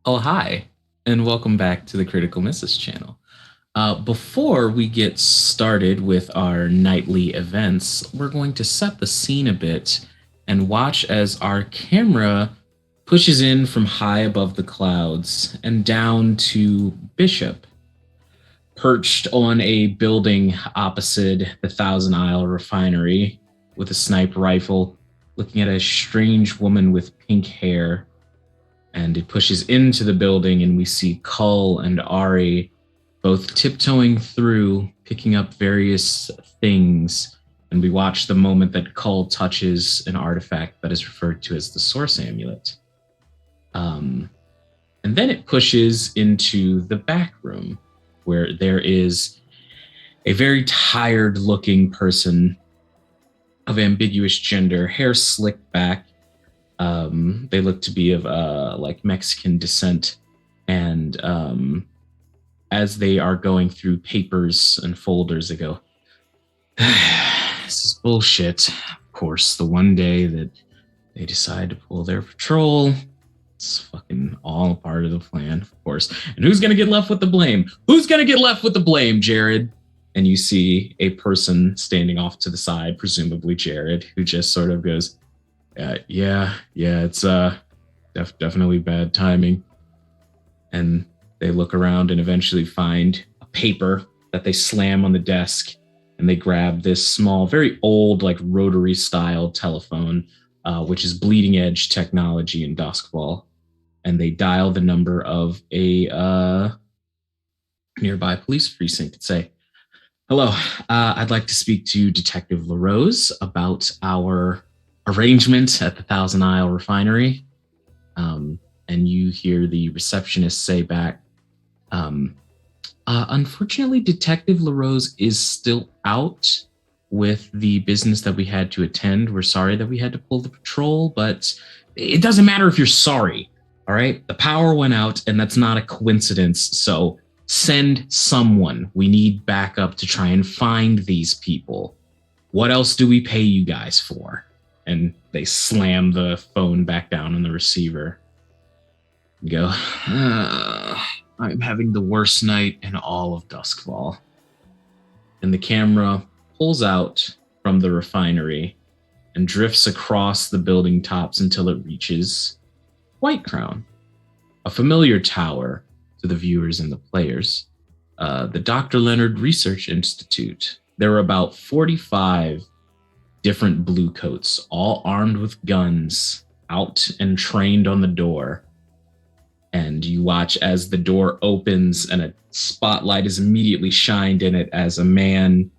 Oh, hi, and welcome back to the Critical Misses channel. Before we get started with our nightly events, we're going to set the scene a bit and watch as our camera pushes in from high above the clouds and down to Bishop, perched on a building opposite the Thousand Isle refinery with a sniper rifle, looking at a strange woman with pink hair, and it pushes into the building, and we see Cull and Ari both tiptoeing through, picking up various things. And we watch the moment that Cull touches an artifact that is referred to as the Source Amulet. And then it pushes into the back room, where there is a very tired looking person of ambiguous gender, hair slicked back. They look to be of like Mexican descent, and as they are going through papers and folders, they go, "This is bullshit." Of course, the one day that they decide to pull their patrol, it's fucking all part of the plan, of course. And who's gonna get left with the blame? Who's gonna get left with the blame, Jared? And you see a person standing off to the side, presumably Jared, who just sort of goes, yeah, it's definitely bad timing. And they look around and eventually find a paper that they slam on the desk, and they grab this small, very old, like rotary style telephone, which is bleeding edge technology in Duskfall, and they dial the number of a nearby police precinct and say, "Hello, I'd like to speak to Detective LaRose about our arrangement at the Thousand Isle refinery." And you hear the receptionist say back, "Unfortunately, Detective LaRose is still out with the business that we had to attend. We're sorry that we had to pull the patrol, but it doesn't matter if you're sorry, all right? The power went out, and that's not a coincidence, so send someone. We need backup to try and find these people. What else do we pay you guys for?" And they slam the phone back down on the receiver and go, "I'm having the worst night in all of Duskfall." And the camera pulls out from the refinery and drifts across the building tops until it reaches White Crown, a familiar tower to the viewers and the players, the Dr. Leonard Research Institute. There are about 45 different bluecoats, all armed with guns, out and trained on the door. And you watch as the door opens and a spotlight is immediately shined in it as a man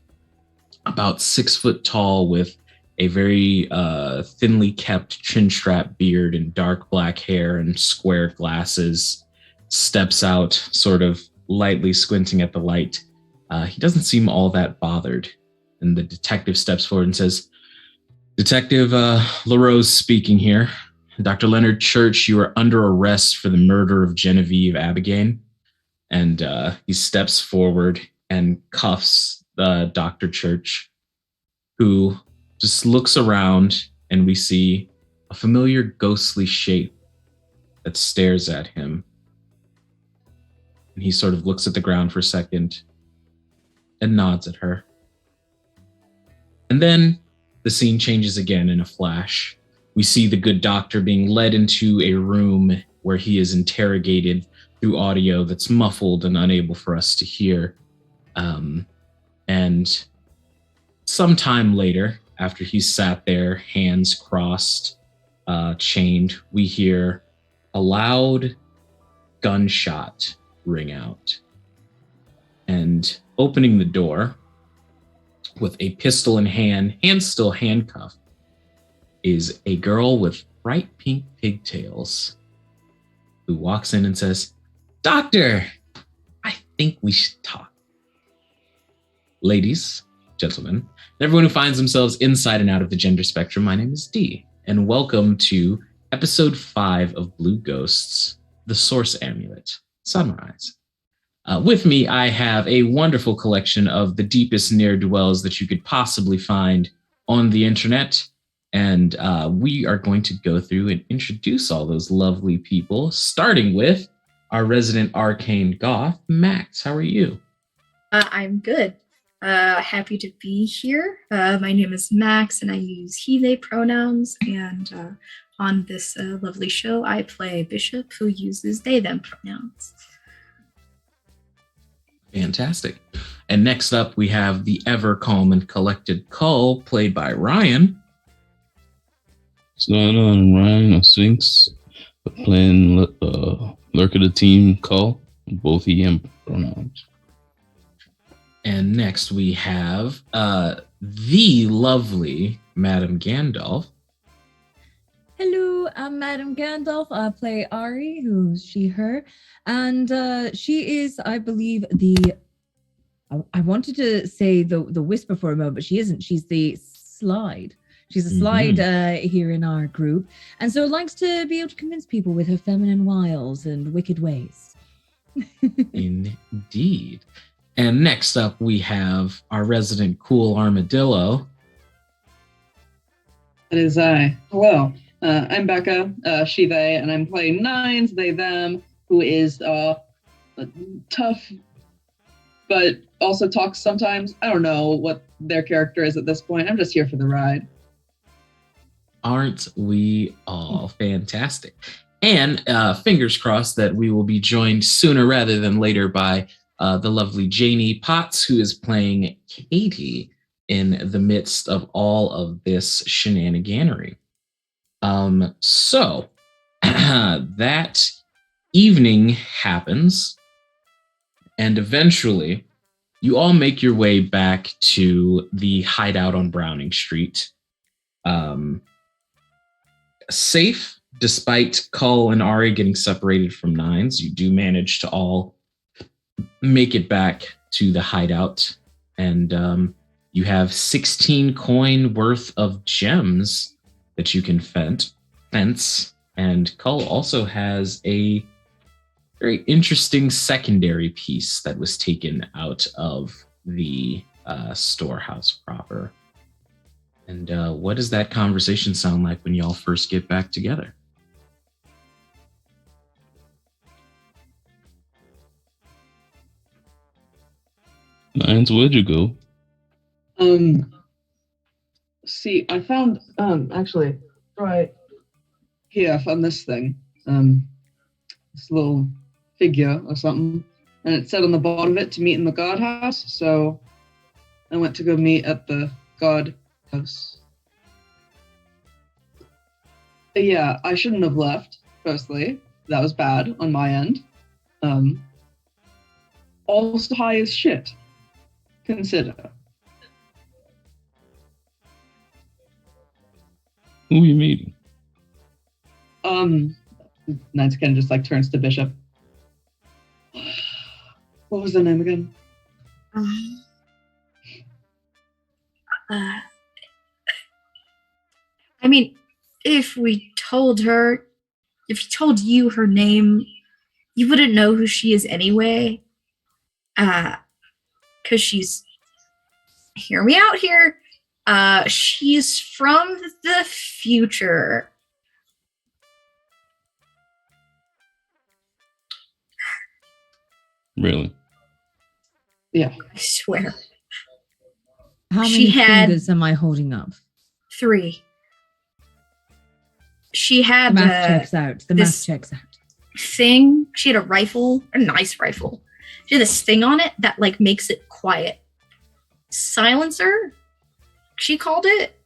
about 6 foot tall with a very thinly kept chin strap beard and dark black hair and square glasses steps out, sort of lightly squinting at the light. He doesn't seem all that bothered. And the detective steps forward and says, "Detective LaRose speaking here. Dr. Leonard Church, you are under arrest for the murder of Genevieve Abigain." And he steps forward and cuffs Dr. Church, who just looks around, and we see a familiar ghostly shape that stares at him. And he sort of looks at the ground for a second and nods at her. And then the scene changes again in a flash. We see the good doctor being led into a room where he is interrogated through audio that's muffled and unable for us to hear. And sometime later, after he's sat there, hands crossed, chained, we hear a loud gunshot ring out. And opening the door with a pistol in hand still handcuffed, is a girl with bright pink pigtails who walks in and says, "Doctor, I think we should talk." Ladies, gentlemen, and everyone who finds themselves inside and out of the gender spectrum, my name is Dee, and welcome to episode 5 of Blue Ghosts, The Source Amulet, Sunrise. With me, I have a wonderful collection of the deepest ne'er-do-wells that you could possibly find on the internet. And we are going to go through and introduce all those lovely people, starting with our resident arcane goth, Max. How are you? I'm good. Happy to be here. My name is Max, and I use he, they pronouns. And on this lovely show, I play Bishop, who uses they, them pronouns. Fantastic. And next up, we have the ever calm and collected Cull, played by Ryan. What's going on, Ryan? A Sphinx, playing Lurk of the Team Cull, both he and pronouns. And next we have the lovely Madame Gandalf. Hello, I'm Madame Gandalf. I play Ari, who's she, her. And she is, I believe, I wanted to say the whisper for a moment, but she isn't. She's the slide. She's a slide here in our group. And so likes to be able to convince people with her feminine wiles and wicked ways. Indeed. And next up, we have our resident cool armadillo. That is I. Hello, I'm Becca, she, they, and I'm playing Nines, they, them, who is tough, but also talks sometimes. I don't know what their character is at this point. I'm just here for the ride. Aren't we all fantastic? And fingers crossed that we will be joined sooner rather than later by the lovely Janie Potts, who is playing Katie in the midst of all of this shenaniganery. So that evening happens, and eventually you all make your way back to the hideout on Browning Street. Safe, despite Cull and Ari getting separated from Nines, you do manage to all make it back to the hideout, and you have 16 coin worth of gems that you can fence. And Cull also has a very interesting secondary piece that was taken out of the storehouse proper. And what does that conversation sound like when y'all first get back together? Nines, where'd you go? See, I found, actually, right here, I found this thing, this little figure or something, and it said on the bottom of it to meet in the guardhouse, so I went to go meet at the guardhouse. Yeah, I shouldn't have left, firstly. That was bad on my end. Also high as shit. Consider. Who are you meeting? Knights kind of just like turns to Bishop. What was the name again? I mean, if we told you her name, you wouldn't know who she is anyway. Because she's, hear me out here, she's from the future. Really? Yeah. I swear. How She many had- fingers am I holding up? 3. She The had math checks out. The math this- checks out. thing. She had a rifle, a nice rifle. She had this thing on it that like makes it quiet. Silencer, she called it.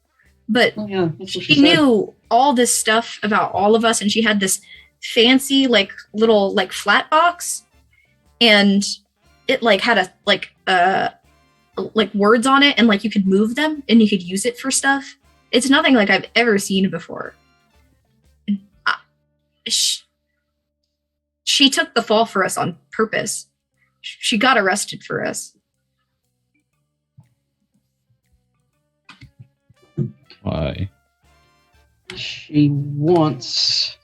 But Oh, yeah, that's what she said. knew all this stuff about all of us, and she had this fancy like little like flat box, and it like had a like words on it, and like you could move them and you could use it for stuff. It's nothing like I've ever seen before. She took the fall for us on purpose. She got arrested for us. Why? She wants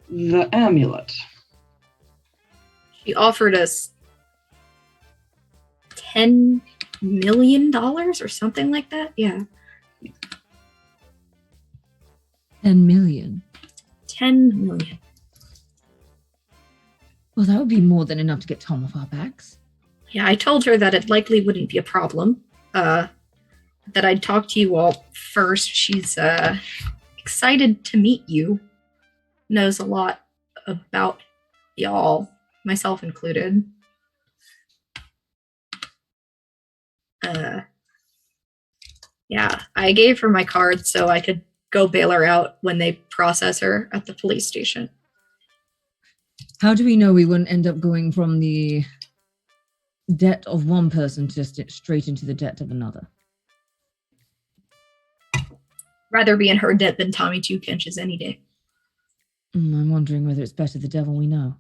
the amulet. She offered us $10 million or something like that. Yeah. 10 million. 10 million. Well, that would be more than enough to get Tom off our backs. Yeah, I told her that it likely wouldn't be a problem. That I'd talk to you all first. She's excited to meet you. Knows a lot about y'all, myself included. Yeah, I gave her my card so I could go bail her out when they process her at the police station. How do we know we wouldn't end up going from the debt of one person to straight into the debt of another? Rather be in her debt than Tommy Two Kenches any day. I'm wondering whether it's better the devil we know.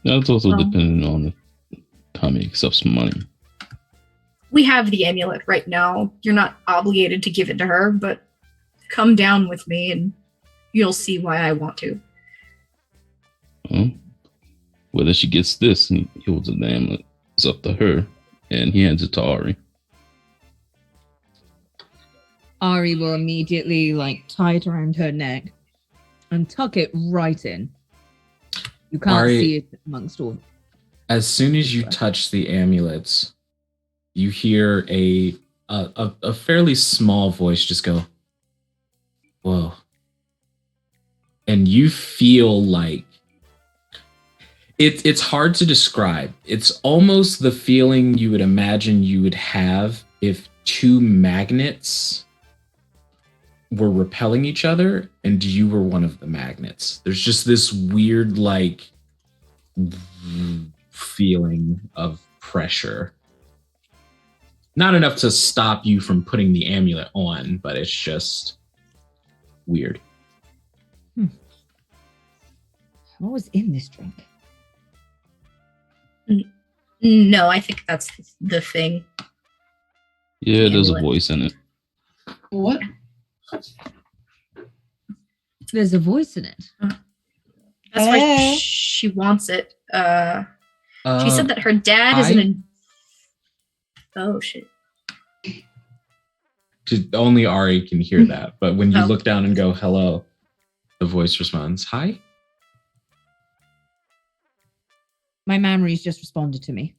That's also Well- dependent on if Tommy accepts money. We have the amulet right now. You're not obligated to give it to her, but come down with me and you'll see why I want to. Well, whether she gets this and he holds the amulet, it's up to her, and he hands it to Ari. Ari will immediately tie it around her neck and tuck it right in. You can't Ari- see it amongst all. As soon as you touch the amulets, you hear a fairly small voice just go, "Whoa!" And you feel like it's hard to describe. It's almost the feeling you would imagine you would have if two magnets were repelling each other and you were one of the magnets. There's just this weird feeling of pressure. Not enough to stop you from putting the amulet on, but it's just weird. What was in this drink? No, I think that's the thing. Yeah, there's a Amulet. voice in it. What? There's a voice in it. That's why she wants it. She said that her dad is Oh shit. Only Ari can hear that, but when you Oh. look down and go, "Hello," the voice responds, "Hi." My memories just responded to me.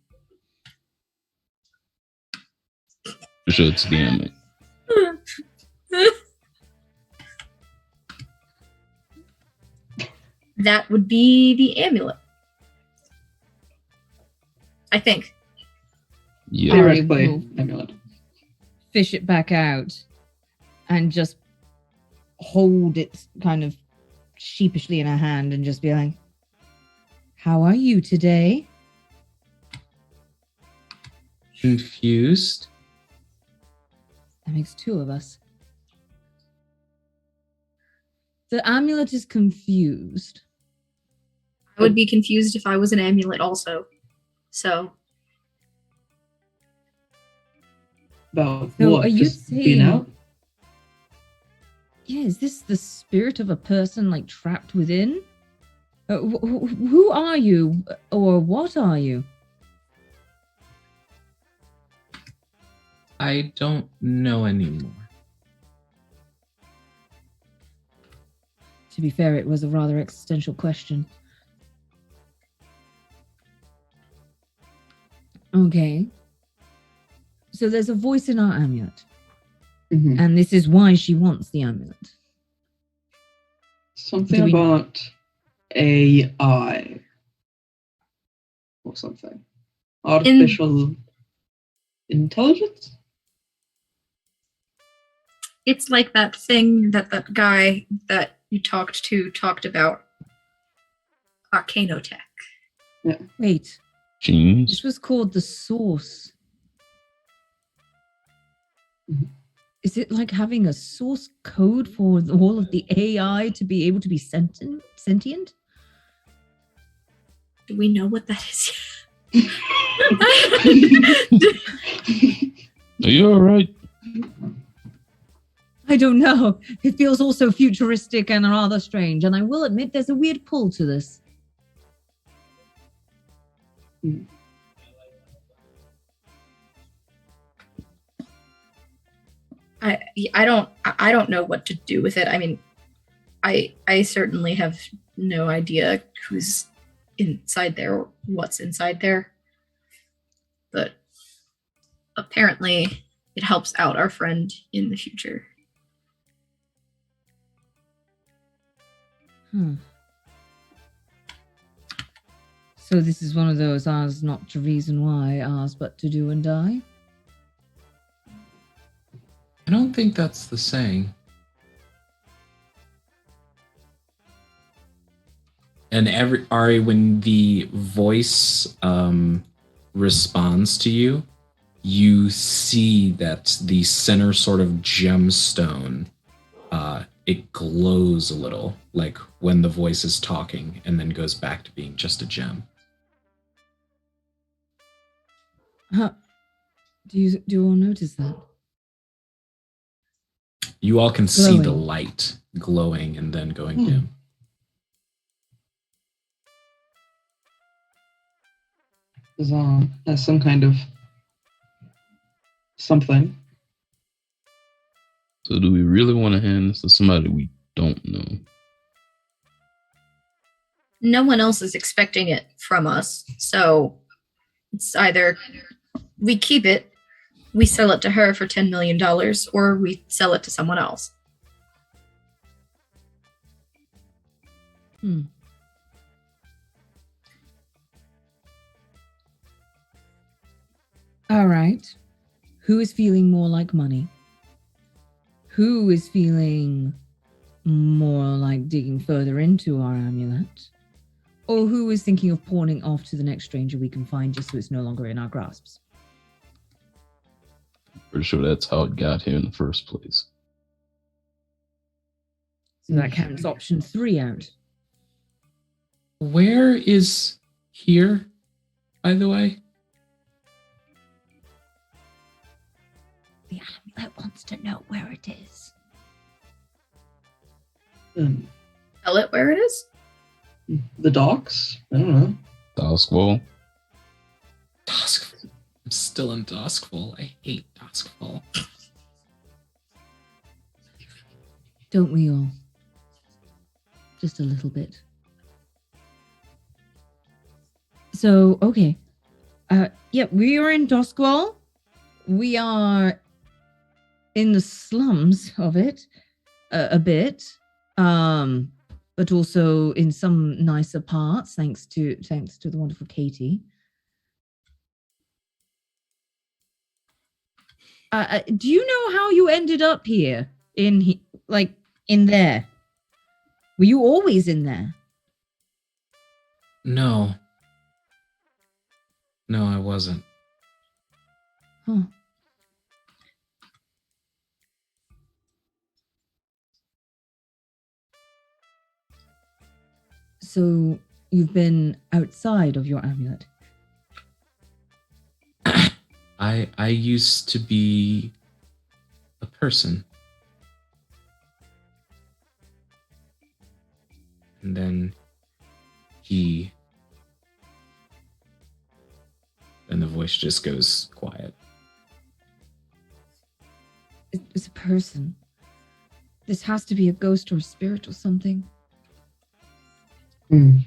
For sure, it's the amulet. That would be the amulet. I think. Yeah. Ari Theoretically, will amulet. fish it back out and just hold it kind of sheepishly in her hand and just be like, "How are you today?" Confused? That makes two of us. The amulet is confused. I would be confused if I was an amulet also. So About So what? are you Just being saying- out? Yeah, is this the spirit of a person trapped within? Who are you, or what are you? I don't know anymore. To be fair, it was a rather existential question. Okay. So there's a voice in our amulet, Mhm. and this is why she wants the amulet. Something Do we- about AI or something. Artificial intelligence? it's like that thing that guy that you talked about. Arcanotech. Wait, this Genes. was called the source. Mhm. Is it like having a source code for all of the AI to be able to be sentient? Do we know what that is? Are you all right? I don't know. It feels also futuristic and rather strange, and I will admit there's a weird pull to this. I don't know what to do with it. I mean, I certainly have no idea who's inside there or what's inside there. But apparently it helps out our friend in the future. So this is one of those ours not to reason why, ours but to do and die? I don't think that's the saying. And Ari, when the voice responds to you, you see that the center sort of gemstone, it glows a little, like when the voice is talking, and then goes back to being just a gem. Huh. Do you all notice that? You all can see the Glowing. light glowing and then going dim. Has some kind of something. So do we really want to hand this to somebody we don't know? No one else is expecting it from us, so it's either we keep it, we sell it to her for $10 million, or we sell it to someone else. All right. Who is feeling more like money? Who is feeling more like digging further into our amulet? Or who is thinking of pawning off to the next stranger we can find just so it's no longer in our grasps? Pretty sure that's how it got here in the first place. So that counts option 3 out. Where is here, by the way? The amulet wants to know where it is. Tell it where it is? The docks? I don't know. Doskwall. Duskfall. I'm still in Duskfall. I hate Duskfall. Don't we all? Just a little bit. So, okay. Yeah, we are in Doskwall. We are in the slums of it a bit. But also in some nicer parts, thanks to the wonderful Katie. Do you know how you ended up here in there? Were you always in there? No. No, I wasn't. Huh. So you've been outside of your amulet? I used to be a person. And then then the voice just goes quiet. It's a person. This has to be a ghost or a spirit or something. Can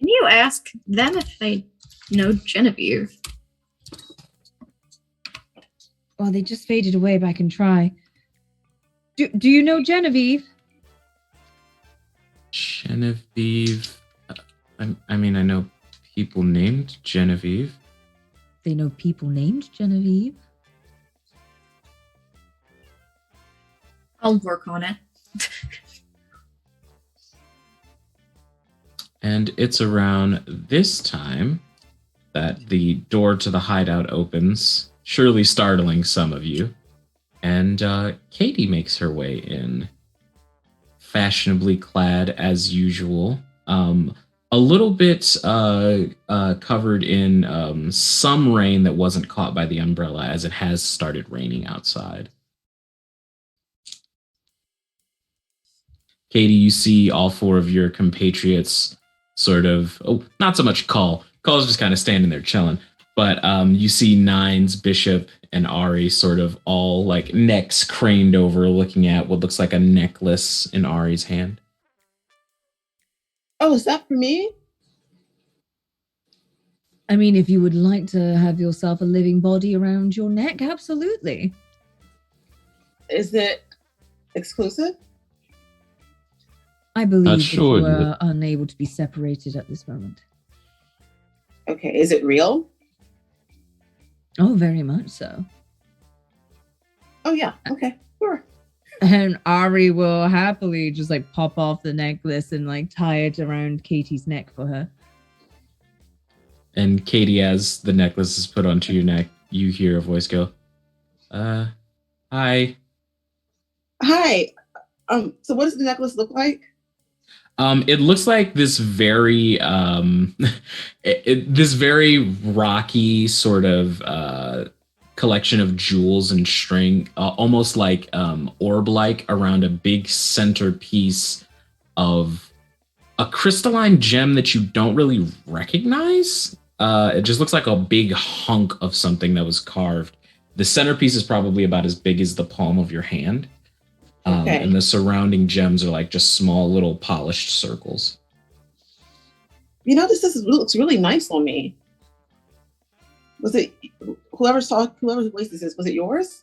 you ask them if they know Genevieve? Well, they just faded away, but I can try. Do you know Genevieve? Genevieve. I mean, I know people named Genevieve. They know people named Genevieve. I'll work on it. And it's around this time that the door to the hideout opens, surely startling some of you. And Katie makes her way in, fashionably clad as usual. A little bit covered in some rain that wasn't caught by the umbrella, as it has started raining outside. Katie, you see all 4 of your compatriots sort of, not so much Call. Call's just kind of standing there chilling. But you see Nines, Bishop, and Ari sort of all like necks craned over looking at what looks like a necklace in Ari's hand. Oh, is that for me? I mean, if you would like to have yourself a living body around your neck, absolutely. Is it exclusive? I believe that sure you yet. are unable to be separated at this moment. Okay. Is it real? Oh, very much so. Oh yeah. Okay. Sure. And Ari will happily just like pop off the necklace and like tie it around Katie's neck for her. And Katie, as the necklace is put onto your neck, you hear a voice go, hi. Hi. So what does the necklace look like? It looks like this very this very rocky sort of collection of jewels and string, almost like orb-like around a big centerpiece of a crystalline gem that you don't really recognize. It just looks like a big hunk of something that was carved. The centerpiece is probably about as big as the palm of your hand. Okay. And the surrounding gems are like just small little polished circles. This looks really nice on me. Was it whoever's voice this is? Was it yours?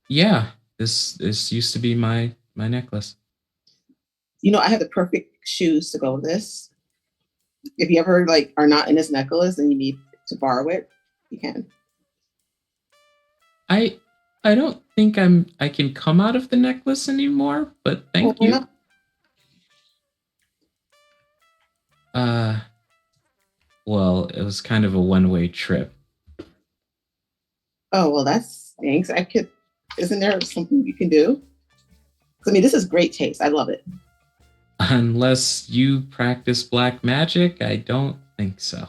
Yeah. This used to be my necklace. I have the perfect shoes to go with this. If you ever are not in this necklace and you need to borrow it, you can. I don't think I can come out of the necklace anymore, but thank Why you. not? Well, it was kind of a one-way trip. Oh well, that's thanks. Isn't there something you can do? I mean, this is great taste. I love it. Unless you practice black magic, I don't think so.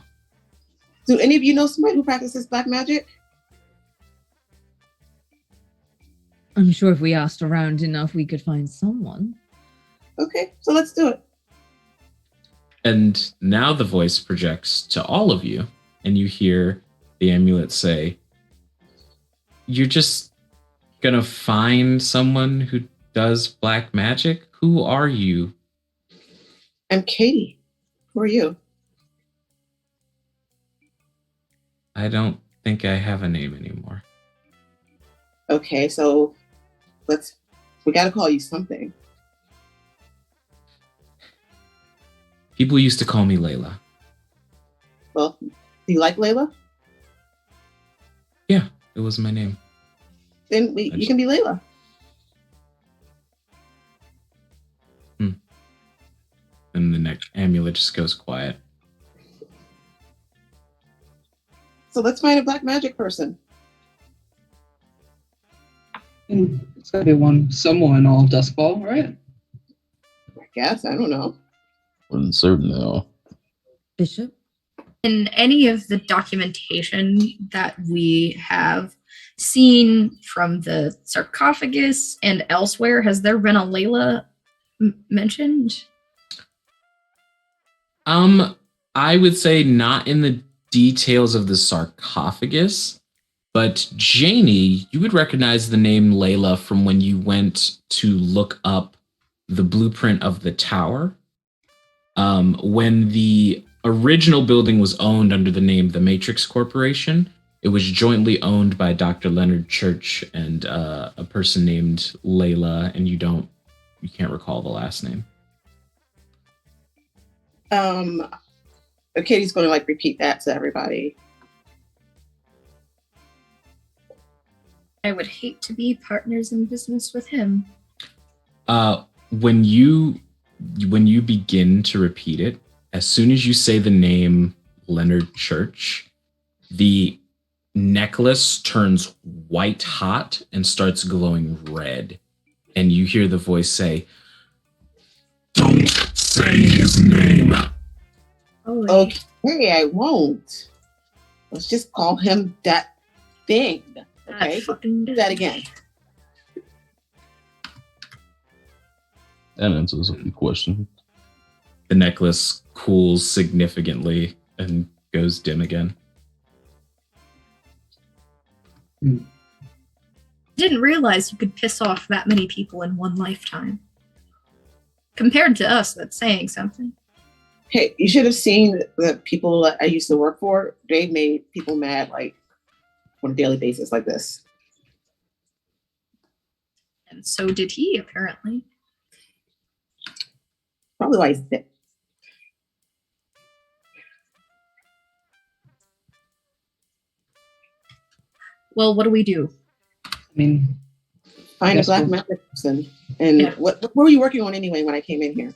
Do any of you know somebody who practices black magic? I'm sure if we asked around enough, we could find someone. Okay, so let's do it. And now the voice projects to all of you, and you hear the amulet say, "You're just gonna find someone who does black magic? Who are you?" I'm Katie. Who are you? I don't think I have a name anymore. Okay, so we gotta call you something. People used to call me Layla. Well, do you like Layla? Yeah, it was my name. Then you can be Layla. And the amulet just goes quiet. So let's find a black magic person. It's gotta be someone all Duskfall, right? I guess. I don't know. Wasn't certain though. Bishop? In any of the documentation that we have seen from the sarcophagus and elsewhere, has there been a Layla mentioned? I would say not in the details of the sarcophagus, but Janie, you would recognize the name Layla from when you went to look up the blueprint of the tower. When the original building was owned under the name the Matrix Corporation, it was jointly owned by Dr. Leonard Church and a person named Layla, and you can't recall the last name. Katie's going to repeat that to everybody. I would hate to be partners in business with him. When you begin to repeat it, as soon as you say the name Leonard Church, the necklace turns white hot and starts glowing red. And you hear the voice say, "Don't say his name." Okay, I won't. Let's just call him that thing. Okay, do that again. That answers a few questions. The necklace cools significantly and goes dim again. Didn't realize you could piss off that many people in one lifetime. Compared to us, that's saying something. Hey, you should have seen the people that I used to work for. They made people mad like on a daily basis like this. And so did he, apparently. Probably why he's dead. Well, what do we do? I mean, Find a guess black we'll- magic person. And Yeah. what were you working on anyway when I came in here?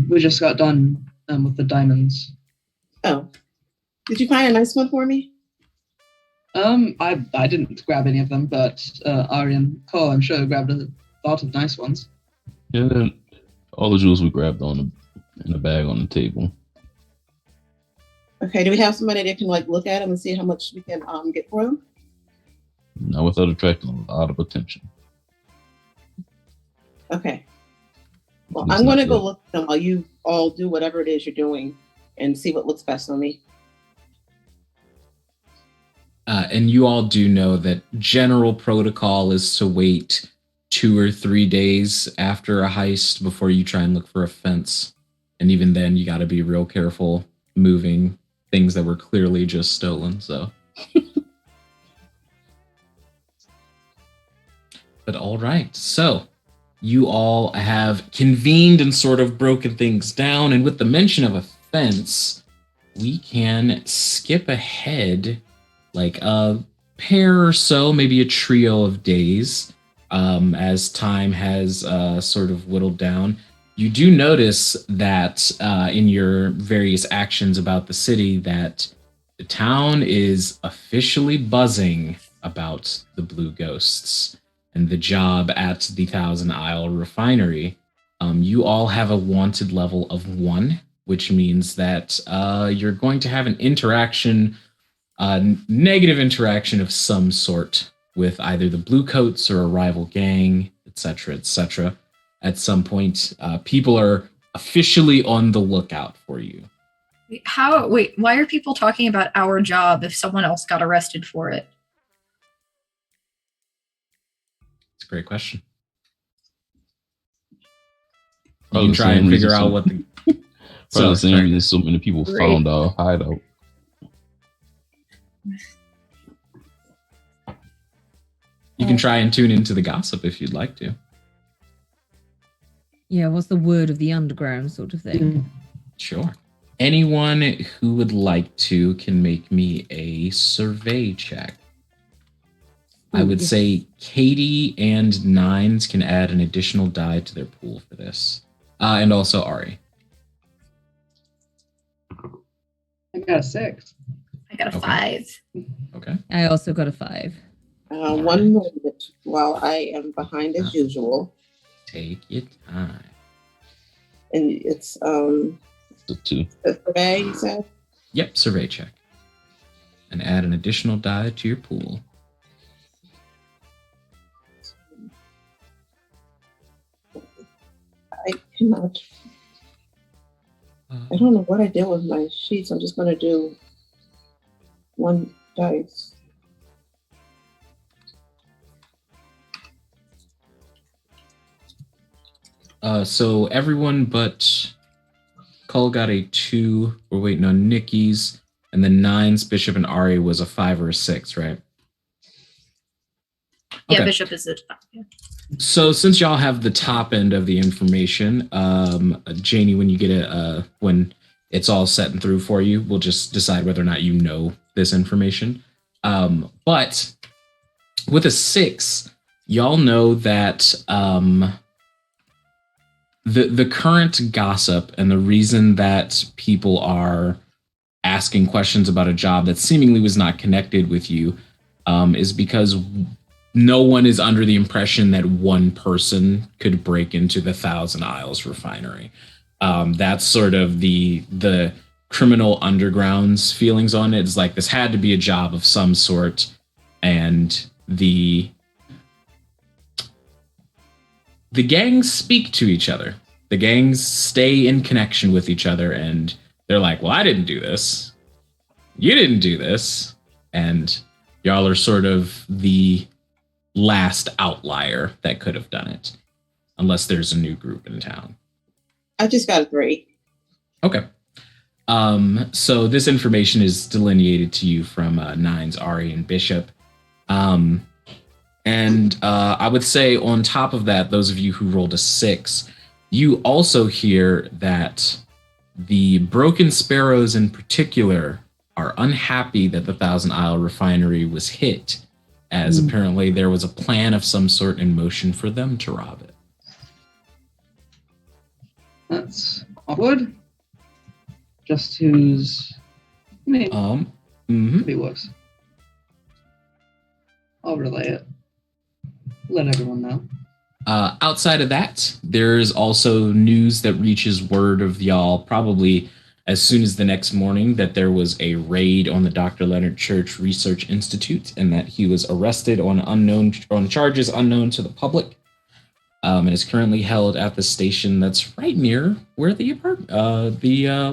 we just got done with the diamonds. Oh, did you find a nice one for me? I didn't grab any of them, but Ari and Cole, I'm sure, grabbed a lot of nice ones. Yeah, then all the jewels we grabbed in a bag on the table. Okay, do we have somebody that can like look at them and see how much we can get for them? Not without attracting a lot of attention. Okay. Well, At least I'm not going to go yet. look at them while you all do whatever it is you're doing and see what looks best on me. And you all do know that general protocol is to wait 2 or 3 days after a heist before you try and look for a fence. And even then, you got to be real careful moving things that were clearly just stolen. So, but all right. So, you all have convened and sort of broken things down. And with the mention of a fence, we can skip ahead like a pair or so, maybe a trio of days, as time has sort of whittled down. You do notice that in your various actions about the city that the town is officially buzzing about the Blue Ghosts and the job at the Thousand Isle Refinery. You all have a wanted level of 1, which means that you're going to have an interaction, negative interaction of some sort with either the Bluecoats or a rival gang, etc., etc. At some point, people are officially on the lookout for you. Wait, why are people talking about our job if someone else got arrested for it? It's a great question. You Probably can the try same and figure reason out some- what the. Probably the same sorry. reason so many people Great. found our hideout. You can try and tune into the gossip if you'd like to. Yeah, what's the word of the underground sort of thing? Sure. Anyone who would like to can make me a survey check. I would say Katie and Nines can add an additional die to their pool for this. And also Ari. I got a 6. I got a Okay. 5. Okay. I also got a 5. One moment while I am behind as usual. Take your time. And it's The 2. the survey, you said? Yep, survey check. And add an additional die to your pool. I cannot. I don't know what I did with my sheets. I'm just going to do 1 dice. So everyone but Cull got a 2. Or wait, no, Nikki's. And then Nines, Bishop, and Ari was a 5 or a 6, right? Yeah, Okay. Bishop is it. Yeah. So since y'all have the top end of the information, Janie, when you get when it's all set and through for you, we'll just decide whether or not you know this information. But with a 6, y'all know that the current gossip and the reason that people are asking questions about a job that seemingly was not connected with you is because no one is under the impression that one person could break into the Thousand Isles refinery. That's sort of the criminal underground's feelings on it. It's like this had to be a job of some sort, and the gangs speak to each other. The gangs stay in connection with each other, and they're like, well, I didn't do this. You didn't do this. And y'all are sort of the last outlier that could have done it. unless there's a new group in town. I just got a 3. Okay. So this information is delineated to you from Nines, Ari, and Bishop. And I would say on top of that, those of you who rolled a 6, you also hear that the Broken Sparrows in particular are unhappy that the Thousand Isle refinery was hit, as apparently there was a plan of some sort in motion for them to rob it. That's awkward. Just who's... I mean, could be worse. I'll relay it. Let everyone know. Outside of that, there's also news that reaches word of y'all probably as soon as the next morning that there was a raid on the Dr. Leonard Church Research Institute and that he was arrested on charges unknown to the public, and is currently held at the station that's right near where the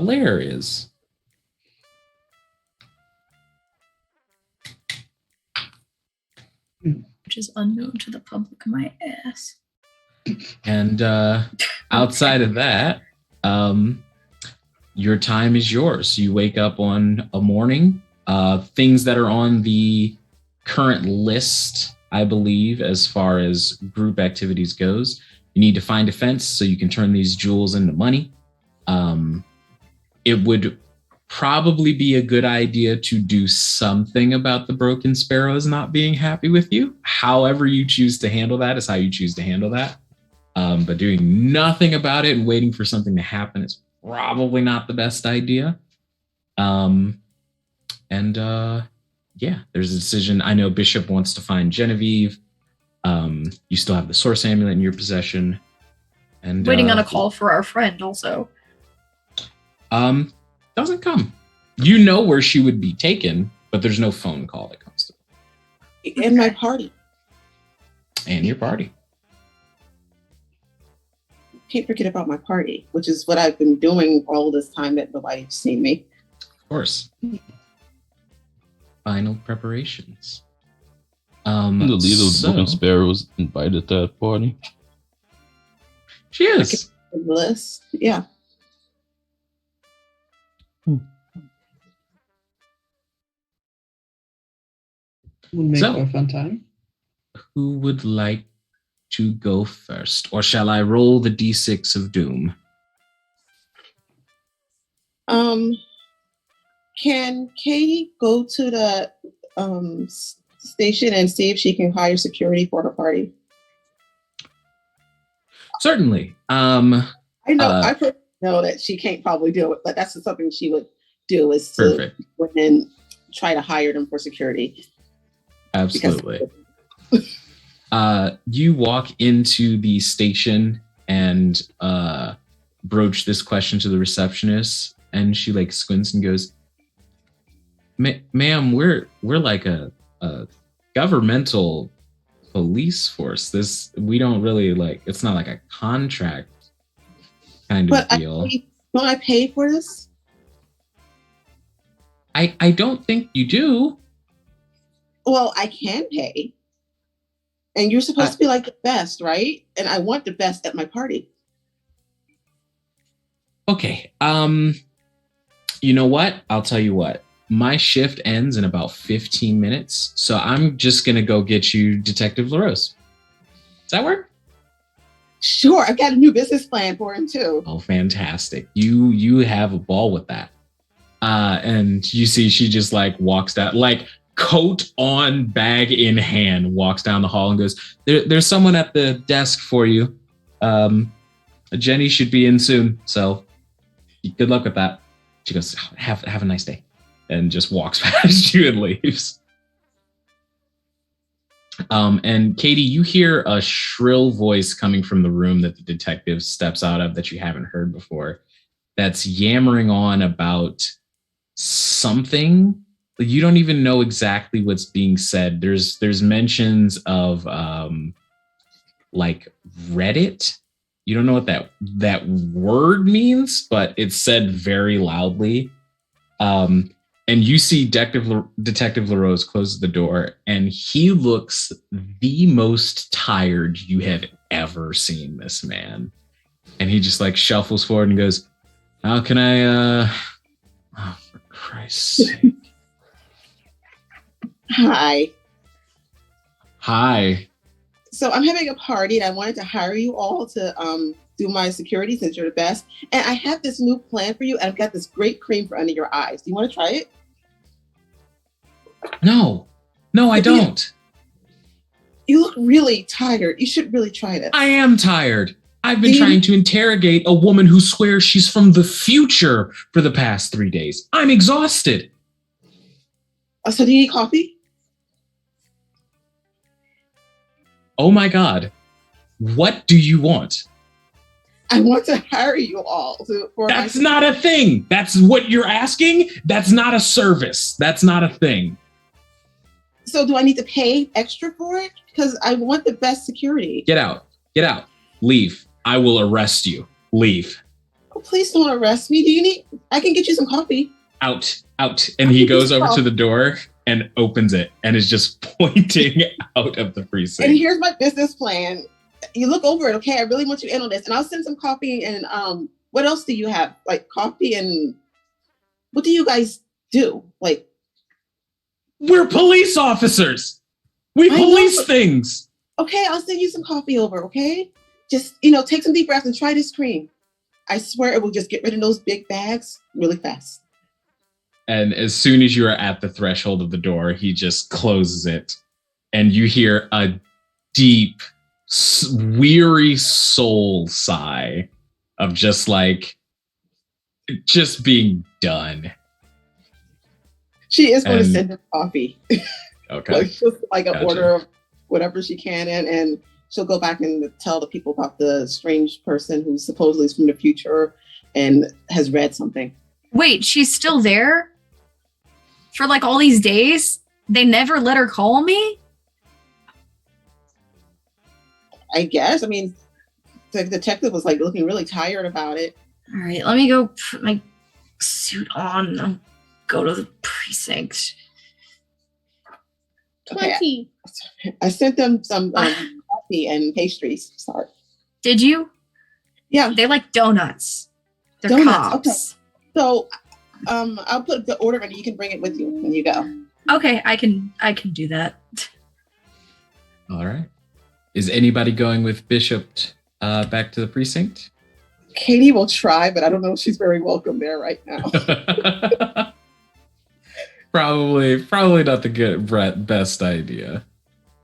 lair is. Which is unknown to the public, my ass. And outside of that, your time is yours. You wake up on a morning. Things that are on the current list, I believe, as far as group activities goes. You need to find a fence so you can turn these jewels into money. It would probably be a good idea to do something about the Broken Sparrows not being happy with you. However you choose to handle that is how you choose to handle that. But doing nothing about it and waiting for something to happen is probably not the best idea. Yeah, there's a decision. I know Bishop wants to find Genevieve. You still have the Source Amulet in your possession. And waiting on a call for our friend also. Doesn't come. You know where she would be taken, but there's no phone call that comes to. In my party. And your party. Can't forget about my party, which is what I've been doing all this time that nobody's seen me. Of course. Final preparations. The leader of the Broken Sparrow was invited to that party. She is. The list, yeah. Would make for a fun time. Who would like to go first? Or shall I roll the D6 of doom? Can Katie go to the station and see if she can hire security for her party? Certainly. I know I know that she can't probably do it, but that's something she would do is to go and try to hire them for security. Absolutely. You walk into the station and broach this question to the receptionist, and she like squints and goes, "Ma'am, we're like a governmental police force. We don't really like. It's not like a contract kind of deal. Don't I pay for this? I don't think you do. Well, I can pay. And you're supposed to be like the best, right? And I want the best at my party. Okay. You know what? I'll tell you what. My shift ends in about 15 minutes, so I'm just going to go get you Detective LaRose. Does that work? Sure. I've got a new business plan for him, too. Oh, fantastic. You have a ball with that. And you see she just like walks down, like coat on, bag in hand, walks down the hall and goes, there's someone at the desk for you. Jenny should be in soon, so good luck with that. She goes, have a nice day, and just walks past you and leaves. And Katie, you hear a shrill voice coming from the room that the detective steps out of that you haven't heard before, that's yammering on about something. You don't even know exactly what's being said. There's mentions of like Reddit. You don't know what that word means, but it's said very loudly. And you see Detective LaRose close the door, and he looks the most tired you have ever seen this man. And he just like shuffles forward and goes, how can I, oh, for Christ's sake. Hi. Hi. So I'm having a party and I wanted to hire you all to do my security since you're the best. And I have this new plan for you, and I've got this great cream for under your eyes. Do you want to try it? No, I don't. You look really tired. You should really try this. I am tired. I've been trying to interrogate a woman who swears she's from the future for the past 3 days. I'm exhausted. So do you need coffee? Oh my God. What do you want? I want to hire you all. That's not a thing. That's what you're asking? That's not a service. That's not a thing. So do I need to pay extra for it? Because I want the best security. Get out. Get out. Leave. I will arrest you. Leave. Oh, please don't arrest me. I can get you some coffee. Out. And he goes over to the door and opens it and is just pointing out of the precinct. And here's my business plan. You look over it, okay? I really want you in on this. And I'll send some coffee and what else do you have? Like coffee and what do you guys do? Like, we're police officers. We police things. Okay, I'll send you some coffee over, okay? Just, take some deep breaths and try this cream. I swear it will just get rid of those big bags really fast. And as soon as you are at the threshold of the door, he just closes it. And you hear a deep, weary soul sigh of just being done. She is going to send him coffee. Okay. Just like an order of whatever she can. And she'll go back and tell the people about the strange person who supposedly is from the future and has read something. Wait, she's still there? For like all these days? They never let her call me? I guess. I mean, the detective was like looking really tired about it. All right, let me go put my suit on and go to the precinct. Okay. I sent them some coffee and pastries to start. Did you? Yeah. They like donuts. They're Donuts, cops. okay. So I'll put the order in and you can bring it with you when you go. Okay, I can do that. All right. Is anybody going with Bishop back to the precinct? Katie will try, but I don't know if she's very welcome there right now. Probably not the best idea.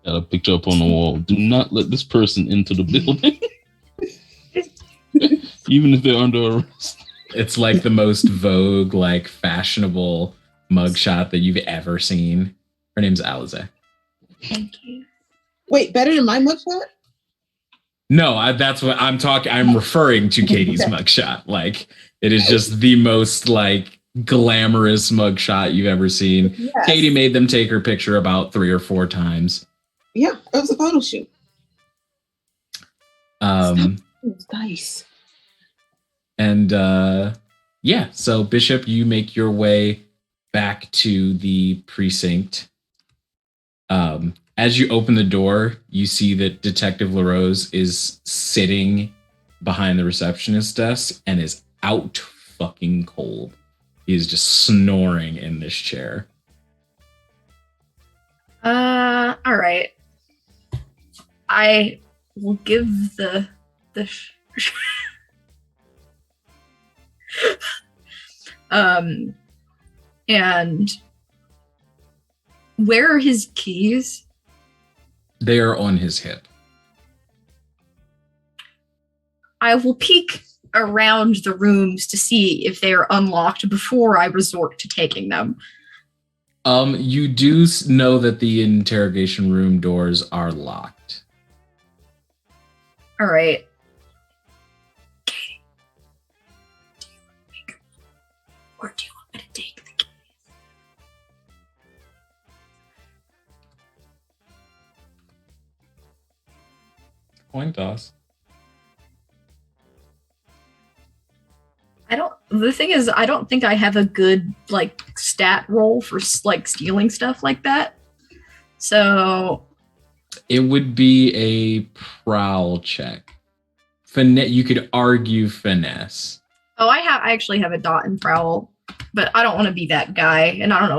Got a picture up on the wall. Do not let this person into the building. Even if they're under arrest. It's like the most Vogue, like fashionable mugshot that you've ever seen. Her name's Alize. Thank you. Wait, better than my mugshot? No, that's what I'm talking. I'm referring to Katie's mugshot. Like it is just the most like glamorous mugshot you've ever seen. Yes. Katie made them take her picture about 3 or 4 times. Yeah, it was a photo shoot. It was nice. And so Bishop, you make your way back to the precinct. As you open the door, you see that Detective LaRose is sitting behind the receptionist desk and is out fucking cold. He is just snoring in this chair. All right. I will give the and where are his keys? They are on his hip. I will peek around the rooms to see if they are unlocked before I resort to taking them. You do know that the interrogation room doors are locked. All right. Katie, do you want to make a move, or do you want me to take the keys? Coin toss. The thing is, I don't think I have a good like stat roll for like stealing stuff like that. So It would be a prowl check. You could argue finesse. Oh, I actually have a dot and prowl, but I don't want to be that guy, and I don't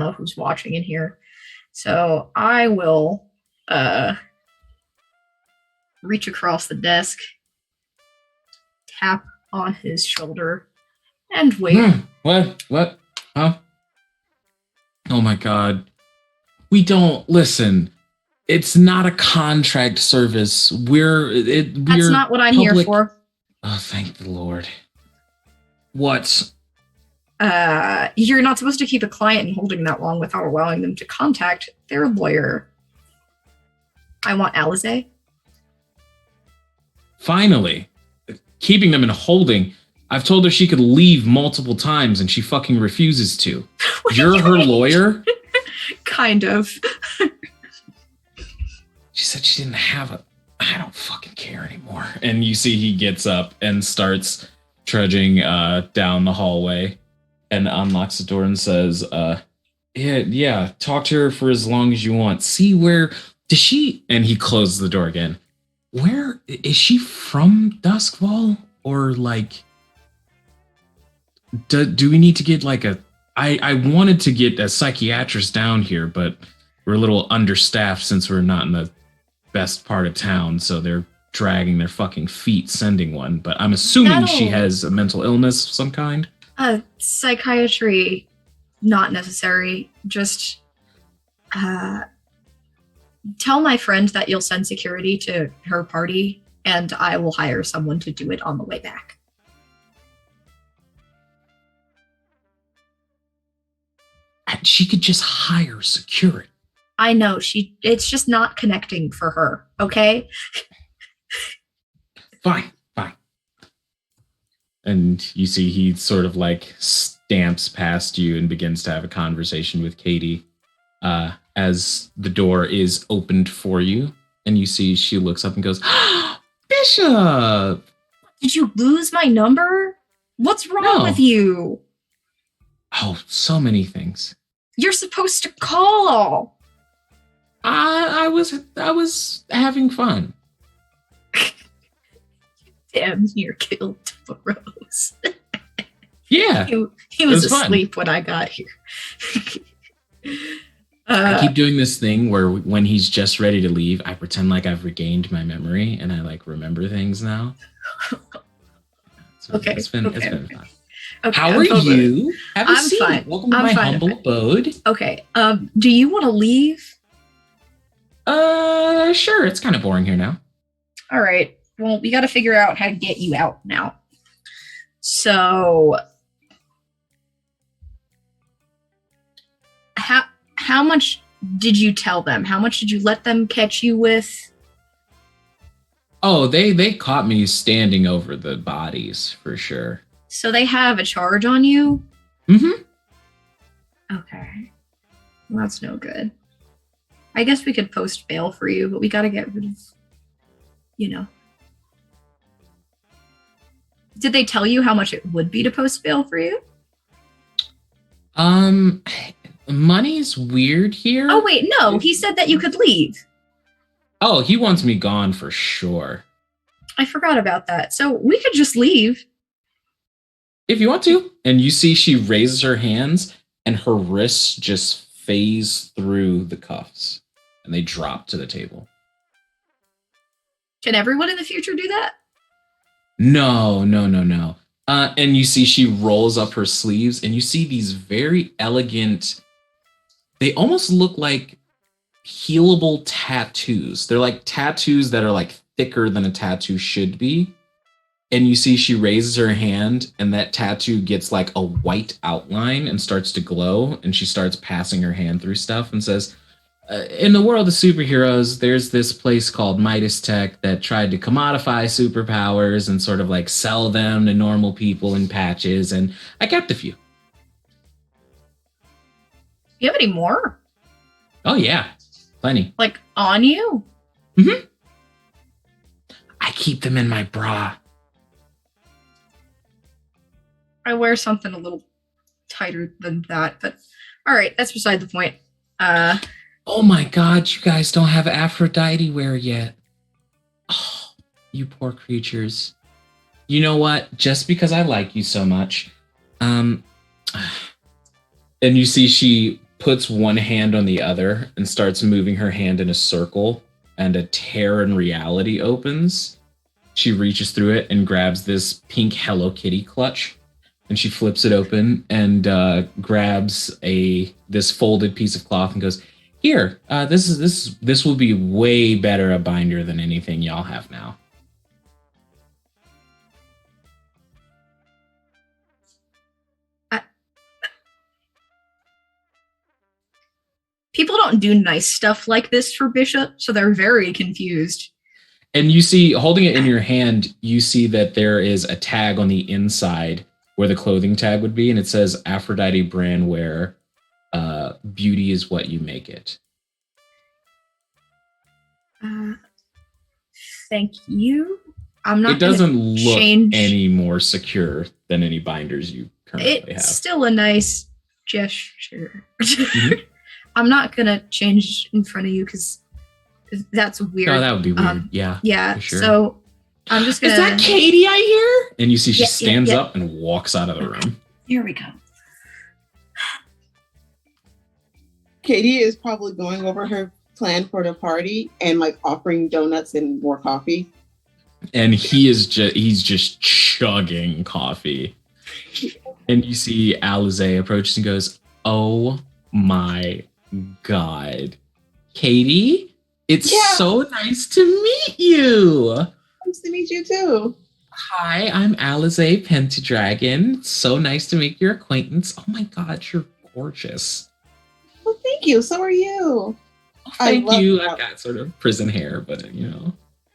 know who's watching in here. So I will reach across the desk, tap on his shoulder, and wait. What? Huh? Oh my god. We don't listen. It's not a contract service. That's not what I'm here for. Oh, thank the Lord. What? You're not supposed to keep a client in holding that long without allowing them to contact their lawyer. I want Alize. Finally. Keeping them in holding. I've told her she could leave multiple times and she fucking refuses to. You're her lawyer? Kind of. She said she didn't have a... I don't fucking care anymore. And you see he gets up and starts trudging down the hallway and unlocks the door and says, yeah, talk to her for as long as you want. See where... Does she... And he closes the door again. Where... Is she from Duskfall? Or like... Do we need to get like a... I wanted to get a psychiatrist down here, but we're a little understaffed since we're not in the best part of town, so they're dragging their fucking feet sending one. But I'm assuming she has a mental illness of some kind. Psychiatry, not necessary. Just tell my friend that you'll send security to her party, and I will hire someone to do it on the way back. She could just hire security. I know, it's just not connecting for her, okay? Fine. And you see he sort of like stamps past you and begins to have a conversation with Katie as the door is opened for you. And you see she looks up and goes, Bishop! Did you lose my number? What's wrong with you? Oh, so many things. You're supposed to call. I was having fun. Damn near killed Rose. Yeah. he was asleep when I got here. I keep doing this thing where when he's just ready to leave, I pretend like I've regained my memory and I like remember things now. So okay. It's been fun. Okay, how are you? Have a seat. Fine. Welcome to my humble abode. Okay. Do you want to leave? Sure. It's kind of boring here now. All right. Well, we got to figure out how to get you out now. So, how much did you tell them? How much did you let them catch you with? Oh, they caught me standing over the bodies for sure. So they have a charge on you? Mm-hmm. Okay. Well, that's no good. I guess we could post bail for you, but we gotta get rid of, Did they tell you how much it would be to post bail for you? Money's weird here. Oh, wait, no. He said that you could leave. Oh, he wants me gone for sure. I forgot about that. So we could just leave. If you want to. And you see she raises her hands and her wrists just phase through the cuffs and they drop to the table. Can everyone in the future do that? No. And you see she rolls up her sleeves and you see these very elegant, they almost look like healable tattoos. They're like tattoos that are like thicker than a tattoo should be. And you see she raises her hand and that tattoo gets like a white outline and starts to glow. And she starts passing her hand through stuff and says, in the world of superheroes, there's this place called Midas Tech that tried to commodify superpowers and sort of like sell them to normal people in patches. And I kept a few. You have any more? Oh, yeah. Plenty. Like on you? Mm-hmm. I keep them in my bra. I wear something a little tighter than that, but all right, that's beside the point. Oh my God, you guys don't have Aphrodite wear yet. Oh, you poor creatures. You know what? Just because I like you so much, and you see she puts one hand on the other and starts moving her hand in a circle, and a tear in reality opens. She reaches through it and grabs this pink Hello Kitty clutch, and she flips it open and grabs this folded piece of cloth and goes, "Here, this will be way better a binder than anything y'all have now." People don't do nice stuff like this for Bishop, so they're very confused. And you see, holding it in your hand, you see that there is a tag on the inside where the clothing tag would be, and it says Aphrodite brand wear. Beauty is what you make it. Thank you. I'm not. It doesn't look change. any more secure than any binders you currently It's have. still a nice gesture. Mm-hmm. I'm not gonna change in front of you because that's weird. Oh, that would be weird. Yeah. For sure. So I'm just gonna. Is that Katie I hear? And you see she stands up and walks out of the room. Here we go. Katie is probably going over her plan for the party and like offering donuts and more coffee. And he's just chugging coffee. And you see Alize approaches and goes, "Oh my God. Katie, it's so nice to meet you." Nice to meet you too. Hi, I'm Alize Pentadragon. It's so nice to make your acquaintance. Oh my God, you're gorgeous. Well, thank you. So are you. Oh, thank you. I've got sort of prison hair, but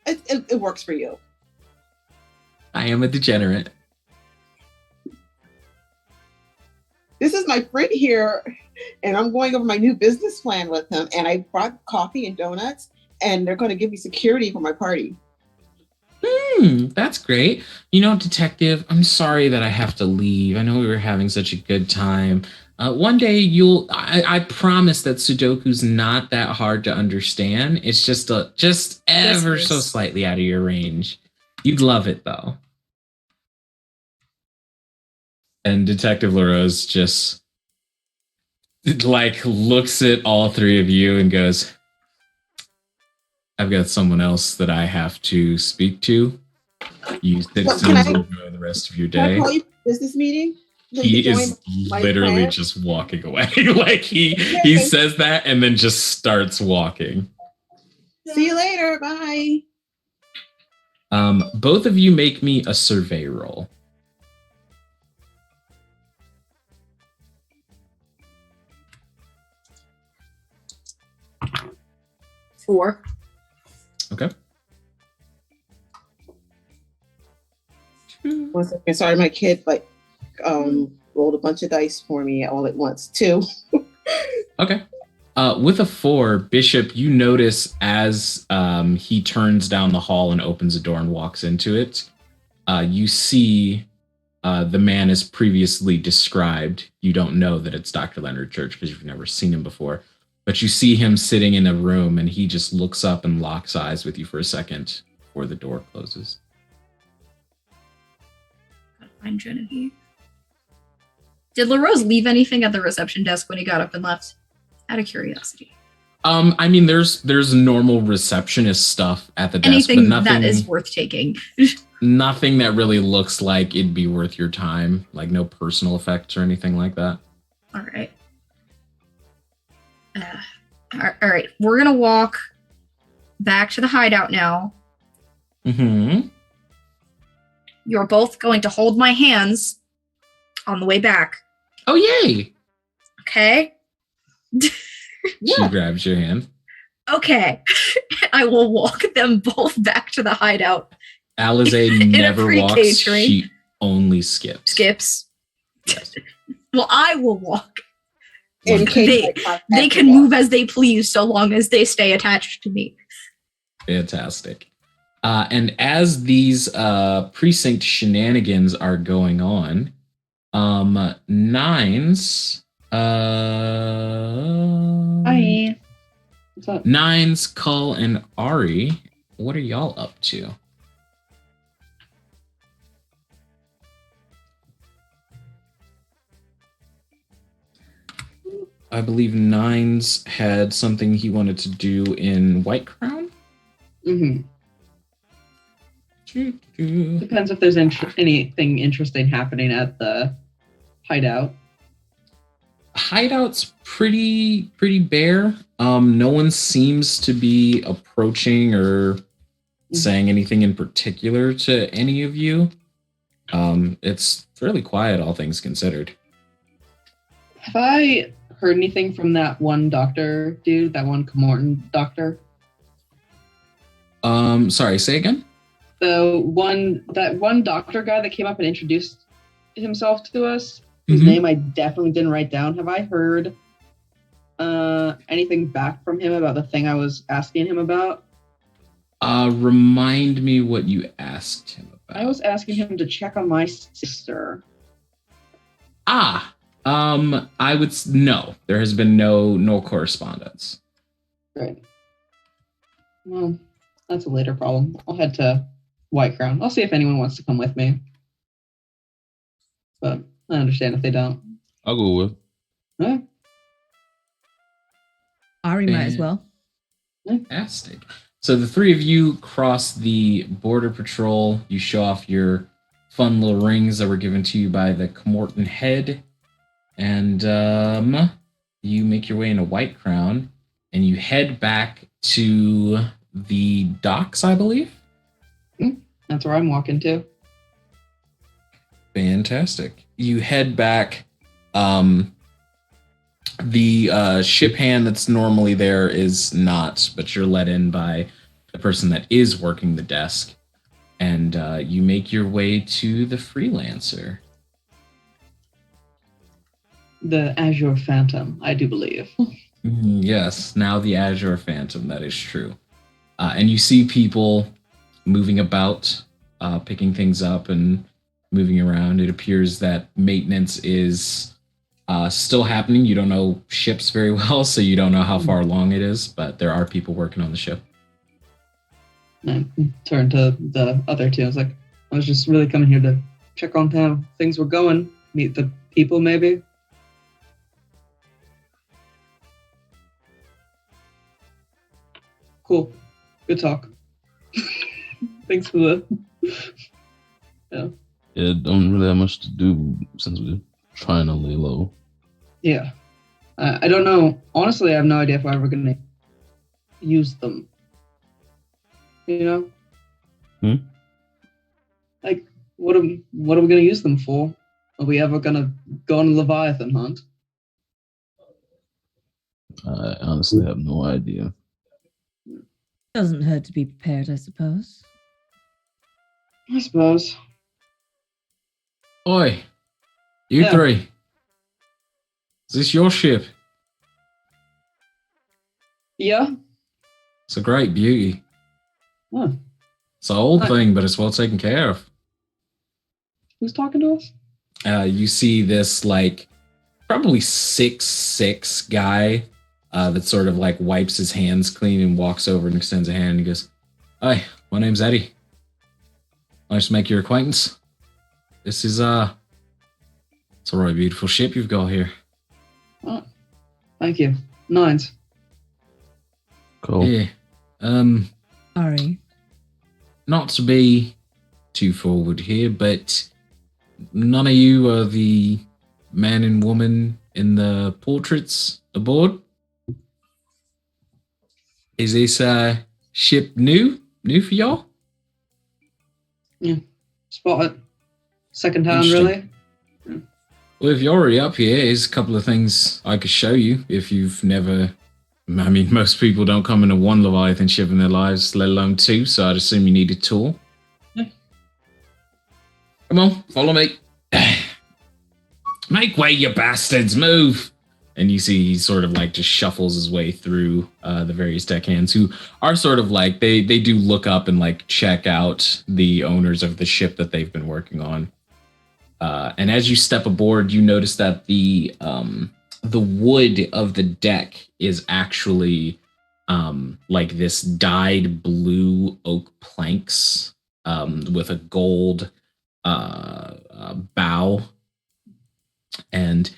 it works for you. I am a degenerate. This is my friend here, and I'm going over my new business plan with him. And I brought coffee and donuts, and they're going to give me security for my party. That's great. Detective, I'm sorry that I have to leave. I know we were having such a good time. One day I promise that Sudoku's not that hard to understand. It's just ever so slightly out of your range. You'd love it though. And Detective LaRose just looks at all three of you and goes, "I've got someone else that I have to speak to. You citizens enjoy the rest of your day." Can I call you business meeting? He is literally just walking away. He says that and then just starts walking. See you later. Bye. Both of you make me a survey roll. Four. Okay. One second. Sorry, my kid rolled a bunch of dice for me all at once. 2. Okay. With a 4, Bishop, you notice as he turns down the hall and opens a door and walks into it, you see the man as previously described. You don't know that it's Dr. Leonard Church because you've never seen him before. But you see him sitting in a room and he just looks up and locks eyes with you for a second before the door closes. Gotta find Genevieve. Did LaRose leave anything at the reception desk when he got up and left? Out of curiosity. There's normal receptionist stuff at the desk, anything but nothing that is worth taking. Nothing that really looks like it'd be worth your time, like no personal effects or anything like that. All right. All right. We're gonna walk back to the hideout now. Mm-hmm. You're both going to hold my hands on the way back. Oh, yay! Okay. She grabs your hand. Okay. I will walk them both back to the hideout. Alize never walks. She only skips. Skips. Yes. Well, I will walk. And they can move as they please so long as they stay attached to me. Fantastic. And as these precinct shenanigans are going on, Nines. Hi. What's up? Nines, Cull, and Ari, what are y'all up to? I believe Nines had something he wanted to do in White Crown. Mm-hmm. Doo-doo. Depends if there's anything interesting happening at the hideout. Hideout's pretty bare. No one seems to be approaching or saying anything in particular to any of you. It's fairly quiet, all things considered. Have I heard anything from that one doctor dude, that one Comorton doctor? Sorry, say again? That one doctor guy that came up and introduced himself to us, whose name I definitely didn't write down. Have I heard anything back from him about the thing I was asking him about? Remind me what you asked him about. I was asking him to check on my sister. I would no. There has been no correspondence. Right. Well, that's a later problem. I'll head to White Crown. I'll see if anyone wants to come with me. But I understand if they don't. I'll go with. Huh? Ari might as well. Fantastic. So the three of you cross the border patrol. You show off your fun little rings that were given to you by the Comorton head. And you make your way into White Crown. And you head back to the docks, I believe? That's where I'm walking to. Fantastic. You head back. The ship hand that's normally there is not, but you're let in by the person that is working the desk. And you make your way to the freelancer. The Azure Phantom, I do believe. Yes, now the Azure Phantom, that is true. And you see people moving about, picking things up and moving around. It appears that maintenance is still happening. You don't know ships very well, so you don't know how far along it is, but there are people working on the ship. I turned to the other two. I was like, I was just really coming here to check on how things were going, meet the people maybe. Cool. Good talk. Thanks for the... Yeah. Yeah, don't really have much to do since we're trying to lay low. Yeah. I don't know. Honestly, I have no idea if we're ever going to use them. You know? Like, what are we going to use them for? Are we ever going to go on a Leviathan hunt? I honestly have no idea. Doesn't hurt to be prepared, I suppose. I suppose. Oi, you Yeah. three. Is this your ship? Yeah? It's a great beauty. Huh. It's an old Hi. thing, but it's well taken care of. Who's talking to us? You see this like probably 6'6" guy that sort of like wipes his hands clean and walks over and extends a hand and he goes, "Hi, my name's Eddie. Nice to make your acquaintance. This is it's a really beautiful ship you've got here." Oh, thank you. Nines. Cool. Yeah. Ari. Not to be too forward here, but none of you are the man and woman in the portraits aboard. Is this ship new for y'all? Spot it. Second hand, Interesting. really? Well, if you're already up here, here's a couple of things I could show you if you've never... I mean, most people don't come into one Leviathan ship in their lives, let alone two, so I'd assume you need a tour. Yeah. Come on, follow me. Make way, you bastards, move! And you see he sort of like just shuffles his way through the various deckhands who are sort of like, they do look up and like check out the owners of the ship that they've been working on. And as you step aboard, you notice that the wood of the deck is actually like this dyed blue oak planks with a gold bow. And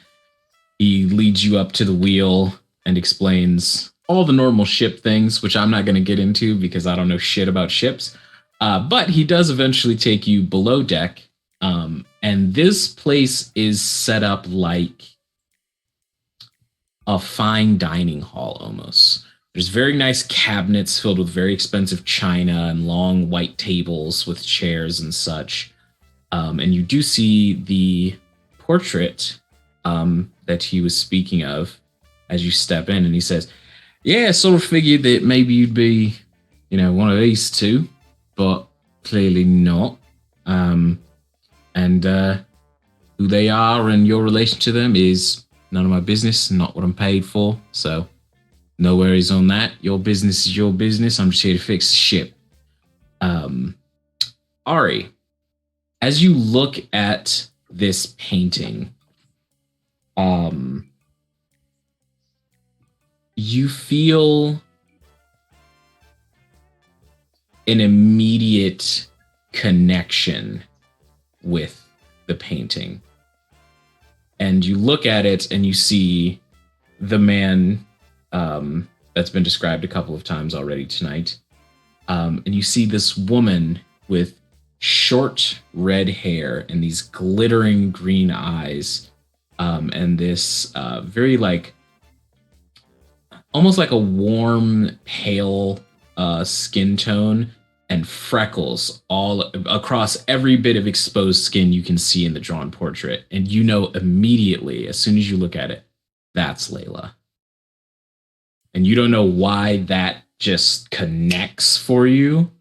he leads you up to the wheel and explains all the normal ship things, which I'm not going to get into because I don't know shit about ships. But he does eventually take you below deck. And this place is set up like a fine dining hall almost. There's very nice cabinets filled with very expensive china and long white tables with chairs and such. And you do see the portrait that he was speaking of as you step in, and he says, yeah, I sort of figured that maybe you'd be, one of these two, but clearly not. And who they are and your relation to them is none of my business, not what I'm paid for. So no worries on that. Your business is your business. I'm just here to fix the ship. Ari, as you look at this painting, you feel an immediate connection with the painting. And you look at it and you see the man that's been described a couple of times already tonight. And you see this woman with short red hair and these glittering green eyes, and this very almost like a warm, pale skin tone and freckles all across every bit of exposed skin you can see in the drawn portrait. And you know immediately, as soon as you look at it, that's Layla. And you don't know why that just connects for you,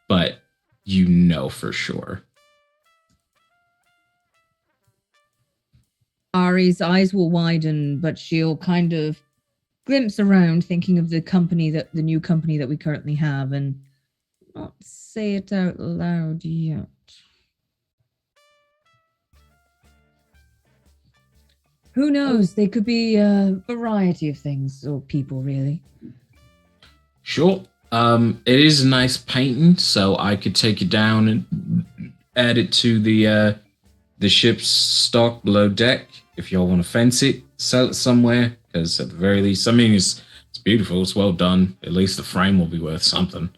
but you know for sure. Ari's eyes will widen, but she'll kind of glimpse around, thinking of the new company that we currently have, and not say it out loud yet. Who knows? They could be a variety of things or people, really. Sure. It is a nice painting, so I could take it down and add it to the ship's stock below deck if y'all want to fence it, sell it somewhere. Because at the very least, I mean, it's beautiful, it's well done. At least the frame will be worth something.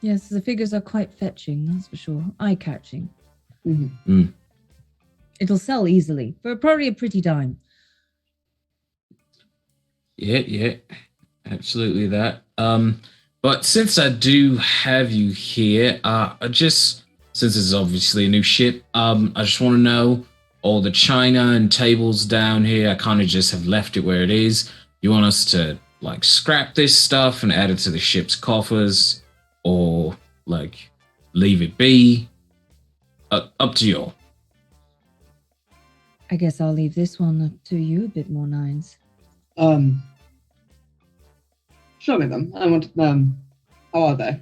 Yes, the figures are quite fetching, that's for sure. Eye-catching. Mm-hmm. It'll sell easily for probably a pretty dime. Yeah, absolutely that. But since I do have you here, since this is obviously a new ship, I just want to know, all the china and tables down here, I kind of just have left it where it is. You want us to scrap this stuff and add it to the ship's coffers, or leave it be? Up to you. I guess I'll leave this one up to you a bit more, Nines. Show me them. I want how are they?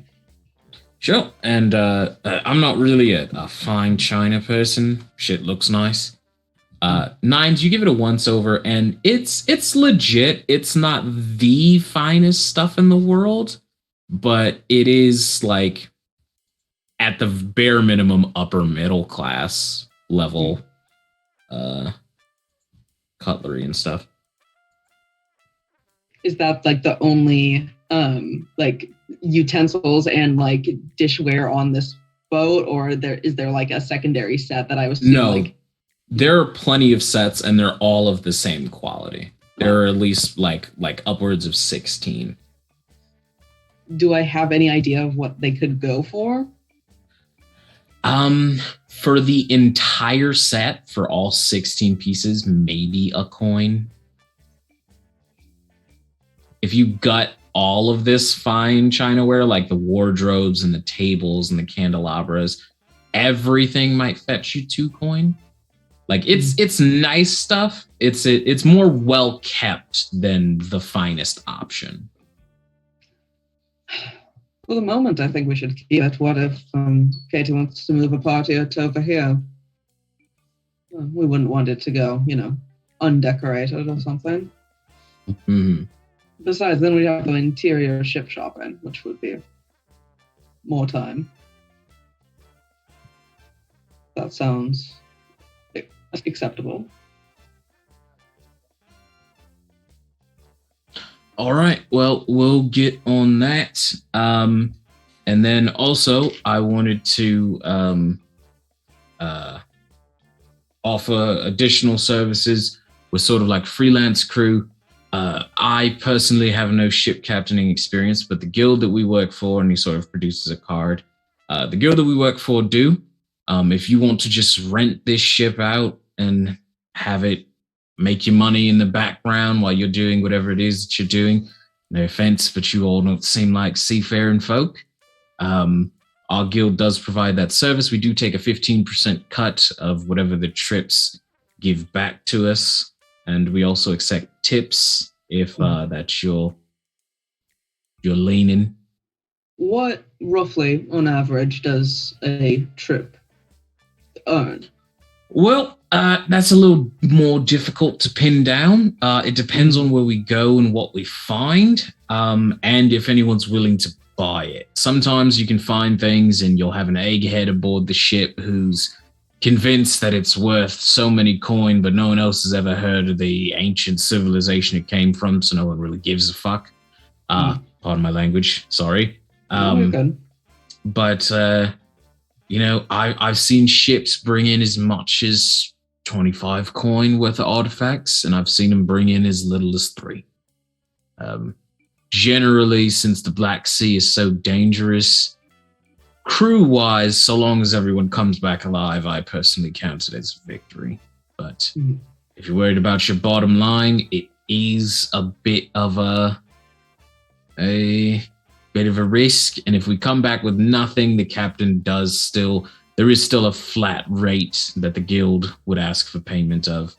Sure. And I'm not really a fine china person. Shit looks nice. Nines, you give it a once over, and it's legit. It's not the finest stuff in the world, but it is at the bare minimum upper middle class level cutlery and stuff. Is that the only utensils and dishware on this boat, or is there a secondary set that I was seeing? No, there are plenty of sets, and they're all of the same quality. There are at least upwards of 16. Do I have any idea of what they could go for? For the entire set, for all 16 pieces, maybe a coin. If you got all of this fine chinaware, like the wardrobes and the tables and the candelabras, everything might fetch you 2 coin. It's nice stuff. It's more well kept than the finest option. For the moment, I think we should keep it. What if Katie wants to move a party over here? Well, we wouldn't want it to go, undecorated or something. Mhm. Besides, then we have the interior ship shopping, which would be more time. That sounds acceptable. All right. Well, we'll get on that. And then also, I wanted to offer additional services with sort of like freelance crew. I personally have no ship captaining experience, but the guild that we work for, and he sort of produces a card. The guild that we work for do. If you want to just rent this ship out and have it make you money in the background while you're doing whatever it is that you're doing, no offense, but you all don't seem like seafaring folk. Our guild does provide that service. We do take a 15% cut of whatever the trips give back to us, and we also accept tips if that's your leaning. What roughly, on average, does a trip earn? Well, that's a little more difficult to pin down. It depends on where we go and what we find, and if anyone's willing to buy it. Sometimes you can find things and you'll have an egghead aboard the ship who's convinced that it's worth so many coin, but no one else has ever heard of the ancient civilization it came from, so no one really gives a fuck. Pardon my language, sorry. You're good. But I've seen ships bring in as much as 25 coin worth of artifacts, and I've seen them bring in as little as 3. Generally, since the Black Sea is so dangerous, crew-wise, so long as everyone comes back alive, I personally count it as a victory. But if you're worried about your bottom line, it is a bit of a risk. And if we come back with nothing, the captain there is still a flat rate that the guild would ask for payment of,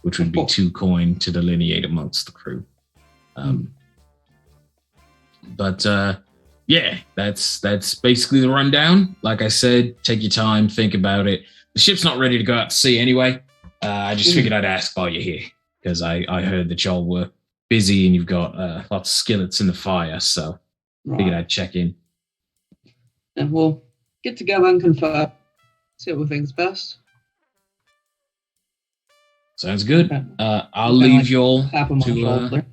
which would be 2 coin to delineate amongst the crew. But that's basically the rundown. Like I said, take your time, think about it. The ship's not ready to go out to sea anyway. I just figured I'd ask while you're here, because I heard that y'all were busy and you've got lots of skillets in the fire, so figured I'd check in. And we'll get together and confer, see what we think's best. Sounds good. Okay. I'll leave y'all Tap him on the shoulder.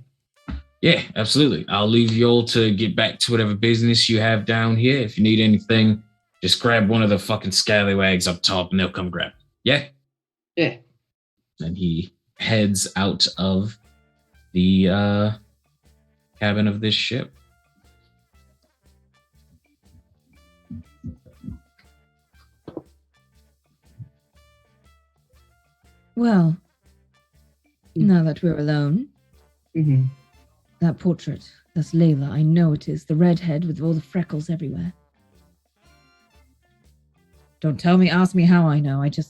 Yeah, absolutely. I'll leave y'all to get back to whatever business you have down here. If you need anything, just grab one of the fucking scallywags up top and they'll come grab it. Yeah? Yeah. And he heads out of the cabin of this ship. Well, now that we're alone, Mm-hmm. that portrait, that's Layla. I know it is. The redhead with all the freckles everywhere. Don't ask me how I know. Okay,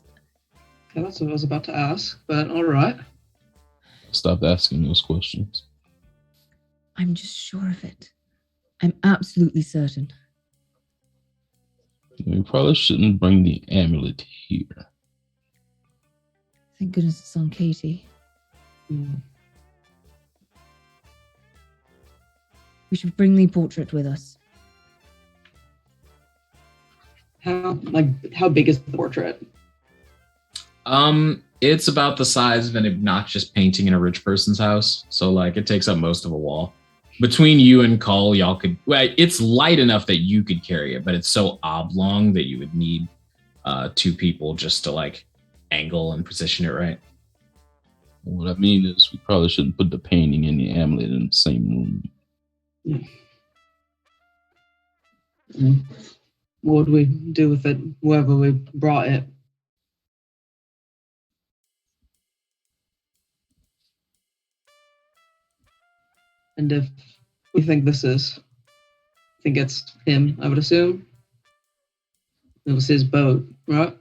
that's what I was about to ask, but all right. Stop asking those questions. I'm just sure of it. I'm absolutely certain. We probably shouldn't bring the amulet here. Thank goodness it's on Katie. We should bring the portrait with us. How big is the portrait? It's about the size of an obnoxious painting in a rich person's house. So like it takes up most of a wall. Between you and Cole, y'all could it's light enough that you could carry it, but it's so oblong that you would need 2 people just to like angle and position it right. What I mean is we probably shouldn't put the painting and the amulet in the same room. What would we do with it, wherever we brought it? And if we think it's him, I would assume. It was his boat, right?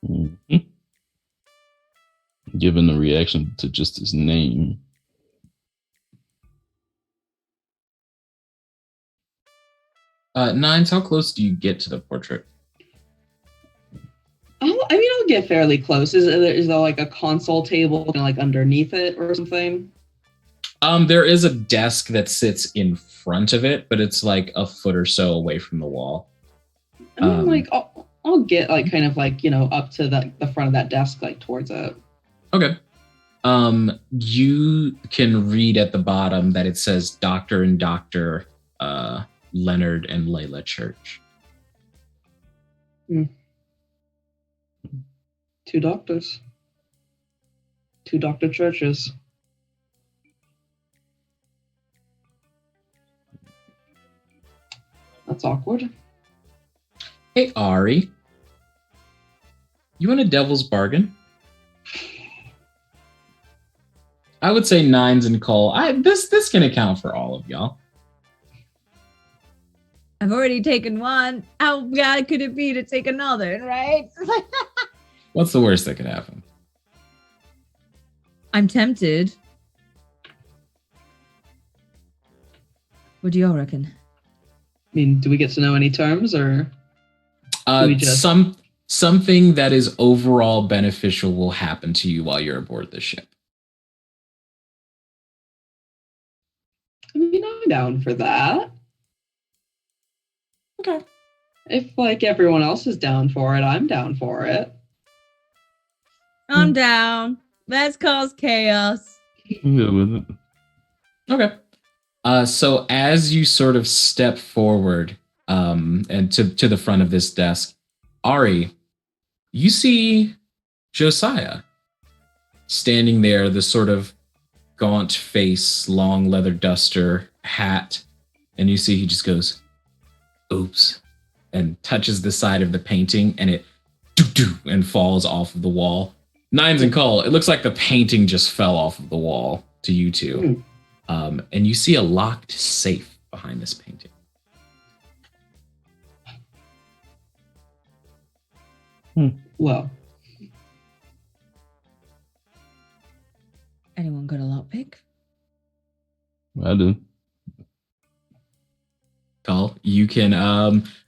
Mm-hmm. Given the reaction to just his name. Nines, how close do you get to the portrait? I'll get fairly close. Is there like a console table like underneath it or something? There is a desk that sits in front of it, but it's like a foot or so away from the wall. I mean, like, I'll get, like, kind of, like, up to the front of that desk, like, towards it. Okay. You can read at the bottom that it says Dr. and Dr. Leonard and Layla Church. 2 doctors. 2 doctor churches. That's awkward. Hey, Ari. You want a devil's bargain? I would say 9s and Cole. This can account for all of y'all. I've already taken one. How bad could it be to take another, right? What's the worst that could happen? I'm tempted. What do y'all reckon? I mean, do we get to know any terms, or do we just... something that is overall beneficial will happen to you while you're aboard the ship? I mean, I'm down for that. Okay. If, like, everyone else is down for it, I'm down for it. I'm down. Let's cause chaos. I'm good with it. Okay. So as you sort of step forward and to the front of this desk, Ari, you see Josiah standing there, the sort of gaunt face, long leather duster, hat, and you see he just goes, oops, and touches the side of the painting, and it doo-doo and falls off of the wall. 9s and Cole, it looks like the painting just fell off of the wall to you two. And you see a locked safe behind this painting. Well, Anyone got a lockpick? I do. Cole, you can,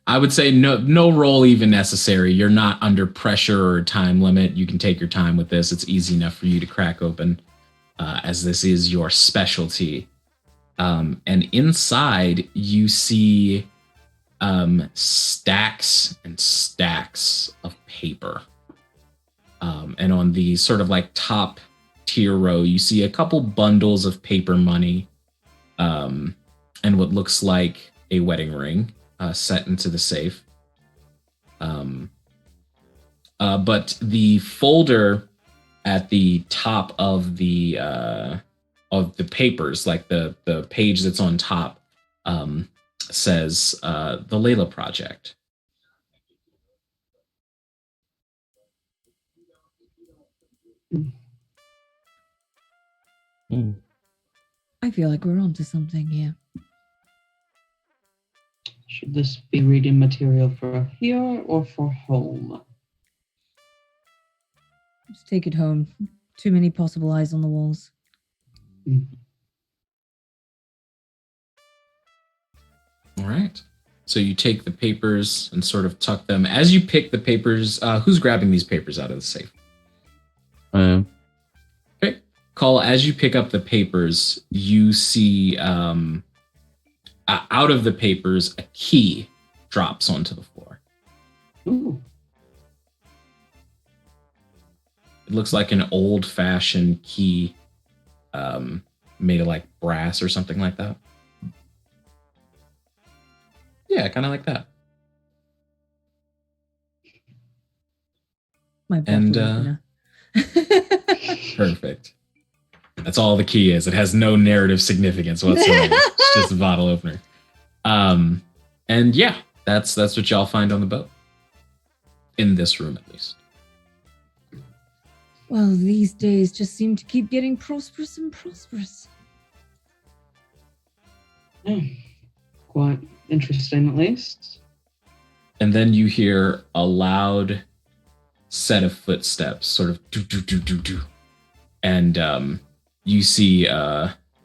I would say no roll even necessary. You're not under pressure or time limit. You can take your time with this. It's easy enough for you to crack open, as this is your specialty. And inside you see stacks and stacks of paper. And on the sort of like top tier row, you see a couple bundles of paper money, and what looks like a wedding ring set into the safe. But the folder at the top of the papers, like the page that's on top, says the Layla Project. I feel like we're onto something here. should this be reading material for here or for home? Just take it home. Too many possible eyes on the walls. All right. So you take the papers and sort of tuck them. As you pick the papers, who's grabbing these papers out of the safe? I am. Okay. Call, as you pick up the papers, you see out of the papers, a key drops onto the floor. Ooh. It looks like an old-fashioned key made of like brass or something like that. Yeah, kind of like that. My And, bottle opener. Perfect. That's all the key is. It has no narrative significance whatsoever. It's just a bottle opener. And yeah, that's what y'all find on the boat. In this room, at least. Well, these days just seem to keep getting prosperous and prosperous. Quite interesting, at least. And then you hear a loud set of footsteps, sort of do do do do do, and you see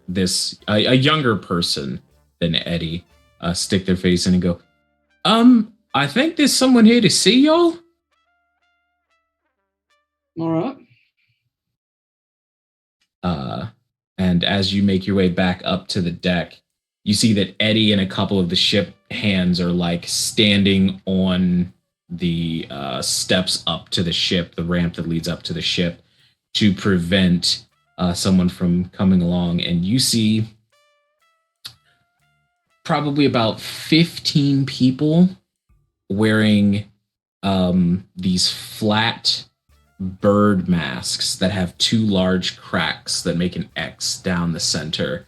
this a younger person than Eddie stick their face in and go, I think there's someone here to see y'all. All right. And as you make your way back up to the deck, you see that Eddie and a couple of the ship hands are like standing on the steps up to the ship, the ramp that leads up to the ship, to prevent someone from coming along. And you see probably about 15 people wearing these flat bird masks that have two large cracks that make an X down the center.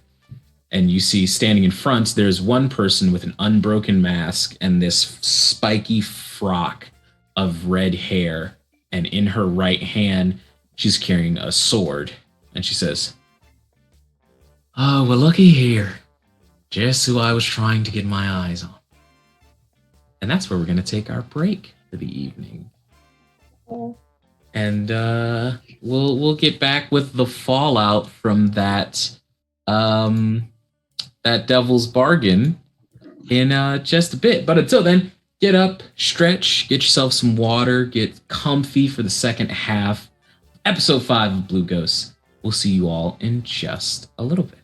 And you see standing in front, there's one person with an unbroken mask and this spiky frock of red hair. And in her right hand, she's carrying a sword. And she says, "Oh, well, looky here. Just who I was trying to get my eyes on." And that's where we're going to take our break for the evening. And we'll get back with the fallout from that that devil's bargain in just a bit. But until then, get up, stretch, get yourself some water, get comfy for the second half. Episode 5 of Blue Ghosts. We'll see you all in just a little bit.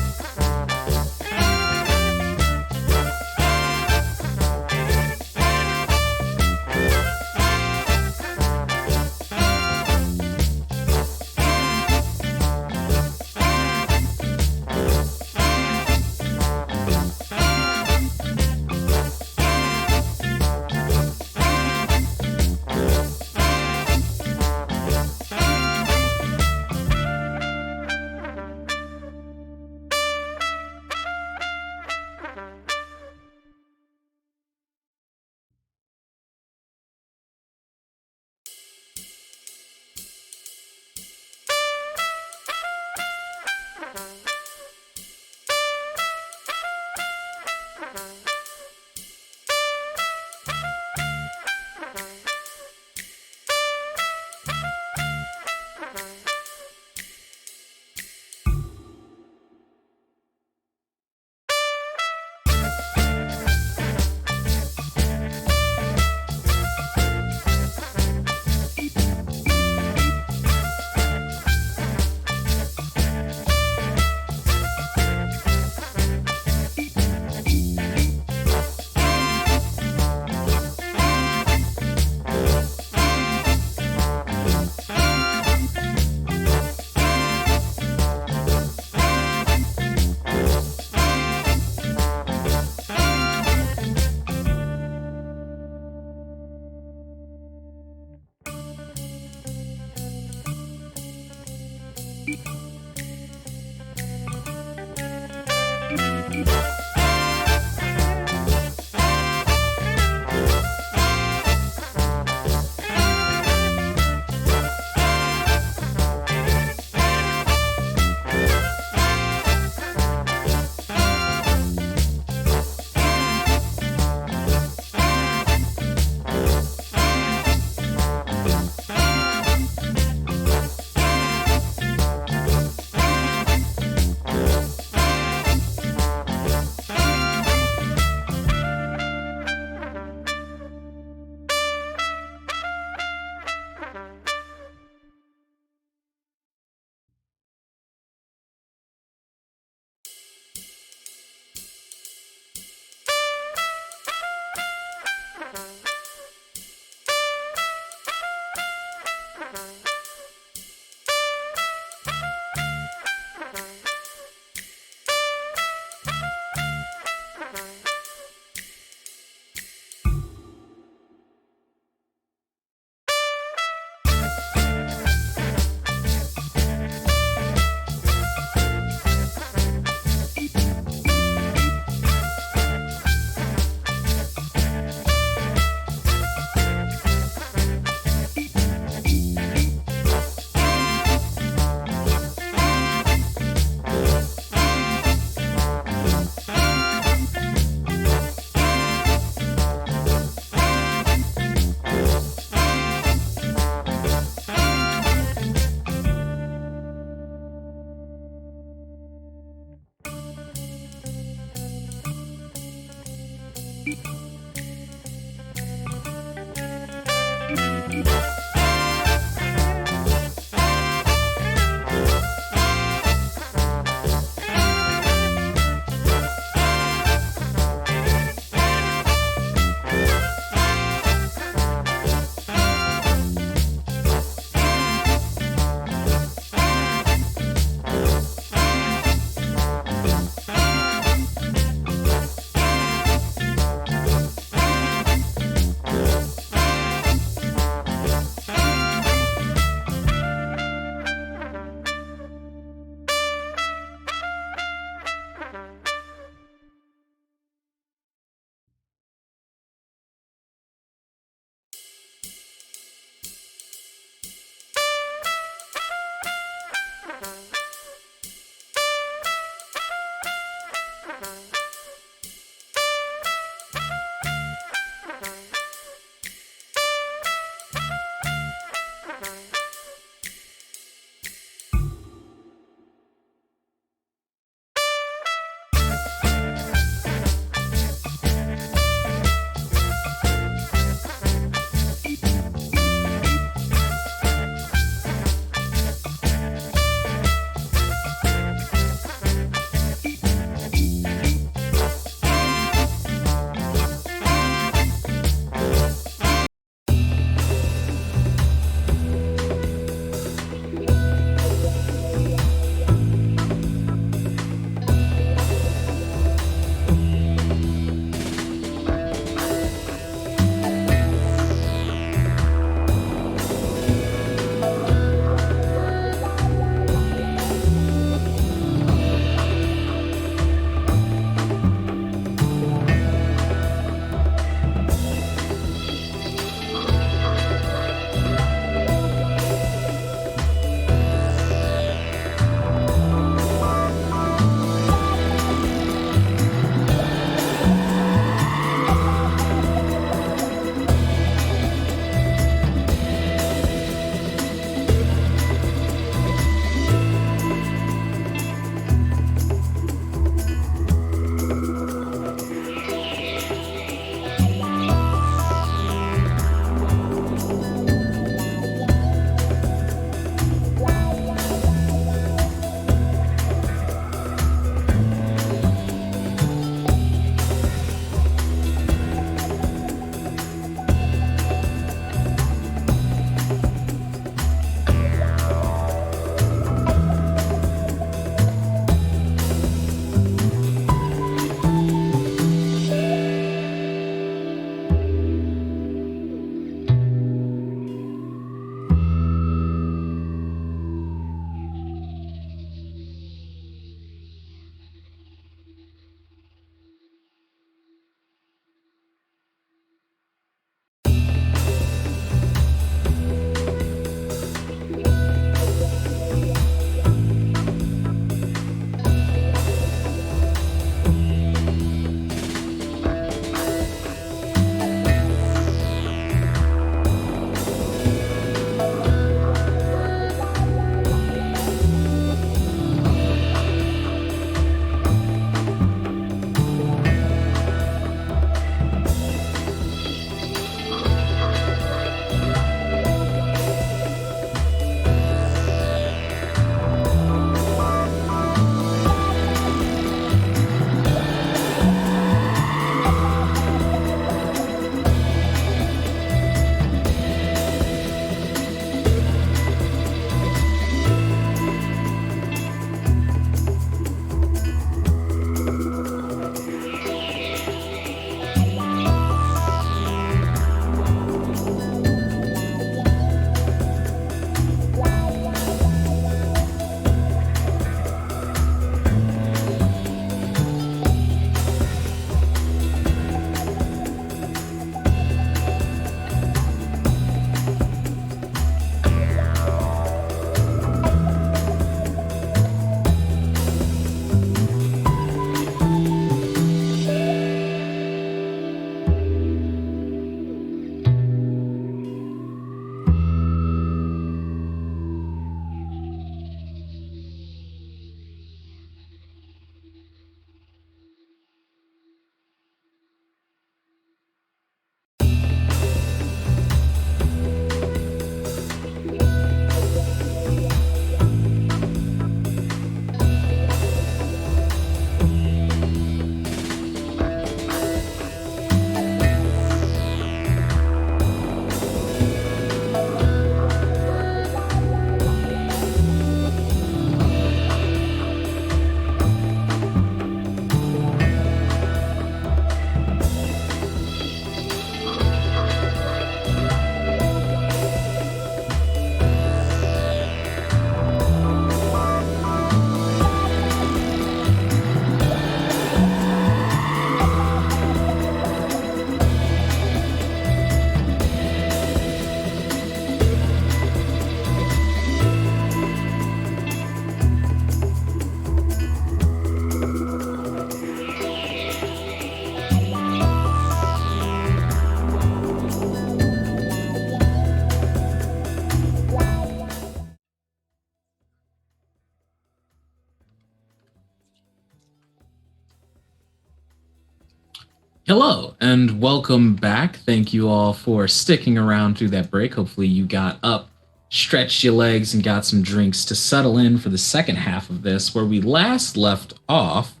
Hello and welcome back. Thank you all for sticking around through that break. Hopefully, you got up, stretched your legs, and got some drinks to settle in for the second half of this, where we last left off.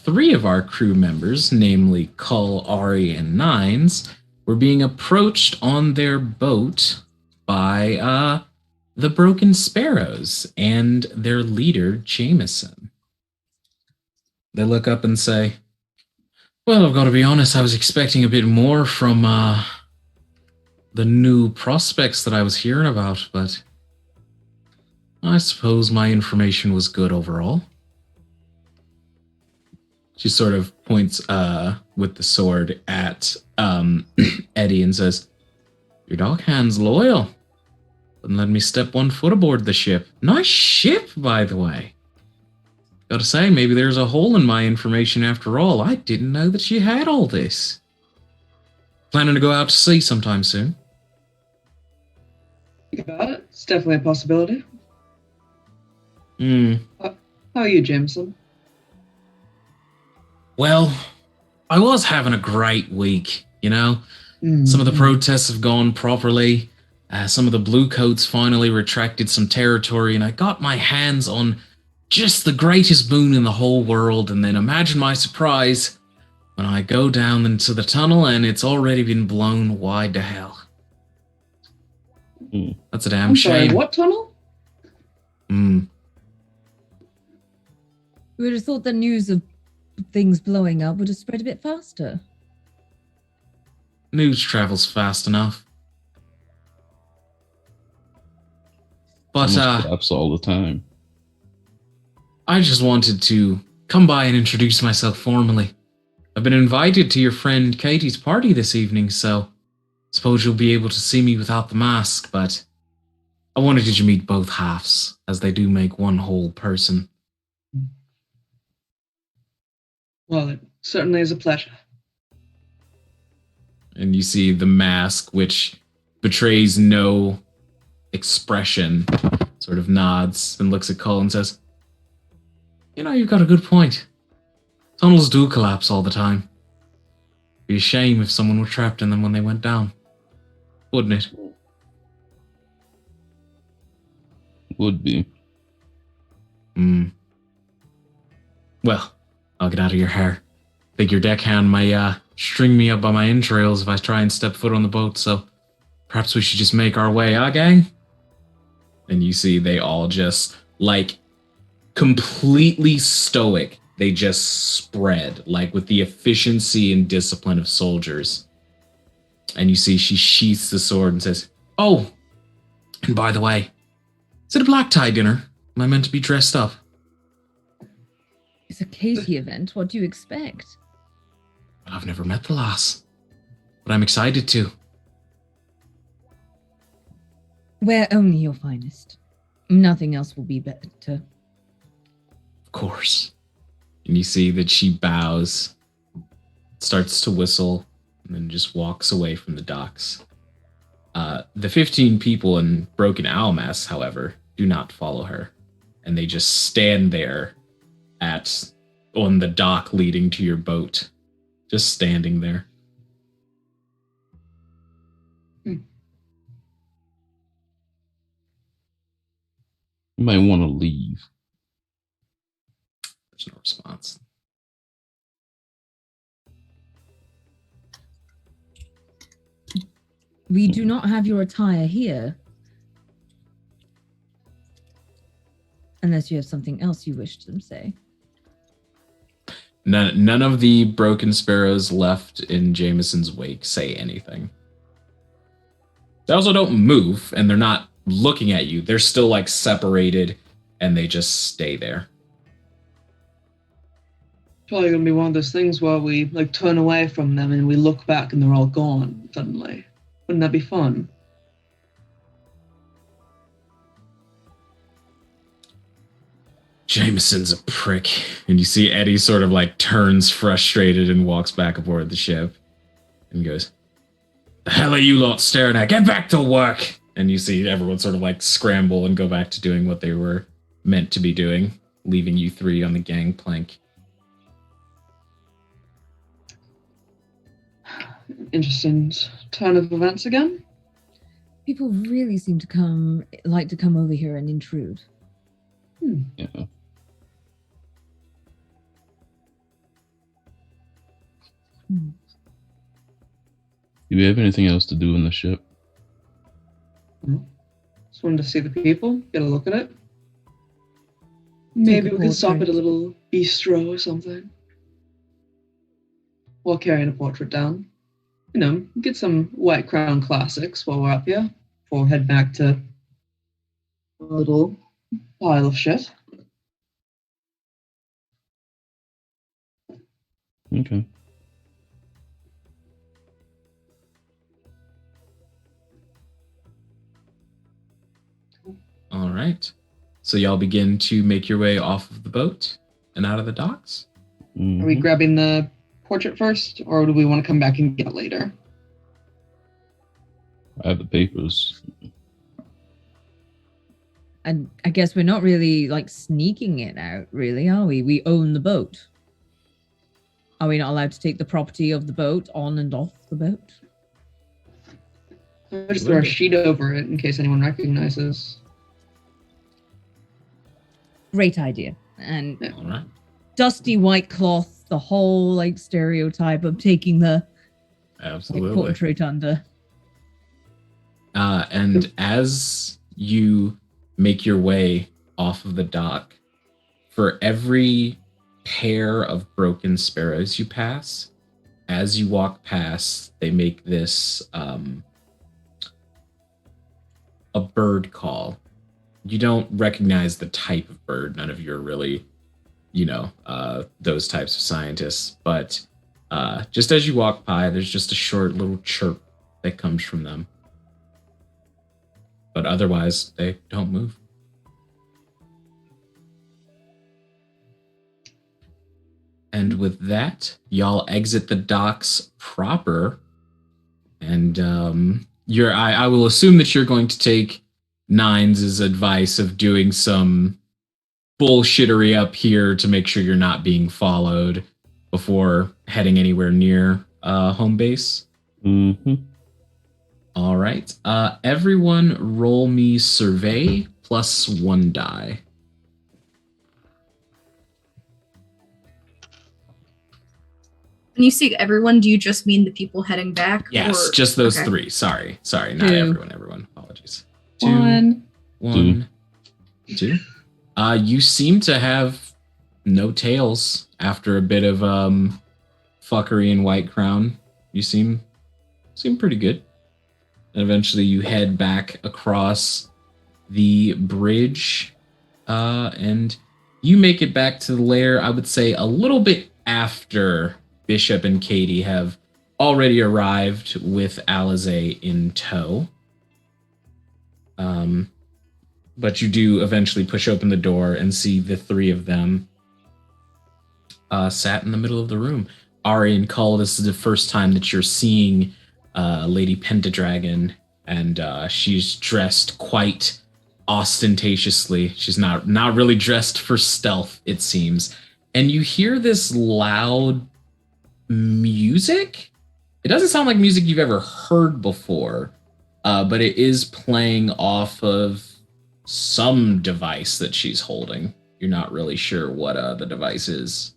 Three of our crew members, namely Cull, Ari, and Nines, were being approached on their boat by the Broken Sparrows and their leader, Jameson. They look up and say, well, I've got to be honest, I was expecting a bit more from the new prospects that I was hearing about, but I suppose my information was good overall. She sort of points with the sword at Eddie and says, your dog hand's loyal. Wouldn't let me step one foot aboard the ship. Nice ship, by the way. Gotta say, maybe there's a hole in my information after all. I didn't know that she had all this. Planning to go out to sea sometime soon? You got it. It's definitely a possibility. How are you, Jameson? Well, I was having a great week, you know? Some of the protests have gone properly. Some of the bluecoats finally retracted some territory, and I got my hands on just the greatest boon in the whole world, and then imagine my surprise when I go down into the tunnel and it's already been blown wide to hell. That's a damn shame. Sorry, what tunnel? We would have thought the news of things blowing up would have spread a bit faster. News travels fast enough. But collapse all the time. I just wanted to come by and introduce myself formally. I've been invited to your friend Katie's party this evening, so suppose you'll be able to see me without the mask, but I wanted you to meet both halves, as they do make one whole person. Well, it certainly is a pleasure. And you see the mask, which betrays no expression, sort of nods and looks at Cole and says, you know, you've got a good point. Tunnels do collapse all the time. It'd be a shame if someone were trapped in them when they went down. Wouldn't it? Would be. Well, I'll get out of your hair. Think your deckhand may string me up by my entrails if I try and step foot on the boat, so perhaps we should just make our way, gang? And you see they all just, like, completely stoic. They just spread, like with the efficiency and discipline of soldiers. And you see she sheaths the sword and says, oh, and by the way, is it a black tie dinner? Am I meant to be dressed up? It's a Katie event. What do you expect? Well, I've never met the lass, but I'm excited to. Wear only your finest. Nothing else will be better. Of course. And you see that she bows, starts to whistle, and then just walks away from the docks. The 15 people in Broken Owl Mess, however, do not follow her. And they just stand there on the dock leading to your boat. Just standing there. You might want to leave. There's no response. We do not have your attire here. Unless you have something else you wish to say. None of the Broken Sparrows left in Jameson's wake say anything. They also don't move, and they're not looking at you. They're still, like, separated, and they just stay there. Probably gonna be one of those things where we, like, turn away from them and we look back and they're all gone suddenly. Wouldn't that be fun? Jameson's a prick. And you see Eddie sort of like turns frustrated and walks back aboard the ship and goes, the hell are you lot staring at? Get back to work. And you see everyone sort of like scramble and go back to doing what they were meant to be doing, leaving you three on the gangplank. interesting turn of events again. People really seem to come over here and intrude. Yeah. Do we have anything else to do in the ship? Just wanted to see the people, get a look at it. Maybe we could stop at a little bistro or something. While carrying a portrait down. You know, get some White Crown classics while we're up here. Before we head back to a little pile of shit. Okay. All right. So y'all begin to make your way off of the boat and out of the docks. Mhm. Are we grabbing the portrait first, or do we want to come back and get it later? I have the papers. And I guess we're not really like sneaking it out, really, are we? We own the boat. Are we not allowed to take the property of the boat on and off the boat? I'll just throw a sheet over it in case anyone recognizes. Great idea. And All right. dusty white cloth, the whole like stereotype of taking the Absolutely. portrait under. And as you make your way off of the dock, for every pair of broken sparrows you pass, as you walk past, they make this a bird call. You don't recognize the type of bird. None of you are really, those types of scientists. But just as you walk by, there's just a short little chirp that comes from them. But otherwise, they don't move. And with that, y'all exit the docks proper. And I will assume that you're going to take Nines' advice of doing some bullshittery up here to make sure you're not being followed before heading anywhere near home base. Mm-hmm. All right. Everyone roll me survey plus 1 die. When you say everyone, do you just mean the people heading back? Yes, or- just those okay. 3. Sorry, not 2. everyone. Apologies. 1. 1, 2. You seem to have no tails after a bit of fuckery in White Crown. You seem pretty good. And eventually you head back across the bridge, and you make it back to the lair, I would say, a little bit after Bishop and Katie have already arrived with Alizé in tow. But you do eventually push open the door and see the 3 of them sat in the middle of the room. Ari and Cull, this is the first time that you're seeing Lady Pentadragon, and she's dressed quite ostentatiously. She's not really dressed for stealth, it seems. And you hear this loud music. It doesn't sound like music you've ever heard before, but it is playing off of some device that she's holding. You're not really sure what the device is.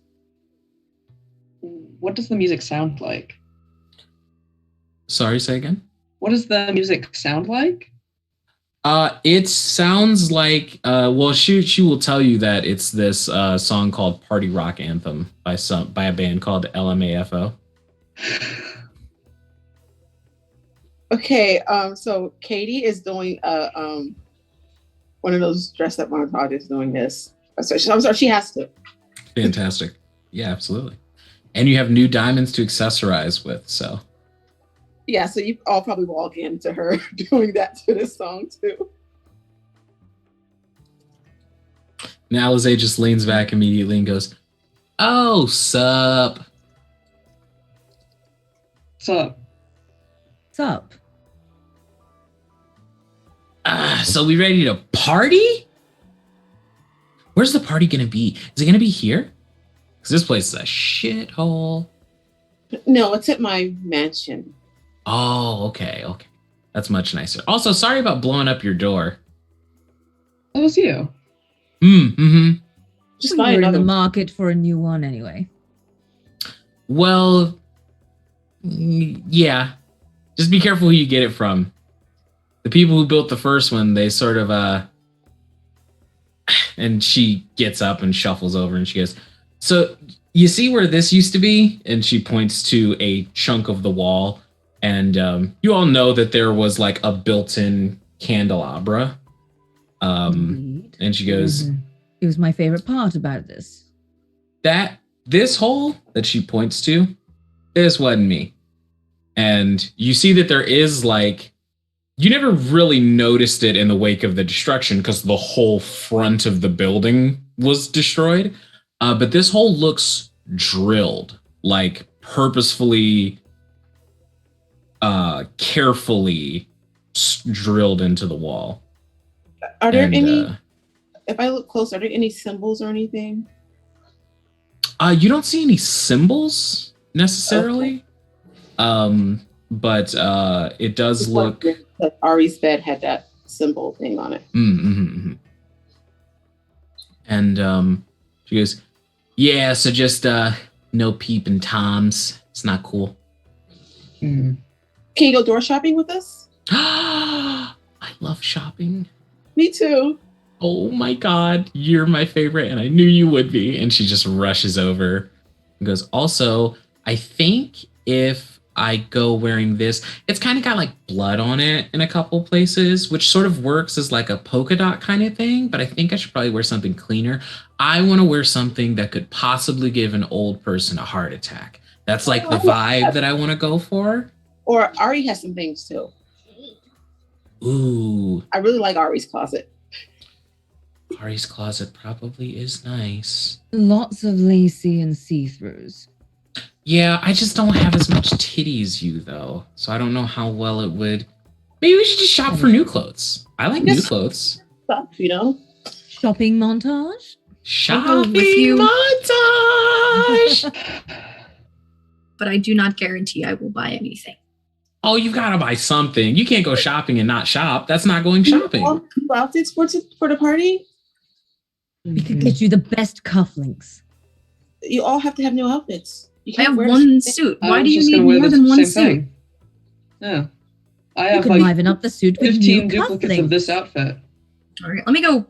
What does the music sound like? Sorry, say again? What does the music sound like? It sounds like she will tell you that it's this song called Party Rock Anthem by a band called LMAFO. Okay, so Katie is doing one of those dress up montages doing this. I'm sorry, she has to. Fantastic. Yeah, absolutely. And you have new diamonds to accessorize with, so. Yeah, so you all probably walk into her doing that to this song too. Now Alizé just leans back immediately and goes, "Oh, sup." So, Sup? So we ready to party? Where's the party gonna be? Is it gonna be here? Because this place is a shithole. No, it's at my mansion. Oh, okay. That's much nicer. Also, sorry about blowing up your door. That was you. Mm-hmm. Just We buy were in the another. market for a new one anyway. Well, yeah. Just be careful who you get it from. The people who built the first one, they sort of and she gets up and shuffles over and she goes, "So you see where this used to be?" And she points to a chunk of the wall. And you all know that there was like a built-in candelabra. Indeed. And she goes, It was my favorite part about this. this hole that she points to, this wasn't me. And you see that there is like, you never really noticed it in the wake of the destruction because the whole front of the building was destroyed. But this hole looks drilled, like purposefully, carefully drilled into the wall. Are there And, any? If I look close, are there any symbols or anything? You don't see any symbols necessarily. But it does look. Like Ari's bed had that symbol thing on it. Mm-hmm. And she goes, "Yeah, so just no peeping toms. It's not cool." Mm. Can you go door shopping with us? I love shopping. Me too. Oh my god, you're my favorite, and I knew you would be. And she just rushes over and goes, "Also, I think if I go wearing this, it's kind of got like blood on it in a couple places, which sort of works as like a polka dot kind of thing, but I think I should probably wear something cleaner. I want to wear something that could possibly give an old person a heart attack. That's like the vibe that I want to go for." Or Ari has some things too. Ooh, I really like Ari's closet. Ari's closet probably is nice. Lots of lacy and see-throughs. Yeah, I just don't have as much titty as you, though. So I don't know how well it would. Maybe we should just shop for new clothes. I like new clothes. Stuff, you know? Shopping montage? Shopping with you. montage! But I do not guarantee I will buy anything. Oh, you've got to buy something. You can't go shopping and not shop. That's not going shopping. New outfits for the party? We could get you the best cufflinks. You all have to have new outfits. You I can't have wear one the suit. I Why was do you just need gonna wear more the than one same suit? thing. Yeah. I You have could like liven up the suit with 15 new duplicates of cufflinks. this outfit. All right, let me go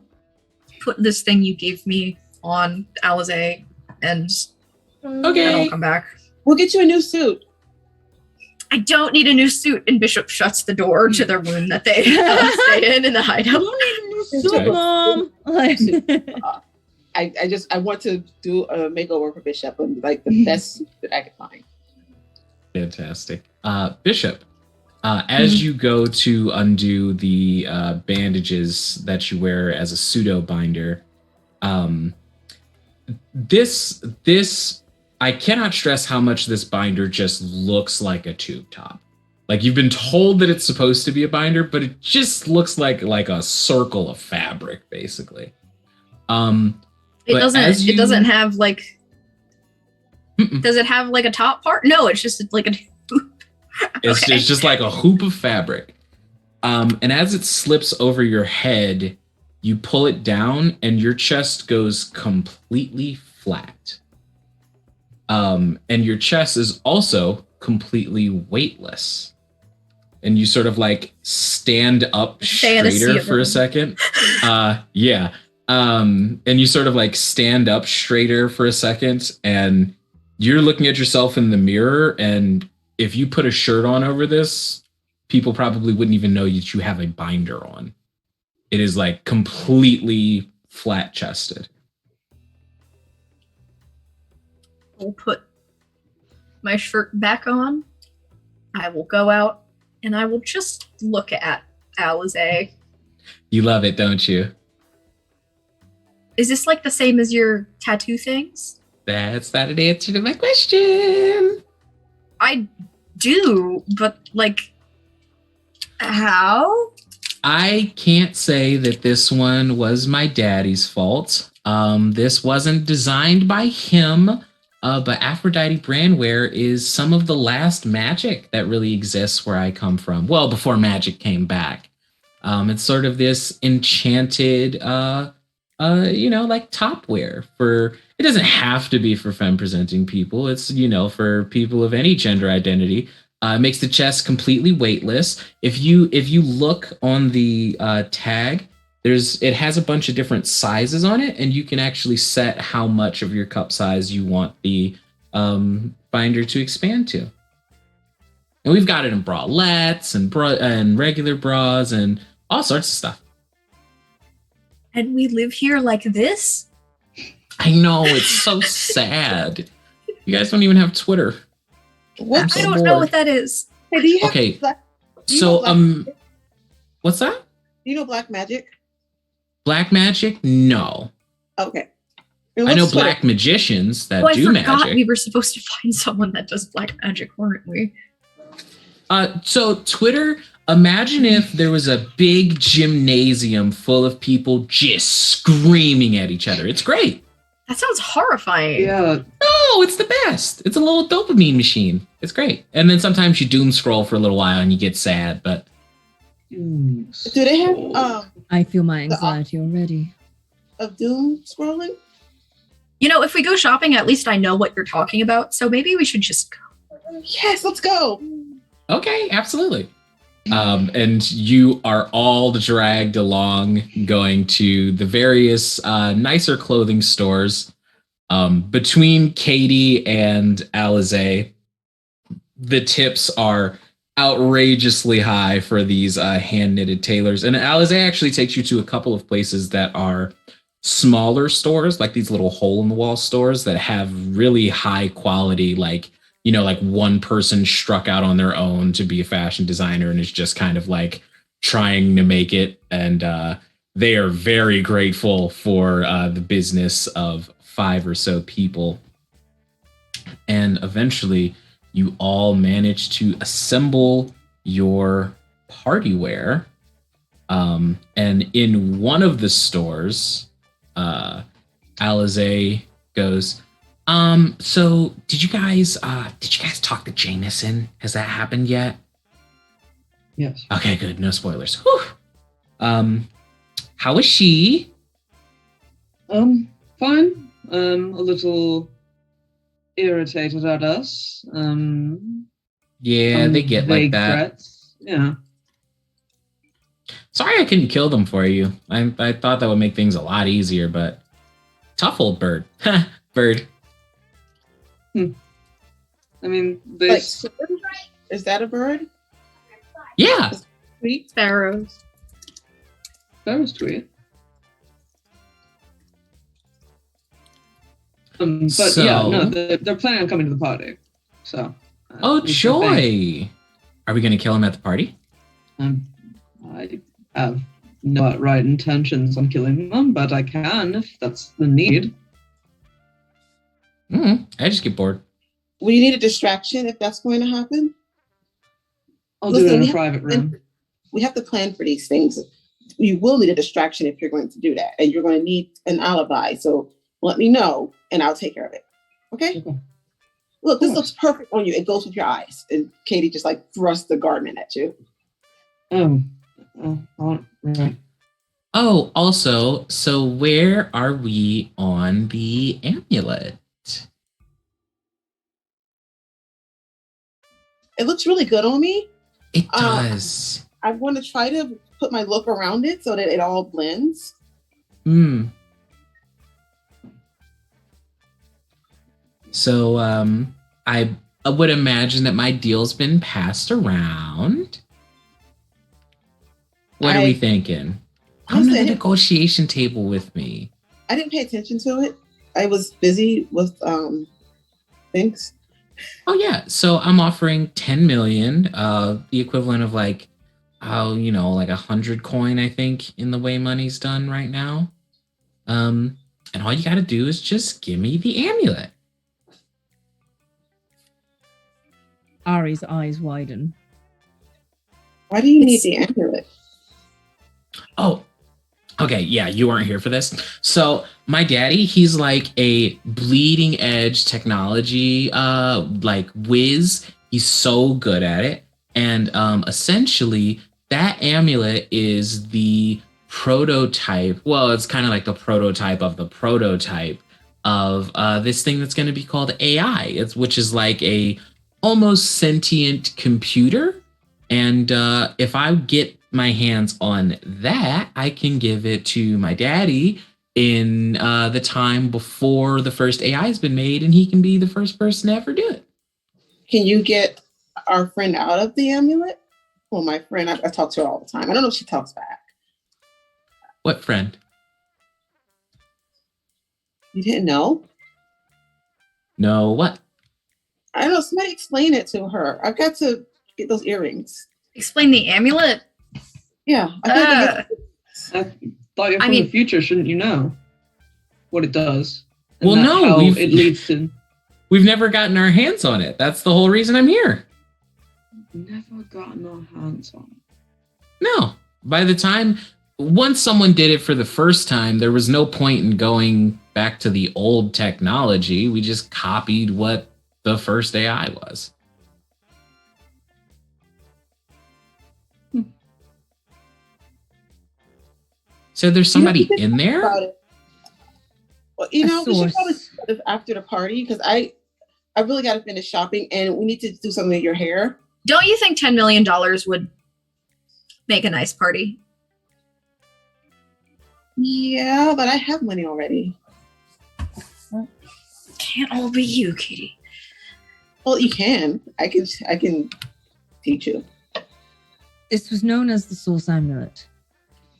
put this thing you gave me on Alizé, and then Okay. I'll come back. We'll get you a new suit. I don't need a new suit. And Bishop shuts the door to the room that they stay in the I hideout. don't need a new suit, Okay. Mom. Like, I want to do a makeover for Bishop and like the best suit that I could find. Fantastic. Bishop, as you go to undo the bandages that you wear as a pseudo binder, this I cannot stress how much this binder just looks like a tube top. Like you've been told that it's supposed to be a binder, but it just looks like a circle of fabric, basically. It But doesn't. as It doesn't you- have like. Mm-mm. Does it have like a top part? No, it's just like a. It's, Okay. it's just like a hoop of fabric. And as it slips over your head, you pull it down and your chest goes completely flat. And your chest is also completely weightless. And you sort of like stand up Fantasy straighter of for a it. second. Yeah. And you sort of like stand up straighter for a second and you're looking at yourself in the mirror, and if you put a shirt on over this, people probably wouldn't even know that you have a binder on. It is like completely flat chested. I'll put my shirt back on. I will go out and I will just look at Alizé. You love it, don't you? Is this like the same as your tattoo things? That's not an answer to my question. I do, but like, how? I can't say that this one was my daddy's fault. This wasn't designed by him. But Aphrodite brandware is some of the last magic that really exists where I come from. Well, before magic came back. It's sort of this enchanted, like topwear for. It doesn't have to be for femme presenting people. It's for people of any gender identity. It makes the chest completely weightless. If you look on the tag, it has a bunch of different sizes on it, and you can actually set how much of your cup size you want the binder to expand to. And we've got it in bralettes and regular bras and all sorts of stuff. And we live here like this? I know, it's so sad. You guys don't even have Twitter. What? I don't know what that is. Hey, do you have Okay, do you know black, what's that? do you know black magic? Black magic? No. Okay. I know black magicians that Oh, I do forgot magic. we were supposed to find someone that does black magic, weren't we? So Twitter, imagine if there was a big gymnasium full of people just screaming at each other. It's great. That sounds horrifying. Yeah. Oh, it's the best. It's a little dopamine machine. It's great. And then sometimes you doom scroll for a little while and you get sad, but Do they have I feel my anxiety already. of doom scrolling? If we go shopping, at least I know what you're talking about. So maybe we should just go. Yes, let's go. okay, absolutely. And you are all dragged along going to the various nicer clothing stores. Between Katie and Alize, the tips are outrageously high for these hand-knitted tailors. And Alize actually takes you to a couple of places that are smaller stores, like these little hole-in-the-wall stores that have really high quality, like one person struck out on their own to be a fashion designer and is just kind of like trying to make it. And they are very grateful for the business of 5 or so people. And eventually you all manage to assemble your party wear. And in one of the stores, Alize goes, so did you guys talk to Jameson? Has that happened yet? Yes. Okay, good. No spoilers. Whew. How is she? Fine. A little irritated at us. Yeah, they get like vague that. threats. Yeah. Sorry I couldn't kill them for you. I thought that would make things a lot easier, but tough old bird. Bird. I mean, Like, is that a bird? Yeah. Sweet. Sparrows. that was sweet. But yeah, no, they're planning on coming to the party. So. Oh, we should think. joy. Are we going to kill him at the party? I have no right intentions on killing them, but I can if that's the need. I just get bored. Will you need a distraction if that's going to happen? I'll do it in we a have private to plan- room. We have to plan for these things. You will need a distraction if you're going to do that, and you're going to need an alibi. So let me know, and I'll take care of it. Okay? Okay. Look, this looks perfect on you. It goes with your eyes. And Katie just like thrusts the garment at you. Right. Oh, also, so where are we on the amulet? It looks really good on me. It does. I'm going to try to put my look around it so that it all blends. So I would imagine that my deal's been passed around. What are we thinking? Come to the negotiation table with me. I didn't pay attention to it. I was busy with things. Oh yeah. So I'm offering 10 million, the equivalent of like 100 coin, I think, in the way money's done right now. And all you gotta do is just give me the amulet. Ari's eyes widen. Why do you need the amulet? Oh, Okay, yeah, you weren't here for this. So my daddy, he's like a bleeding edge technology like whiz. He's so good at it. And essentially that amulet is the prototype. Well, it's kind of like the prototype of the prototype of this thing that's going to be called AI. It's which is like a almost sentient computer. And if I get my hands on that, I can give it to my daddy in the time before the first AI has been made, and he can be the first person to ever do it. Can you get our friend out of the amulet? Well, my friend, I talk to her all the time. I don't know if she talks back. What friend? You didn't know? No, what? I don't know. Somebody explain it to her. I've got to get those earrings. Explain the amulet. Yeah. I I thought you're from mean- the future. Shouldn't you know what it does? Well, that no, how we've- it leads to. We've never gotten our hands on it. That's the whole reason I'm here. Never gotten our hands on. No. By the time, once someone did it for the first time, there was no point in going back to the old technology. We just copied what the first AI was. So there's somebody in there? About it. Well, A we should source. probably do this after the party because I really got to finish shopping and we need to do something with your hair. Don't you think $10 million would make a nice party? Yeah, but I have money already. Can't all be you, Katie. Well, you can. I can teach you. This was known as the Source Amulet.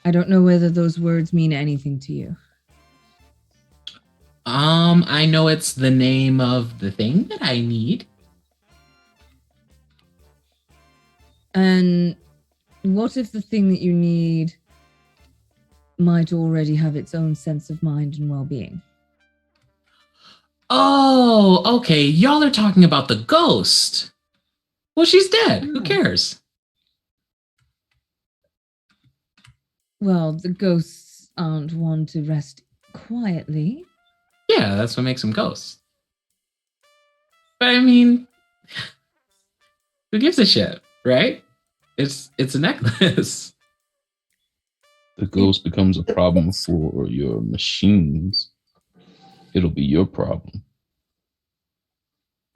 I don't know whether those words mean anything to you. I know it's the name of the thing that I need. And what if the thing that you need might already have its own sense of mind and well-being? Oh, okay. Y'all are talking about the ghost. Well, she's dead. Who Oh. cares? Well, the ghosts aren't one to rest quietly. Yeah, that's what makes them ghosts. But I mean, who gives a shit, right? It's a necklace. The ghost becomes a problem for your machines. It'll be your problem.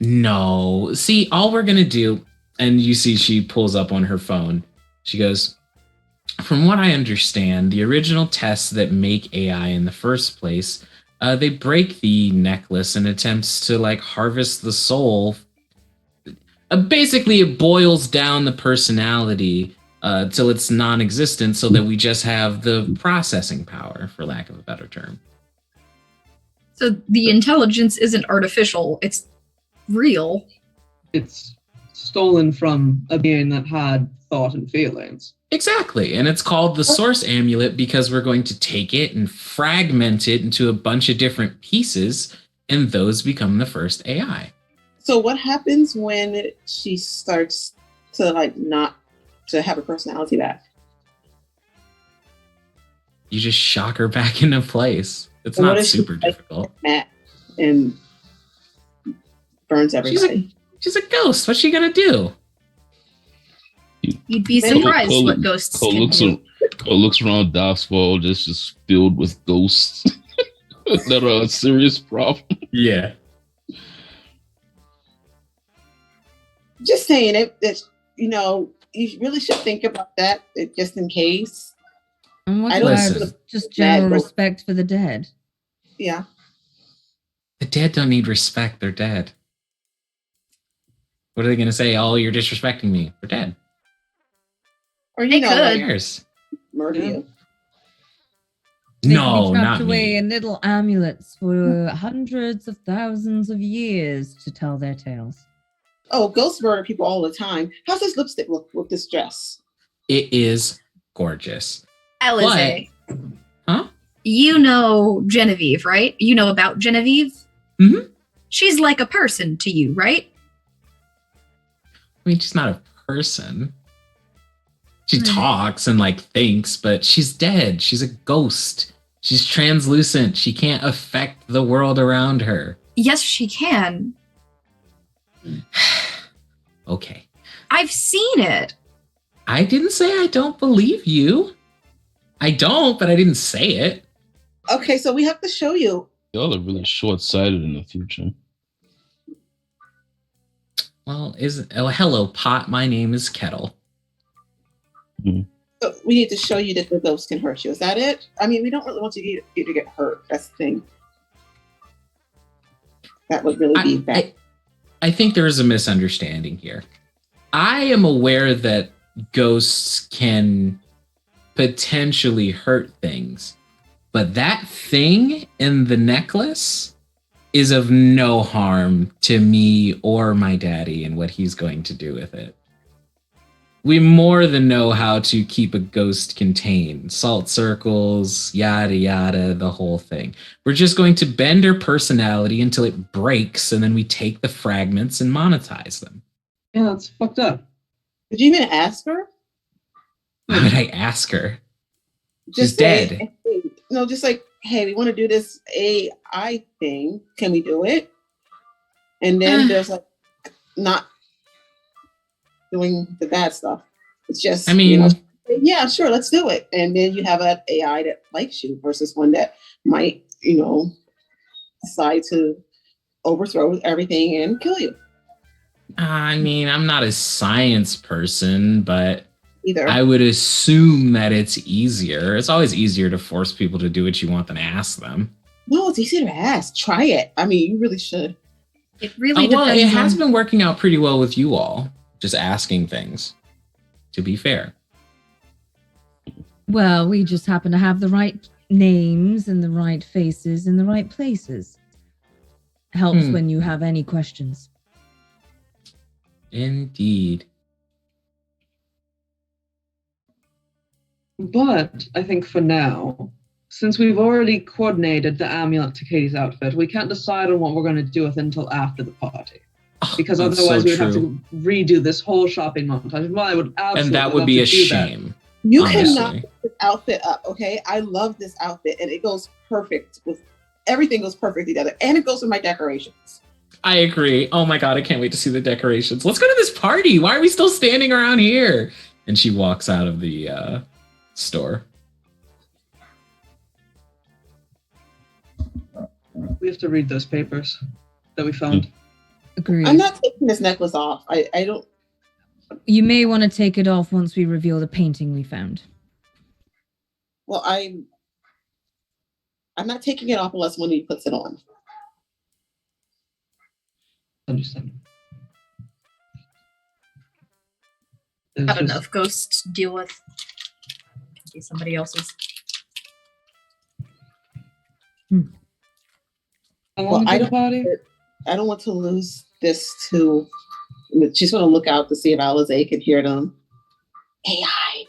No. See, all we're gonna do, and you see she pulls up on her phone. She goes, from what I understand, the original tests that make AI in the first place, they break the necklace in attempts to like harvest the soul. Basically, it boils down the personality till it's non-existent, so that we just have the processing power, for lack of a better term. So the intelligence isn't artificial, it's real. It's stolen from a being that had thought and feelings. Exactly. And it's called the Source Amulet because we're going to take it and fragment it into a bunch of different pieces, and those become the first AI. So what happens when she starts to like not to have her personality back? You just shock her back into place. It's And what not if she, super like, difficult. Matt and burns everybody. She's a ghost. What's she gonna do? You'd be Cole- surprised Cole- what ghosts Cole can looks, do. Cole looks around Doswell, just filled with ghosts that are a serious problem. Yeah. Just saying it. That you really should think about that just in case. And what I don't about listen. just general Mad ghost. respect for the dead? Yeah. The dead don't need respect. They're dead. What are they gonna say? Oh, you're disrespecting me. We're dead. Or They Who could. like, cares? murder you. They No, can be trapped not away me. in little amulets for hundreds of thousands of years to tell their tales. Oh, ghosts murder people all the time. How's this lipstick look with this dress? It is gorgeous. Alize, Huh? you know Genevieve, right? You know about Genevieve? Mhm. She's like a person to you, right? I mean, she's not a person. She talks and like thinks, but she's dead. She's a ghost. She's translucent. She can't affect the world around her. Yes, she can. Okay. I've seen it. I didn't say I don't believe you. I don't, but I didn't say it. Okay, so we have to show you. Y'all are really short-sighted in the future. Well, hello, Pot. My name is Kettle. So we need to show you that the ghost can hurt you. Is that it? I mean, we don't really want you to get hurt. That's the thing. That would really be bad. I think there is a misunderstanding here. I am aware that ghosts can potentially hurt things, but that thing in the necklace is of no harm to me or my daddy and what he's going to do with it. We more than know how to keep a ghost contained. Salt circles, yada yada, the whole thing. We're just going to bend her personality until it breaks, and then we take the fragments and monetize them. Yeah, that's fucked up. Did you even ask her? Why would I ask her? She's Just say, dead. hey, no, just like, hey, we want to do this AI thing. Can we do it? And then there's like not doing the bad stuff. It's just, I mean, yeah, sure, let's do it. And then you have an AI that likes you versus one that might, decide to overthrow everything and kill you. I mean, I'm not a science person, but Either. I would assume that it's easier. It's always easier to force people to do what you want than ask them. No, it's easy to ask. Try it. I mean, you really should. It really Well, depends. it has been working out pretty well with you all. Just asking things, to be fair. Well, we just happen to have the right names and the right faces in the right places. Helps when you have any questions. Indeed. But I think for now, since we've already coordinated the amulet to Katie's outfit, we can't decide on what we're going to do with it until after the party. Because That's otherwise so we would have true. to redo this whole shopping montage. Well, I would absolutely And that love would be to a do that. shame. You Honestly. cannot put this outfit up, okay? I love this outfit, and it goes perfect with everything. Goes perfect together, and it goes with my decorations. I agree. Oh my god, I can't wait to see the decorations. Let's go to this party. Why are we still standing around here? And she walks out of the store. We have to read those papers that we found. Agreed. I'm not taking this necklace off. I don't. You may want to take it off once we reveal the painting we found. Well, I'm not taking it off unless one of you puts it on. Understand. Got enough ghosts to deal with. Be somebody else's. How long Well, is the party? I don't want to lose this to. She's going to look out to see if Alize can hear them. AI.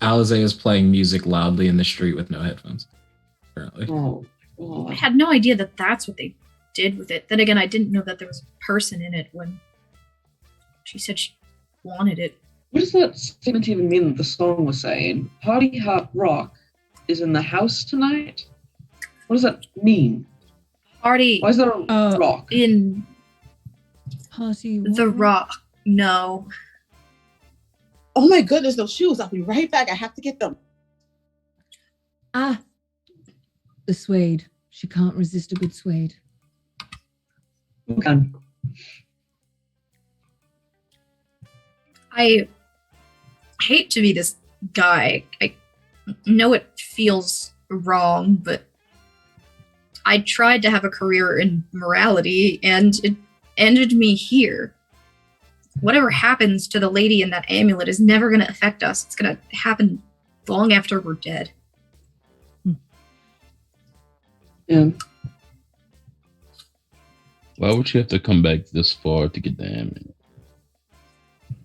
Alize is playing music loudly in the street with no headphones, apparently. Oh, I God. had no idea that that's what they did with it. Then again, I didn't know that there was a person in it when she said she wanted it. What does that statement even mean that the song was saying? Party Hot Rock is in the house tonight? What does that mean? Party Why is there a rock? in Party. the rock. No. Oh my goodness, those shoes. I'll be right back. I have to get them. Ah, the suede. She can't resist a good suede. Okay. I hate to be this guy. I know it feels wrong, but I tried to have a career in morality and it ended me here. Whatever happens to the lady in that amulet is never going to affect us. It's going to happen long after we're dead. Yeah. Why would you have to come back this far to get the amulet?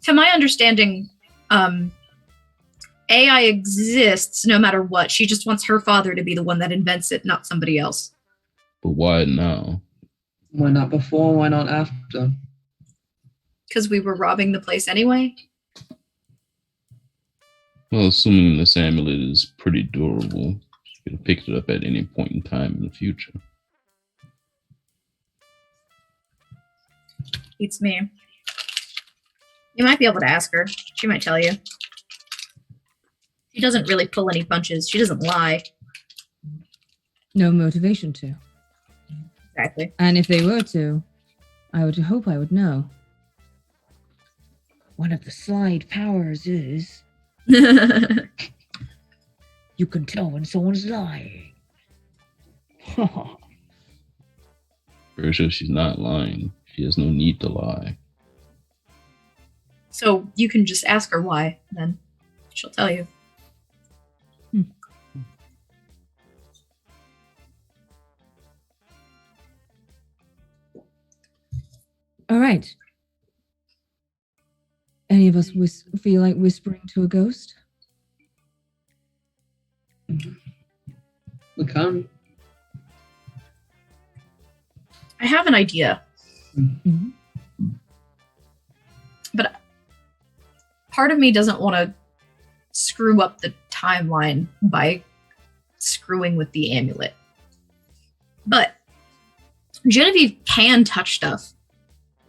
To my understanding, AI exists no matter what. She just wants her father to be the one that invents it, not somebody else. But why now? Why not before? Why not after? Because we were robbing the place anyway. Well, assuming this amulet is pretty durable, you can pick it up at any point in time in the future. Beats me. You might be able to ask her. She might tell you. She doesn't really pull any punches. She doesn't lie. No motivation to. Exactly. And if they were to, I would hope I would know. One of the slide powers is you can tell when someone's lying. Very sure she's not lying. She has no need to lie. So you can just ask her why, then she'll tell you. All right. Any of us feel like whispering to a ghost? We can. I have an idea. Mm-hmm. But part of me doesn't want to screw up the timeline by screwing with the amulet. But Genevieve can touch stuff,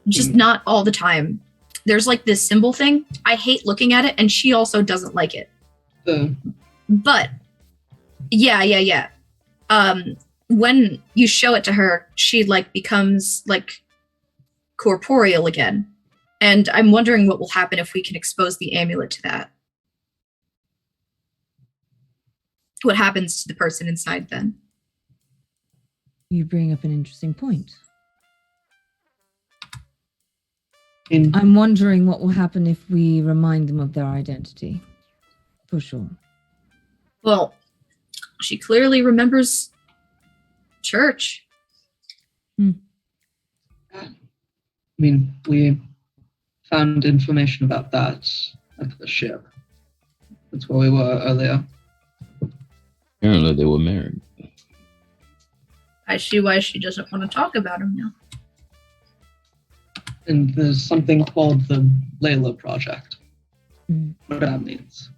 just not all the time. There's like this symbol thing. I hate looking at it, and she also doesn't like it. But yeah. When you show it to her, she like becomes like corporeal again. And I'm wondering what will happen if we can expose the amulet to that. What happens to the person inside then? You bring up an interesting point. In I'm wondering what will happen if we remind them of their identity. For sure. Well, she clearly remembers church. I mean, we found information about that at the ship. That's where we were earlier. Apparently, they were married. I see why she doesn't want to talk about him now. And there's something called the Layla Project. Mm. What that means.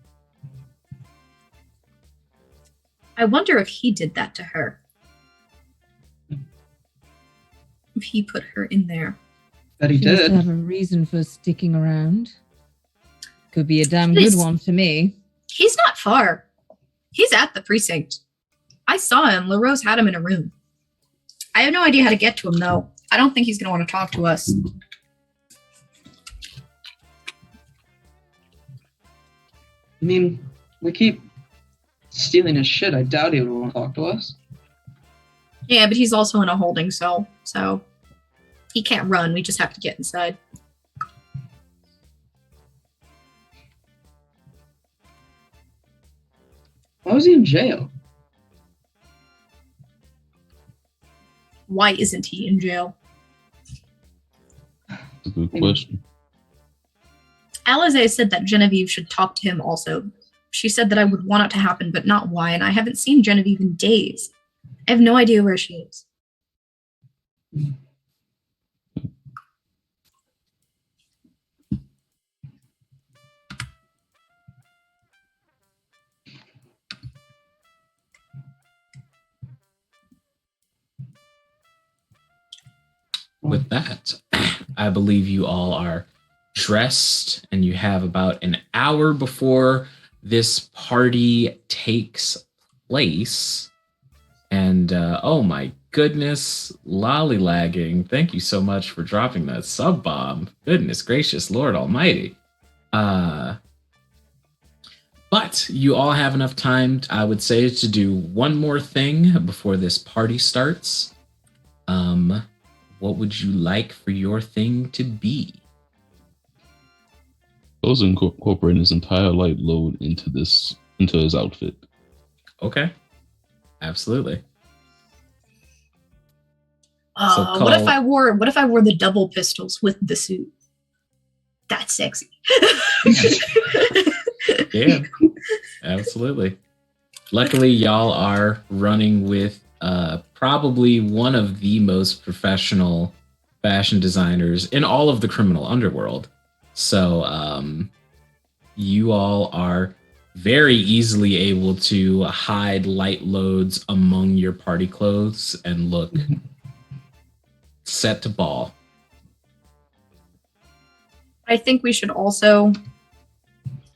I wonder if he did that to her. If he put her in there. That he She must did. have a reason for sticking around. Could be a damn good Please. one to me. He's not far. He's at the precinct. I saw him. LaRose had him in a room. I have no idea how to get to him, though. I don't think he's going to want to talk to us. I mean, we keep stealing his shit. I doubt he would want to talk to us. Yeah, but he's also in a holding cell, so he can't run. We just have to get inside. Why was he in jail? Why isn't he in jail? That's a good question. Alize said that Genevieve should talk to him also. She said that I would want it to happen, but not why, and I haven't seen Genevieve in days. I have no idea where she is. With that, I believe you all are dressed and you have about an hour before this party takes place. And oh my goodness, lollylagging. Thank you so much for dropping that sub bomb. Goodness gracious, Lord Almighty. But you all have enough time, I would say, to do one more thing before this party starts. What would you like for your thing to be? I was incorporating his entire light load into his outfit. Okay. Absolutely. What if I wore the double pistols with the suit? That's sexy. Yeah, absolutely. Luckily, y'all are running with probably one of the most professional fashion designers in all of the criminal underworld. So you all are very easily able to hide light loads among your party clothes and look set to ball. I think we should also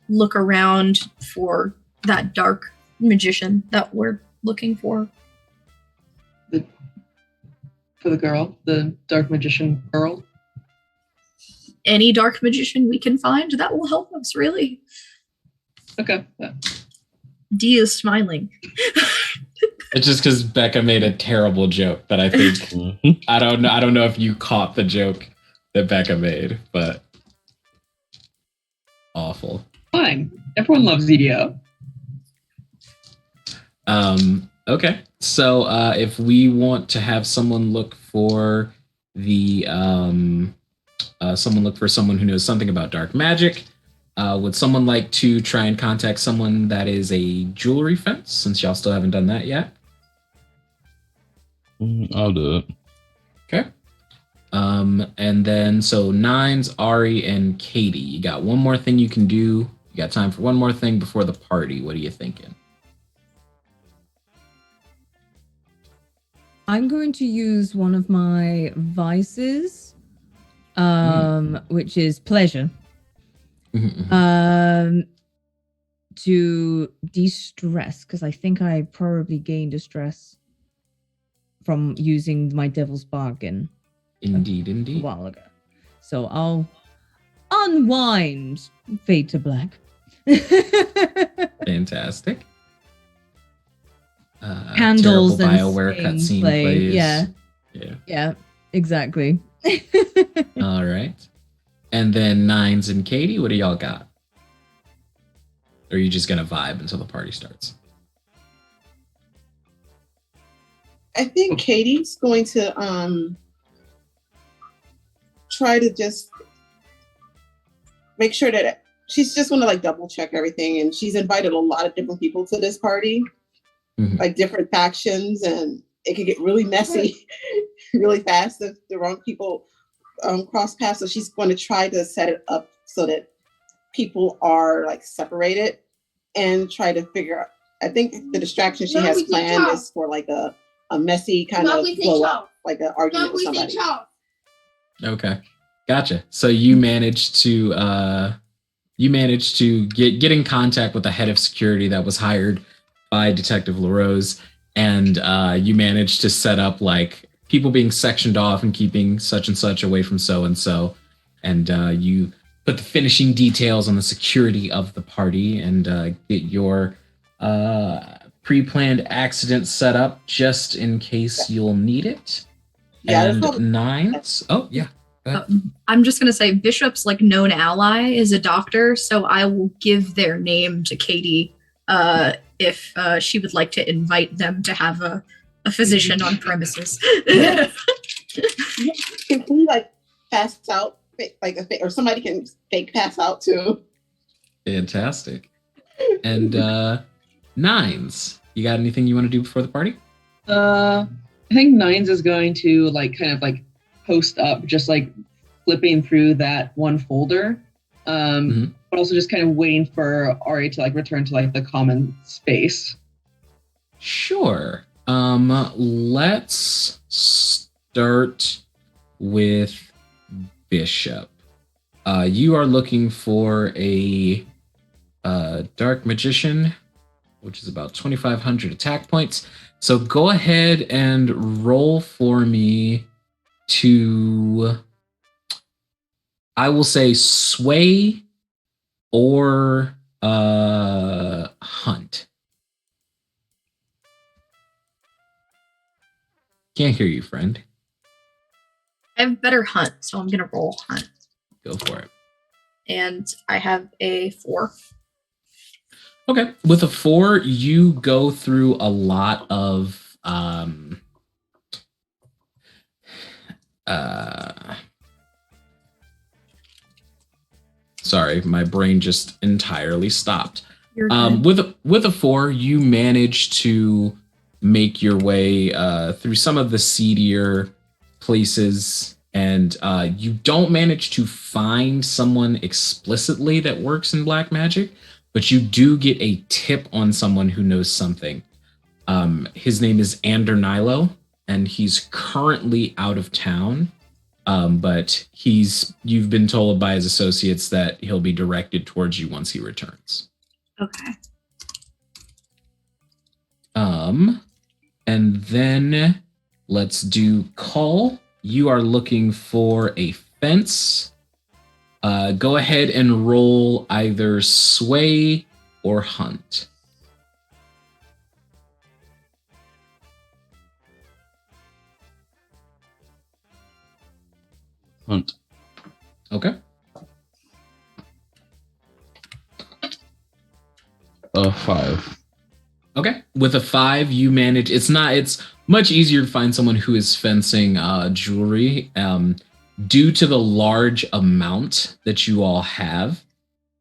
look around for that dark magician that we're looking for. For the girl, the dark magician girl. Any dark magician we can find that will help us, really. Okay. Yeah. Dee is smiling. It's just because Becca made a terrible joke that I think I don't know if you caught the joke that Becca made, but awful. Fine. Everyone loves EDO. Okay. So if we want to have someone look for the someone who knows something about dark magic, would someone like to try and contact someone that is a jewelry fence, since y'all still haven't done that yet? I'll do it. Okay. And then so Nines, Ari, and Katie. You got one more thing you can do. You got time for one more thing before the party. What are you thinking? I'm going to use one of my vices, which is pleasure, to de-stress, because I think I probably gained a stress from using my devil's bargain Indeed. a while ago. So I'll unwind fade to black. Fantastic. Candles and BioWare cutscene play. plays. Yeah, exactly. All right. And then Nines and Katie, what do y'all got? Or are you just gonna vibe until the party starts? I think Katie's going to try to just make sure that she's just going to like double check everything, and she's invited a lot of different people to this party, like different factions, and it could get really messy really fast if the wrong people cross paths. So she's going to try to set it up so that people are like separated and try to figure out. I think the distraction she has planned is for like a messy kind of blow up, like an argument with somebody. Okay, gotcha. So you managed to get in contact with the head of security that was hired by Detective LaRose, and you managed to set up like people being sectioned off and keeping such and such away from so and so, and you put the finishing details on the security of the party and get your pre-planned accident set up just in case you'll need it. Yeah, and Nines. Oh yeah. I'm just gonna say Bishop's like known ally is a doctor, so I will give their name to Katie if she would like to invite them to have a physician on premises. Can we like pass out, or somebody can fake pass out too? Fantastic. And Nines, you got anything you want to do before the party? I think Nines is going to like kind of like post up, just like flipping through that one folder, but also just kind of waiting for Ari to like return to like the common space. Sure. Let's start with Bishop. You are looking for a dark magician, which is about 2,500 attack points. So go ahead and roll for me to, I will say, sway or hunt. Can't hear you, friend. I have better hunt, so I'm gonna roll hunt. Go for it. And I have a 4. Okay. With a 4, you go through a lot of sorry, my brain just entirely stopped. With a 4, you manage to make your way through some of the seedier places, and you don't manage to find someone explicitly that works in black magic, but you do get a tip on someone who knows something. His name is Ander Nilo, and he's currently out of town. But you've been told by his associates that he'll be directed towards you once he returns. Okay. And then let's do call. You are looking for a fence. Go ahead and roll either sway or hunt. Hunt. Okay. 5. Okay. With a 5, you manage. It's much easier to find someone who is fencing jewelry. Due to the large amount that you all have,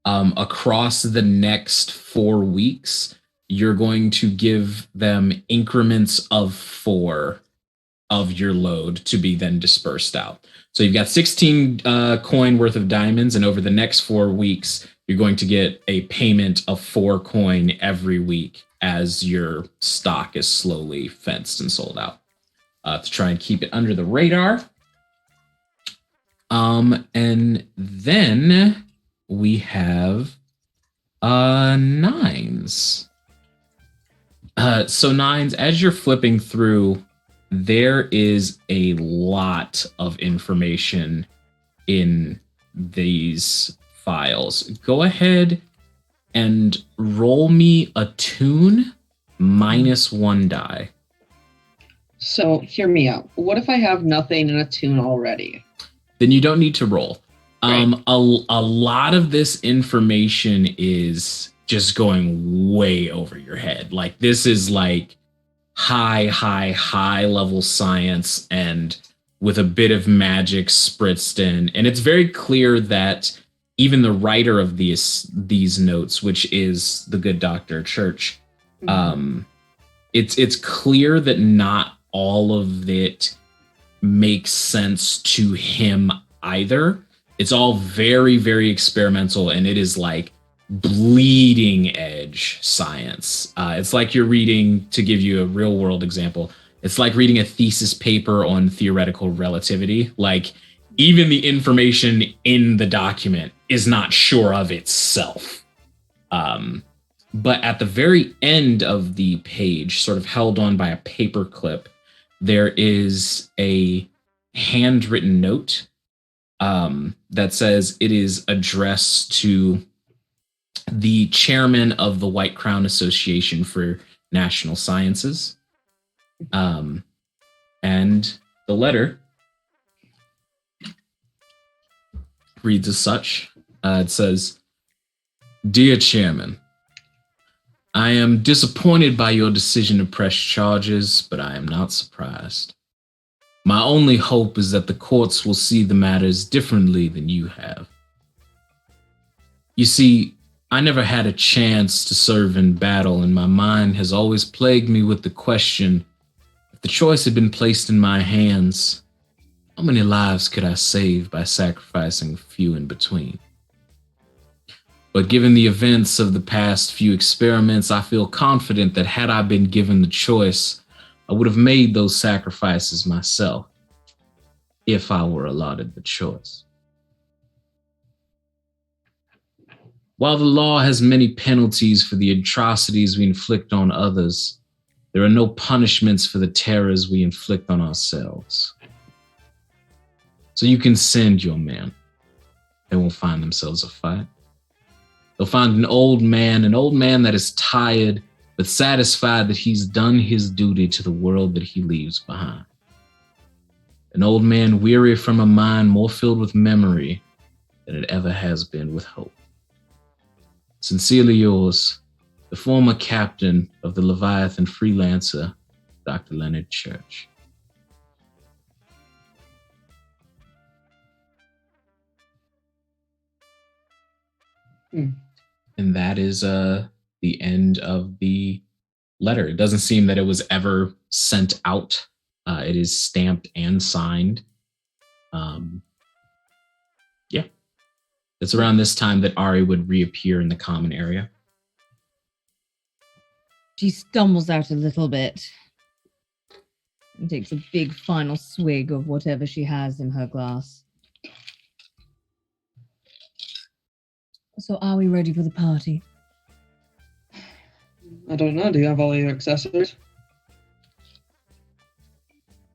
across the next 4 weeks, you're going to give them increments of 4 of your load to be then dispersed out. So you've got 16 coin worth of diamonds, and over the next 4 weeks, you're going to get a payment of 4 coin every week as your stock is slowly fenced and sold out, to try and keep it under the radar. And then we have nines. So nines, as you're flipping through, there is a lot of information in these files. Go ahead and roll me a tune -1 die. So hear me out. What if I have nothing in a tune already? Then you don't need to roll. Right. A lot of this information is just going way over your head. Like, this is like high level science, and with a bit of magic spritzed in. And it's very clear that even the writer of these notes, which is the good Dr. Church, it's clear that not all of it makes sense to him either. It's all very, very experimental, and it is like bleeding edge science. It's like you're reading, to give you a real world example, it's like reading a thesis paper on theoretical relativity. Like, even the information in the document is not sure of itself. But at the very end of the page, sort of held on by a paper clip, there is a handwritten note that says it is addressed to the chairman of the White Crown Association for National Sciences. And the letter reads as such. It says, "Dear Chairman, I am disappointed by your decision to press charges, but I am not surprised. My only hope is that the courts will see the matters differently than you have. You see, I never had a chance to serve in battle, and my mind has always plagued me with the question, if the choice had been placed in my hands, how many lives could I save by sacrificing a few in between? But given the events of the past few experiments, I feel confident that had I been given the choice, I would have made those sacrifices myself, if I were allotted the choice. While the law has many penalties for the atrocities we inflict on others, there are no punishments for the terrors we inflict on ourselves. So you can send your men. They won't find themselves a fight. They'll find an old man that is tired, but satisfied that he's done his duty to the world that he leaves behind. An old man weary from a mind more filled with memory than it ever has been with hope. Sincerely yours, the former captain of the Leviathan Freelancer, Dr. Leonard Church." And that is the end of the letter. It doesn't seem that it was ever sent out. It is stamped and signed. Yeah. It's around this time that Ari would reappear in the common area. She stumbles out a little bit and takes a big final swig of whatever she has in her glass. So are we ready for the party? I don't know. Do you have all your accessories?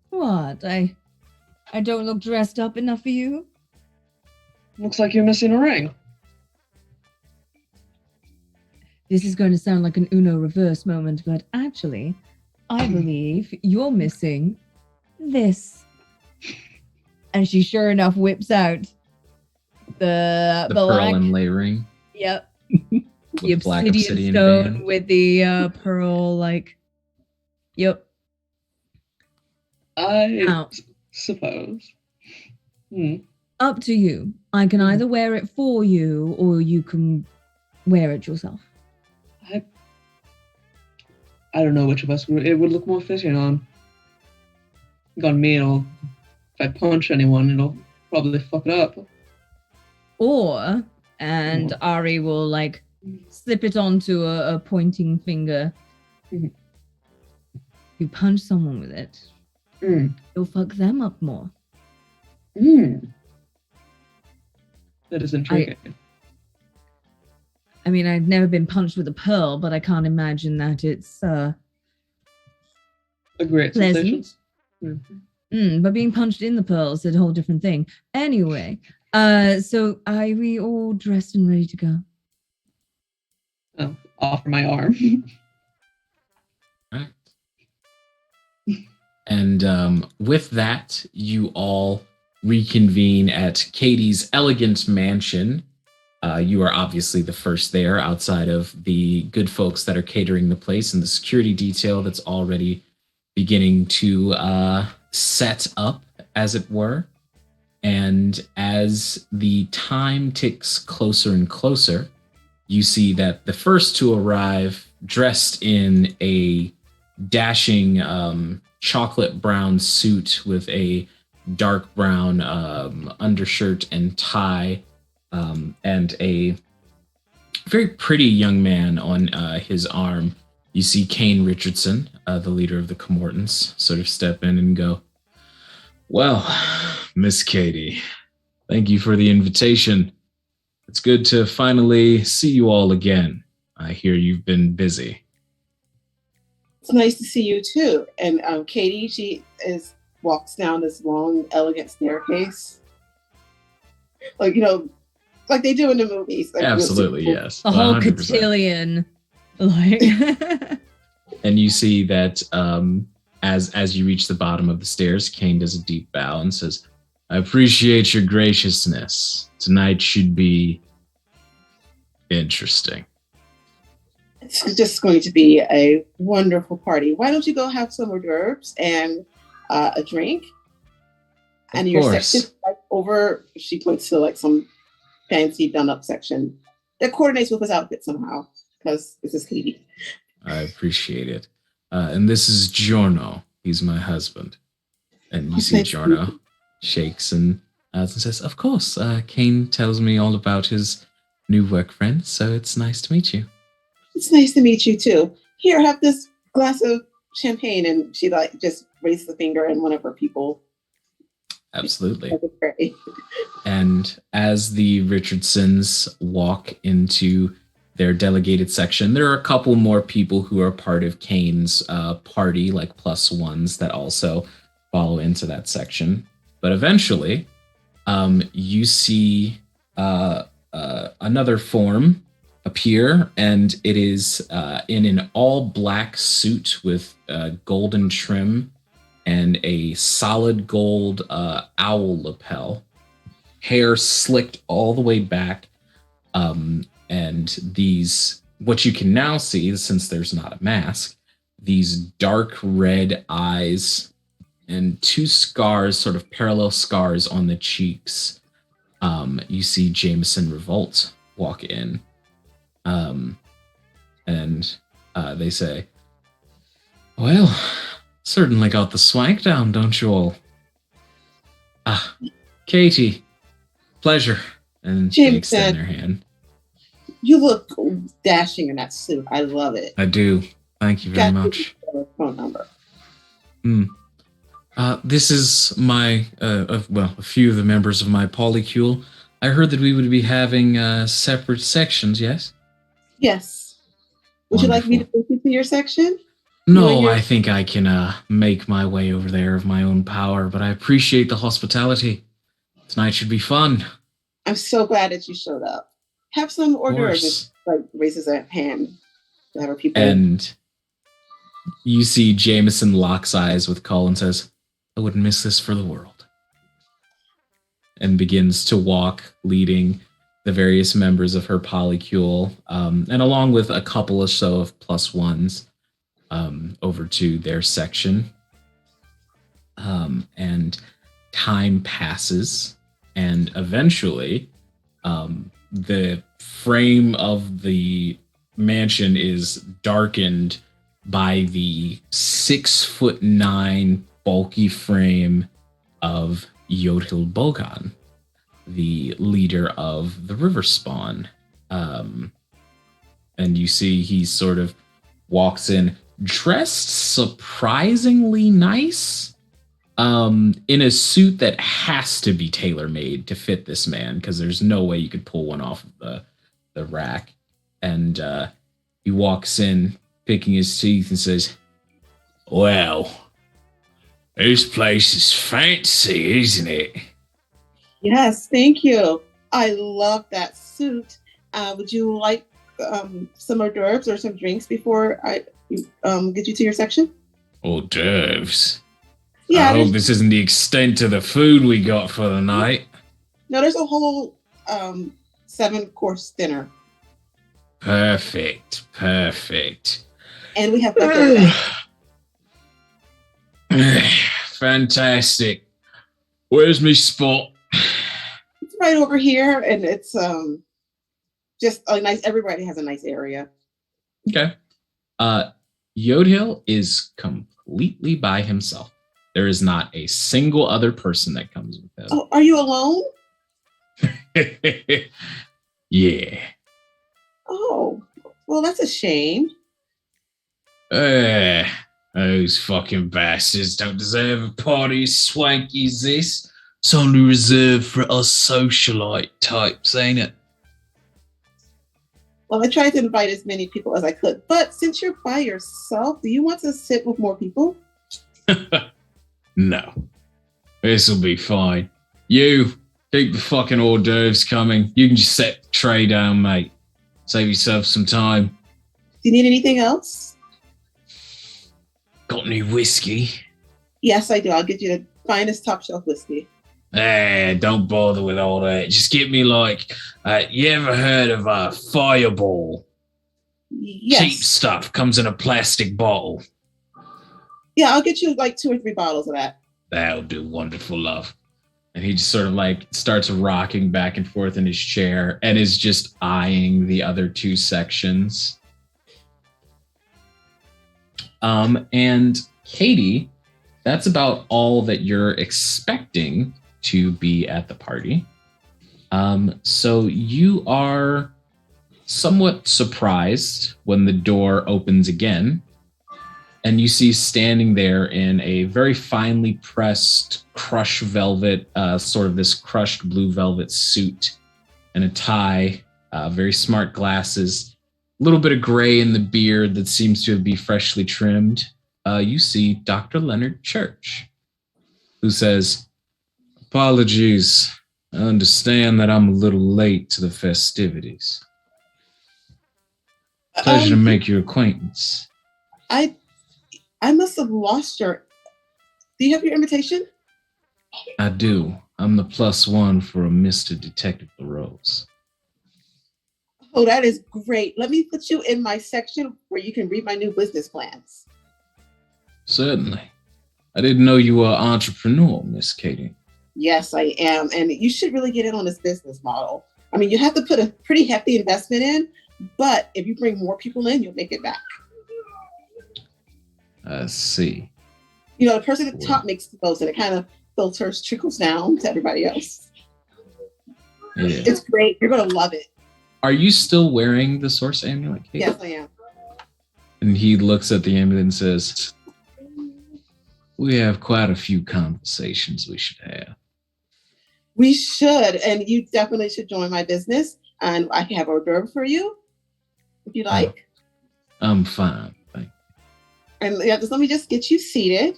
What? I don't look dressed up enough for you? Looks like you're missing a ring. This is going to sound like an Uno reverse moment, but actually, I believe you're missing this. And she sure enough whips out the The pearl black, inlay ring. yep, With the black obsidian obsidian stone band. with the pearl, like, yep. I Now, suppose. up to you. I can either wear it for you, or you can wear it yourself. I don't know which of us it would look more fitting on. On me, if I punch anyone, it'll probably fuck it up. Or, and Mhm. Ari will like slip it onto a pointing finger. Mhm. You punch someone with it, you'll fuck them up more. That is intriguing. I mean, I've never been punched with a pearl, but I can't imagine that it's A great pleasant. sensation. But being punched in the pearls is a whole different thing. Anyway, so are we all dressed and ready to go? Oh, offer my arm. Right. And with that, you all reconvene at Katie's elegant mansion. You are obviously the first there outside of the good folks that are catering the place and the security detail that's already beginning to set up, as it were. And as the time ticks closer and closer, you see that the first to arrive, dressed in a dashing chocolate brown suit with a dark brown undershirt and tie, and a very pretty young man on his arm. You see Kane Richardson, the leader of the Comortons, sort of step in and go, "Well, Miss Katie, thank you for the invitation. It's good to finally see you all again. I hear you've been busy." It's nice to see you too. And Katie, she walks down this long, elegant staircase, like like they do in the movies. Like, Absolutely, yes. A whole 100%. cotillion. Like And you see that as you reach the bottom of the stairs, Kane does a deep bow and says, "I appreciate your graciousness. Tonight should be interesting." It's just going to be a wonderful party. Why don't you go have some hors d'oeuvres and a drink? And your section, like over, she points to like some fancy done up section that coordinates with his outfit somehow, because this is Katie. I appreciate it. And this is Giorno. He's my husband. And you see Giorno shakes and says, "Of course, Kane tells me all about his new work friend, so it's nice to meet you." It's nice to meet you too. Here, have this glass of champagne. And she like just raised the finger and one of her people. Absolutely. And as the Richardsons walk into their delegated section, there are a couple more people who are part of Kane's party, like plus ones that also follow into that section. But eventually, you see another form appear, and it is in an all-black suit with golden trim and a solid gold owl lapel, hair slicked all the way back, and these, what you can now see, since there's not a mask, these dark red eyes and two scars, sort of parallel scars on the cheeks. You see Jameson Revolt walk in. And they say, "Well, certainly got the swank down, don't you all? Ah, Katie, pleasure." And they extend their hand. You look dashing in that suit. I love it. I do. Thank you very Got much. your phone number. This is my, a few of the members of my polycule. I heard that we would be having separate sections, yes? Yes. Would you like me to take you to your section? No, I think I can make my way over there of my own power, but I appreciate the hospitality. Tonight should be fun. I'm so glad that you showed up. Have some hors d'oeuvres. Course. Like raises a hand to have her people. And you see Jameson locks eyes with Cole and says, I wouldn't miss this for the world. And begins to walk, leading the various members of her polycule, and along with a couple or so of plus ones, over to their section. And time passes, and eventually the frame of the mansion is darkened by the 6'9" bulky frame of Yodhil Bogan, the leader of the River Spawn. And you see he sort of walks in dressed surprisingly nice, in a suit that has to be tailor-made to fit this man, because there's no way you could pull one off of the rack. And he walks in, picking his teeth, and says, well, this place is fancy, isn't it? Yes, thank you. I love that suit. Would you like some hors d'oeuvres or some drinks before I get you to your section? Hors d'oeuvres? Yeah. I hope this isn't the extent of the food we got for the night. No, there's a whole 7-course dinner. Perfect. And we have buffet. Fantastic. Where's me spot? It's right over here, and it's just a nice. Everybody has a nice area. Okay. Yodhil is completely by himself. There is not a single other person that comes with him. Oh, are you alone? Yeah. Oh, well, that's a shame. Those fucking bastards don't deserve a party as swanky as this. It's only reserved for us socialite types, ain't it? Well, I tried to invite as many people as I could, but since you're by yourself, do you want to sit with more people? No. This'll be fine. You, keep the fucking hors d'oeuvres coming. You can just set the tray down, mate. Save yourself some time. Do you need anything else? Got any whiskey? Yes, I do. I'll get you the finest top shelf whiskey. Don't bother with all that. Just get me you ever heard of a Fireball? Yes. Cheap stuff, comes in a plastic bottle. Yeah, I'll get you 2 or 3 bottles of that. That'll do, wonderful, love. And he just sort of starts rocking back and forth in his chair and is just eyeing the other 2 sections. And Katie, that's about all that you're expecting to be at the party. So you are somewhat surprised when the door opens again, and you see standing there in a very finely pressed crushed velvet, sort of this crushed blue velvet suit and a tie, very smart glasses, a little bit of gray in the beard that seems to be freshly trimmed. You see Dr. Leonard Church, who says, apologies, I understand that I'm a little late to the festivities. Pleasure to make your acquaintance. I must have lost your... Do you have your invitation? I do. I'm the +1 for a Mr. Detective LaRose. Oh, that is great. Let me put you in my section where you can read my new business plans. Certainly. I didn't know you were an entrepreneur, Miss Katie. Yes, I am. And you should really get in on this business model. I mean, you have to put a pretty hefty investment in, but if you bring more people in, you'll make it back. I see. You know, the person at the top makes the most, and it kind of trickles down to everybody else. Yeah. It's great. You're going to love it. Are you still wearing the source amulet, Katie? Yes, I am. And he looks at the amulet and says, "We have quite a few conversations we should have." We should, and you definitely should join my business. And I can have hors d'oeuvre for you if you like. I'm fine, thank And yeah, just let me just get you seated.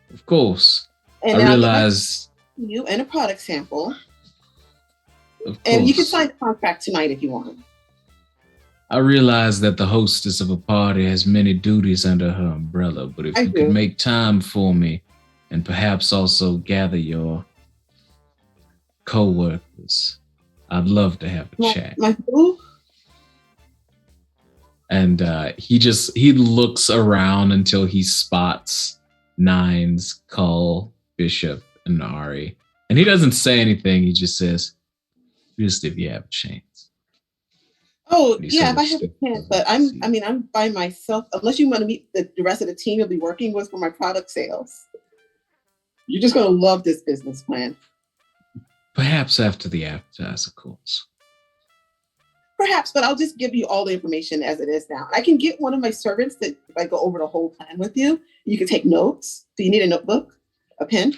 you. Of course. And I then realize. I'll give you and a product sample. Of And you can course. sign the contract tonight if you want. I realize that the hostess of a party has many duties under her umbrella, but if I you do. could make time for me and perhaps also gather your co-workers, I'd love to have a chat. My boo? And he looks around until he spots Nines, Cull, Bishop, and Ari. And he doesn't say anything, he just says, "Just if you have a chance." Oh, He yeah, sort if of I have a steps chance, over but and sees. I'm by myself. Unless you want to meet the rest of the team you'll be working with for my product sales. You're just gonna love this business plan. Perhaps after the appetizer course. Perhaps, but I'll just give you all the information as it is now. I can get one of my servants to like go over the whole plan with you. You can take notes. Do you need a notebook? A pen?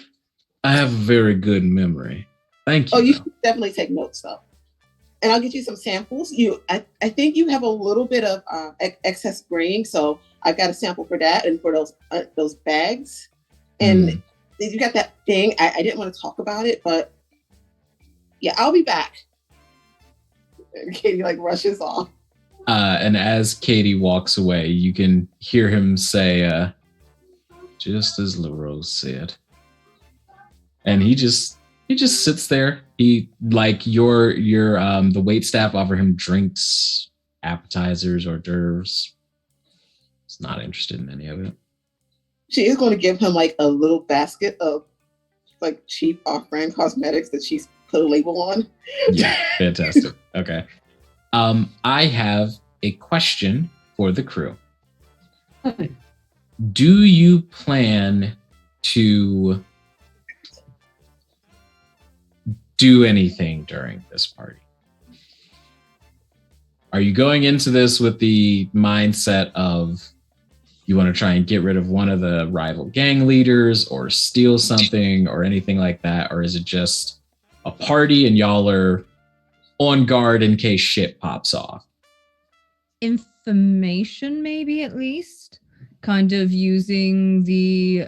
I have a very good memory. Thank you. Oh, you though. should definitely take notes though. And I'll get you some samples. I think you have a little bit of excess grain, so I've got a sample for that and for those bags. And you got that thing. I didn't want to talk about it, but yeah, I'll be back. And Katie like rushes off. And as Katie walks away, you can hear him say, "Just as LaRose said." And he just sits there. He like the wait staff offer him drinks, appetizers, hors d'oeuvres. He's not interested in any of it. She is going to give him like a little basket of like cheap off-brand cosmetics that she's put a label on. Yeah, fantastic. Okay. I have a question for the crew. Hi. Do you plan to do anything during this party? Are you going into this with the mindset of you want to try and get rid of one of the rival gang leaders or steal something or anything like that? Or is it just a party and y'all are on guard in case shit pops off? Information, maybe at least. Kind of using the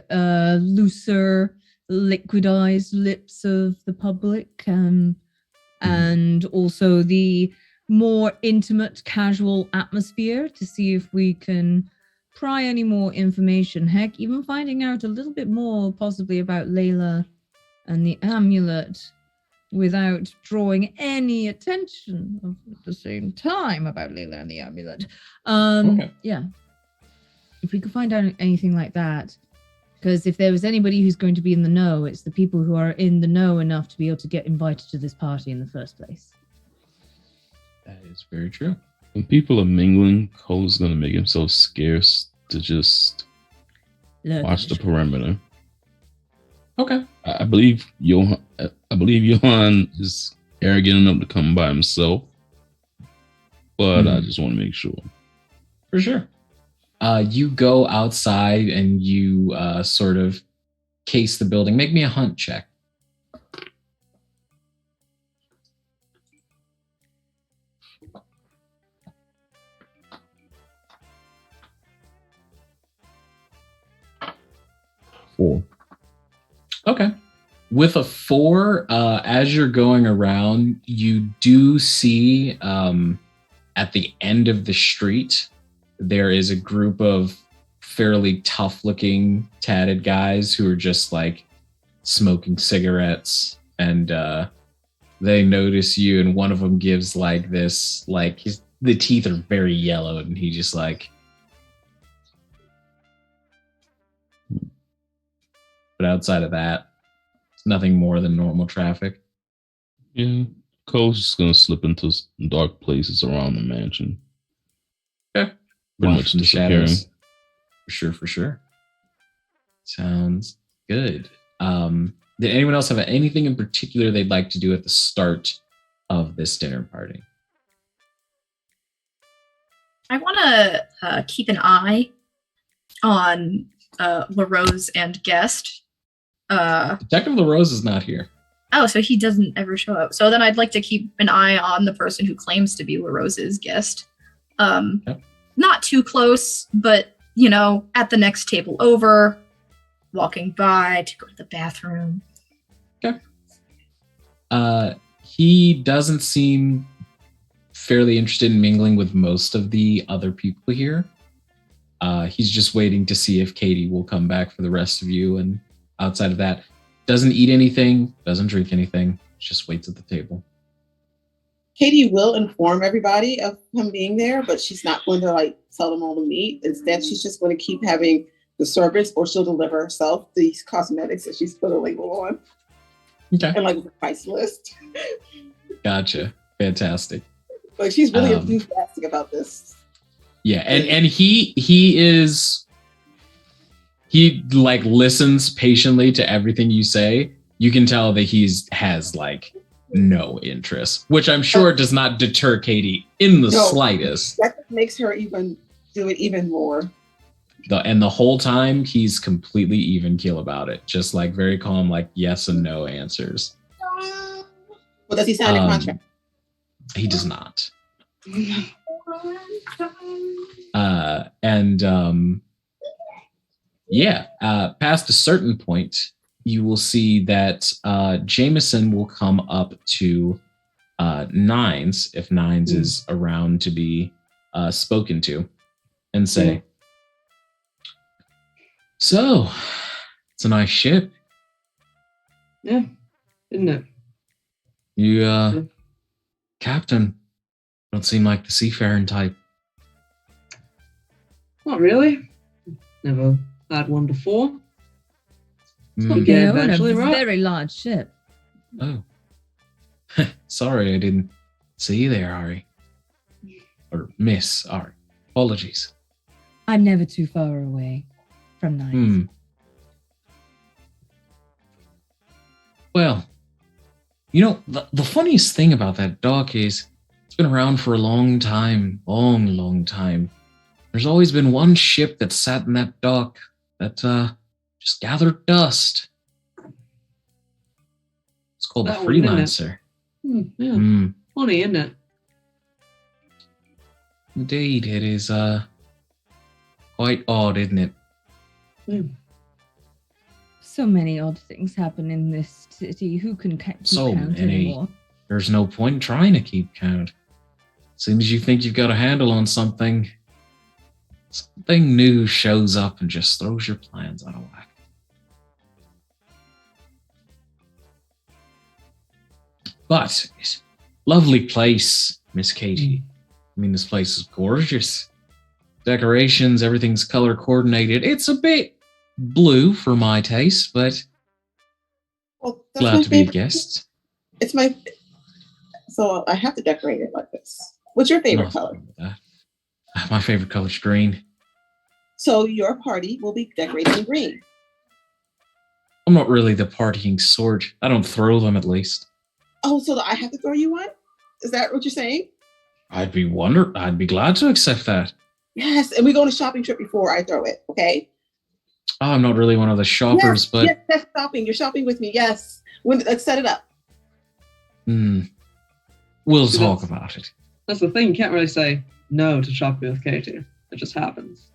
looser, liquidized lips of the public, and also the more intimate, casual atmosphere to see if we can pry any more information. Heck, even finding out a little bit more possibly about Layla and the amulet without drawing any attention at the same time about Layla and the amulet. Okay. Yeah. If we could find out anything like that, because if there was anybody who's going to be in the know, it's the people who are in the know enough to be able to get invited to this party in the first place. That is very true. When people are mingling, Cole's gonna make himself scarce to just watch the perimeter. Okay. I believe Johan is arrogant enough to come by himself, but I just want to make sure. For sure. You go outside and you sort of case the building. Make me a hunt check. Four. Okay. With a 4, as you're going around, you do see at the end of the street, there is a group of fairly tough-looking, tatted guys who are just like smoking cigarettes, and they notice you, and one of them gives like this, like the teeth are very yellow, and he just like. But outside of that, it's nothing more than normal traffic. Yeah, Cole's just gonna slip into dark places around the mansion. Okay. Pretty Off much in the disappearing. shadows. For sure. Sounds good. Did anyone else have anything in particular they'd like to do at the start of this dinner party? I want to keep an eye on LaRose and Guest. Detective LaRose is not here. Oh, so he doesn't ever show up. So then I'd like to keep an eye on the person who claims to be LaRose's guest. Yep. Not too close, but, at the next table over, walking by to go to the bathroom. Okay. He doesn't seem fairly interested in mingling with most of the other people here. He's just waiting to see if Katie will come back for the rest of you. And outside of that, doesn't eat anything, doesn't drink anything, just waits at the table. Katie will inform everybody of him being there, but she's not going to tell them all to meet. Instead, she's just going to keep having the service, or she'll deliver herself these cosmetics that she's put a label on. Okay. And the price list. Gotcha. Fantastic. She's really enthusiastic about this. Yeah, and he listens patiently to everything you say. You can tell that has no interest, which I'm sure does not deter Katie in the slightest. That makes her even do it even more. And the whole time he's completely even keel about it, just very calm, yes and no answers. Well, does he sign a contract? He does not. Past a certain point, you will see that Jameson will come up to Nines, if Nines is around to be spoken to, and say, "So, it's a nice ship." Yeah, isn't it? You, Captain, don't seem like the seafaring type. Not really. Never had one before. Mm. Yeah, You own a eventually, right? very large ship. Oh. Sorry, I didn't see you there, Ari. Or Miss Ari. Apologies. I'm never too far away from Nines. Well, the funniest thing about that dock is it's been around for a long time. Long time. There's always been one ship that sat in that dock that just gathered dust. It's called the That one, isn't it? Freelancer. Yeah. Funny, isn't it? Indeed, it is quite odd, isn't it? So many odd things happen in this city. Who can keep So count many. anymore? There's no point in trying to keep count. As soon as you think you've got a handle on something new shows up and just throws your plans out of whack. But lovely place, Miss Katie. I mean, this place is gorgeous. Decorations, everything's color coordinated. It's a bit blue for my taste, but Well, that's glad my to be a favorite. guest. It's so I have to decorate it like this. What's your favorite Nothing color? wrong with that. My favorite color is green. So your party will be decorated in green. I'm not really the partying sort. I don't throw them, at least. Oh, so I have to throw you one? Is that what you're saying? I'd be glad to accept that. Yes, and we go on a shopping trip before I throw it, okay? Oh, I'm not really one of the shoppers, but yes, that's shopping. You're shopping with me, yes. Let's set it up. We'll talk about it. That's the thing. You can't really say no to shopping with Katie. It just happens.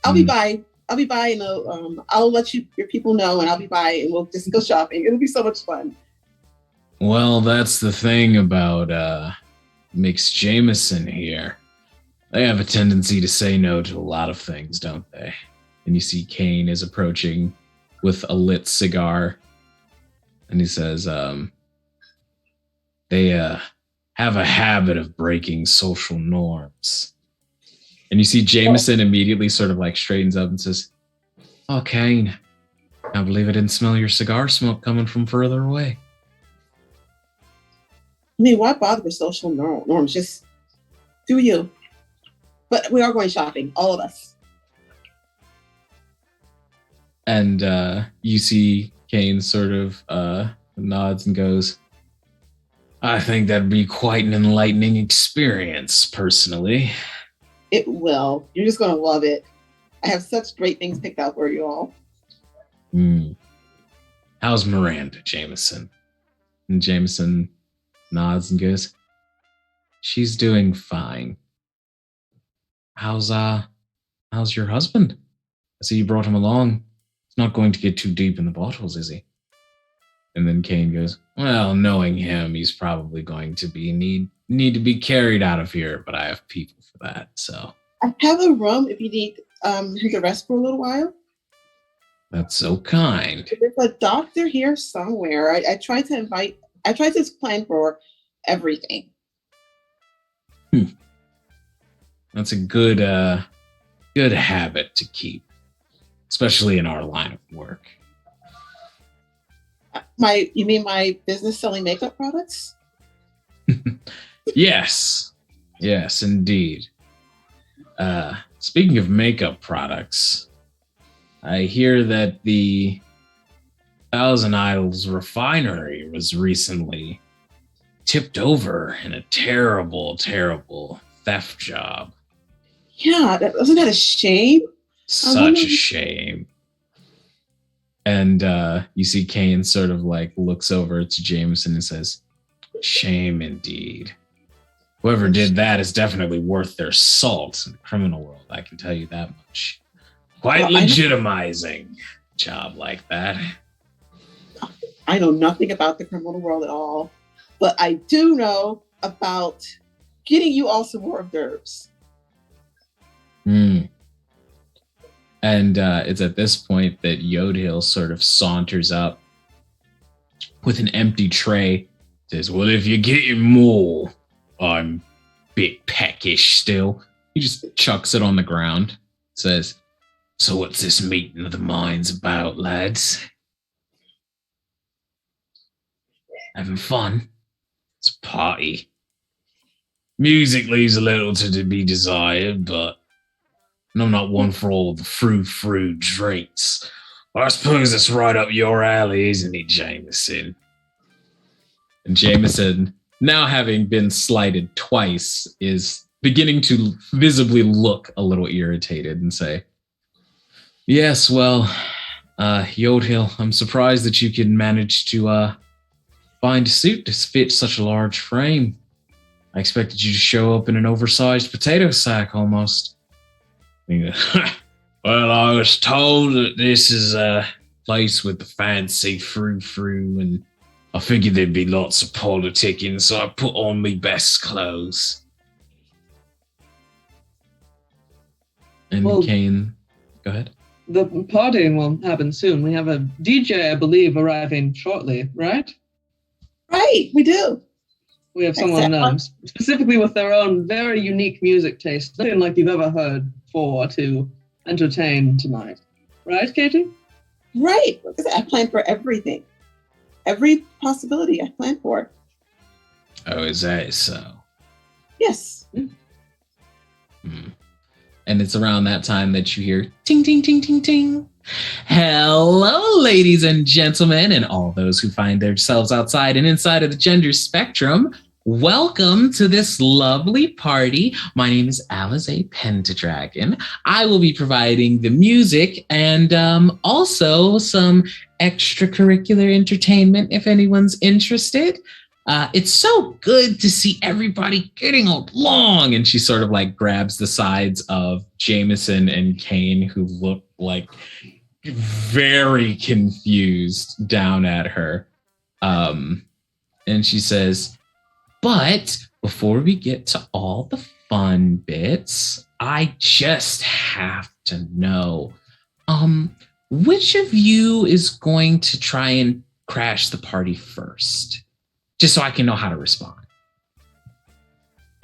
I'll be by. And I'll let your people know, and I'll be by, and we'll just go shopping. It'll be so much fun. Well, that's the thing about Mix Jameson here. They have a tendency to say no to a lot of things, don't they? And you see Kane is approaching with a lit cigar. And he says, they have a habit of breaking social norms. And you see Jameson immediately sort of straightens up and says, "Oh, Kane, I believe I didn't smell your cigar smoke coming from further away." I mean, why bother with social norms? Just do you. But we are going shopping, all of us. And you see Kane sort of nods and goes, "I think that'd be quite an enlightening experience, personally." It will. You're just gonna love it. I have such great things picked out for you all. How's Miranda, Jameson? And Jameson nods and goes, she's doing fine. How's your husband? I see you brought him along. He's not going to get too deep in the bottles, is he? And then Kane goes, well, knowing him, he's probably going to be need to be carried out of here, but I have people for that, so. I have a room if you need him to rest for a little while. That's so kind. There's a doctor here somewhere. I tried to plan for everything. That's a good habit to keep, especially in our line of work. You mean my business selling makeup products? Yes, indeed. Speaking of makeup products, I hear that the Thousand Idols refinery was recently tipped over in a terrible, terrible theft job. Yeah, wasn't that a shame? Such a shame. And you see Kane sort of like looks over to Jameson and says, shame indeed. Whoever did that is definitely worth their salt in the criminal world, I can tell you that much. Quite legitimizing a job like that. I know nothing about the criminal world at all, but I do know about getting you all some hors d'oeuvres. And it's at this point that Yodhill sort of saunters up with an empty tray. Says, well, if you get more, I'm a bit peckish still. He just chucks it on the ground. Says, so what's this meeting of the minds about, lads? Having fun? It's a party. Music leaves a little to be desired, but I'm not one for all the frou-frou drinks. I suppose that's right up your alley, isn't it, Jameson? And Jameson, now having been slighted twice, is beginning to visibly look a little irritated and say, yes, well, Yodhill, I'm surprised that you can manage to find a suit to fit such a large frame. I expected you to show up in an oversized potato sack almost. Well, I was told that this is a place with the fancy frou-frou, and I figured there'd be lots of politicking, so I put on my best clothes. And Well, Kane, go ahead. The party will happen soon. We have a DJ, I believe, arriving shortly, right? Right, we do. We have someone specifically with their own very unique music taste, nothing like you've ever heard before, to entertain tonight. Right, Katie? Right. I planned for everything. Every possibility I planned for. Oh, is that so? Yes. And it's around that time that you hear ting, ting, ting, ting, ting. Hello, ladies and gentlemen, and all those who find themselves outside and inside of the gender spectrum. Welcome to this lovely party. My name is Alize Pentadragon. I will be providing the music and also some extracurricular entertainment if anyone's interested. It's so good to see everybody getting along. And she sort of like grabs the sides of Jameson and Kane, who look like very confused down at her. And she says, but before we get to all the fun bits, I just have to know, which of you is going to try and crash the party first? Just so I can know how to respond.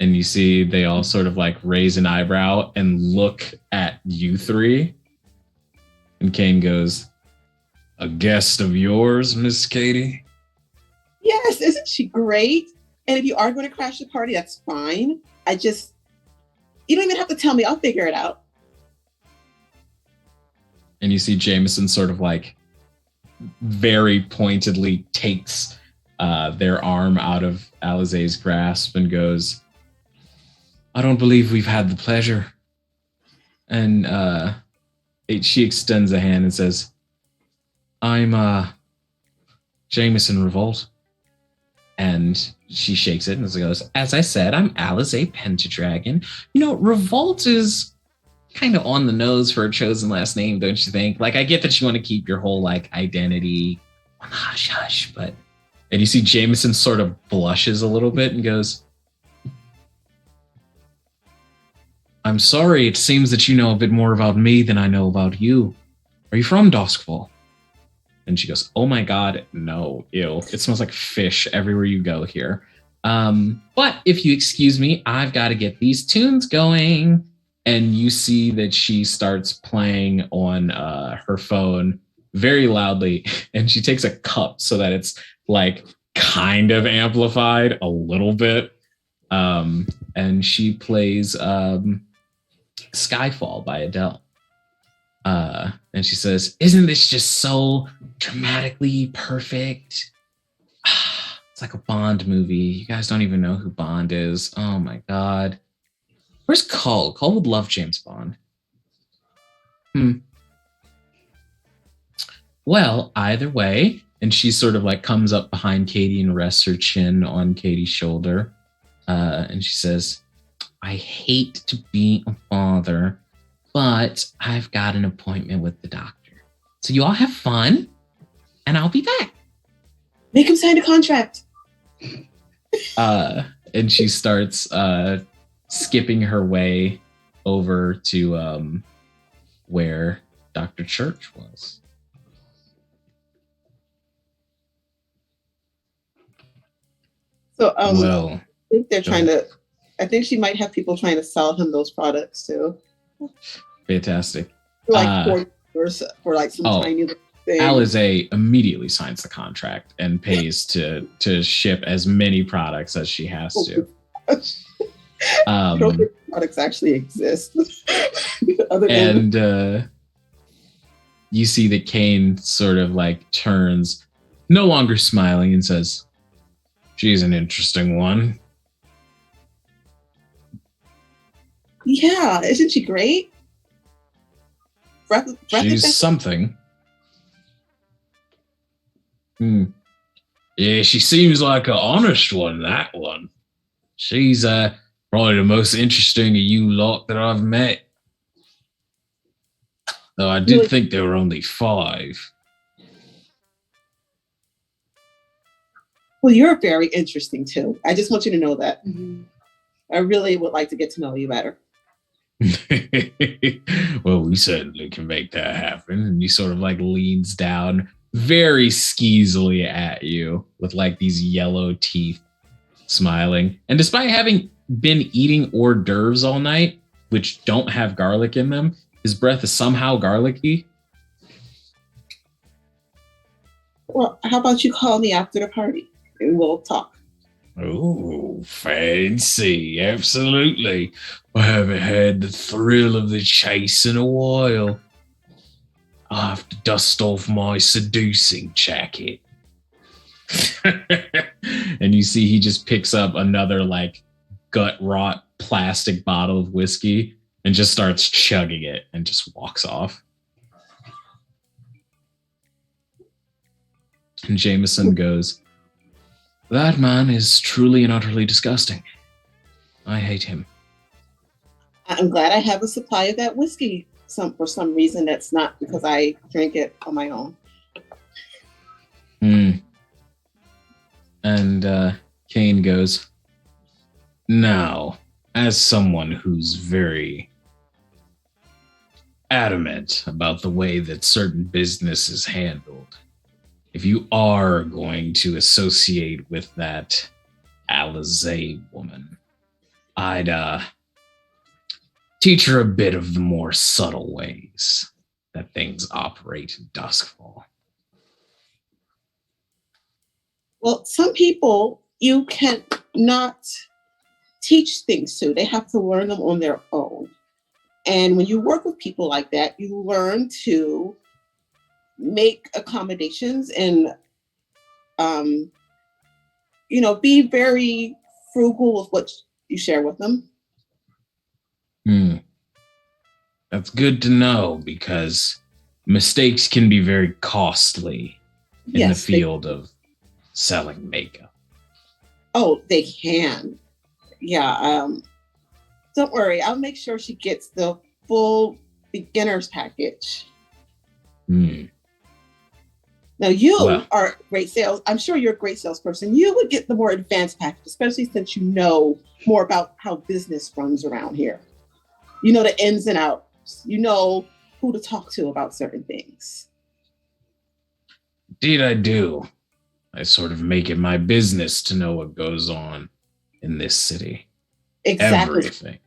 And you see they all sort of like raise an eyebrow and look at you three. And Kane goes, a guest of yours, Miss Katie? Yes, isn't she great? And if you are going to crash the party, that's fine. You don't even have to tell me. I'll figure it out. And you see Jameson sort of like very pointedly takes their arm out of Alize's grasp and goes, I don't believe we've had the pleasure And she extends a hand and says, I'm Jameson Revolt. And she shakes it and goes, as I said, I'm Alizé Pentadragon. You know, Revolt is kind of on the nose for a chosen last name, don't you think? Like, I get that you want to keep your whole, like, identity on hush hush, but... And you see Jameson sort of blushes a little bit and goes, I'm sorry, it seems that you know a bit more about me than I know about you. Are you from Duskfall? And she goes, oh my god, no, ew. It smells like fish everywhere you go here. But if you excuse me, I've got to get these tunes going. And you see that she starts playing on her phone very loudly. And she takes a cup so that it's like kind of amplified a little bit. And she plays Skyfall by Adele. And she says, isn't this just so dramatically perfect? It's like a Bond movie. You guys don't even know who Bond is. Oh my god. Where's Cull? Cull would love James Bond. Well, either way, and she sort of like comes up behind Katie and rests her chin on Katie's shoulder. And she says, I hate to be a father, but I've got an appointment with the doctor. So you all have fun, and I'll be back. Make him sign a contract. And she starts skipping her way over to where Dr. Church was. So Well, I think they're trying to. I think she might have people trying to sell him those products too. Fantastic. For like for like some tiny thing. Alizé immediately signs the contract and pays to ship as many products as she has to. I don't think products actually exist. And you see that Kane sort of like turns, no longer smiling, and says, she's an interesting one. Yeah, isn't she great? She's something. Yeah, she seems like an honest one, that one. She's probably the most interesting of you lot that I've met. Though I did think there were only 5. Well, you're very interesting too. I just want you to know that. Mm-hmm. I really would like to get to know you better. Well, we certainly can make that happen. And he sort of like leans down very skeezily at you with like these yellow teeth, smiling. And despite having been eating hors d'oeuvres all night, which don't have garlic in them, his breath is somehow garlicky. Well, how about you call me after the party and we'll talk? Oh, fancy. Absolutely. I haven't had the thrill of the chase in a while. I have to dust off my seducing jacket. And you see he just picks up another like gut rot plastic bottle of whiskey and just starts chugging it and just walks off. And Jameson goes, that man is truly and utterly disgusting. I hate him. I'm glad I have a supply of that whiskey for some reason. That's not because I drink it on my own. And Kane goes, now, as someone who's very adamant about the way that certain business is handled, if you are going to associate with that Alizé woman, I'd teach her a bit of the more subtle ways that things operate in Duskfall. Well, some people you can not teach things to. They have to learn them on their own. And when you work with people like that, you learn to make accommodations and, be very frugal with what you share with them. That's good to know because mistakes can be very costly in Yes, the field of selling makeup. they can. Yeah. Don't worry. I'll make sure she gets the full beginner's package. Hmm. Now you Well. are great sales. I'm sure you're a great salesperson. You would get the more advanced package, especially since you know more about how business runs around here. You know the ins and outs. You know who to talk to about certain things. Indeed, I do. I sort of make it my business to know what goes on in this city. Exactly. Everything.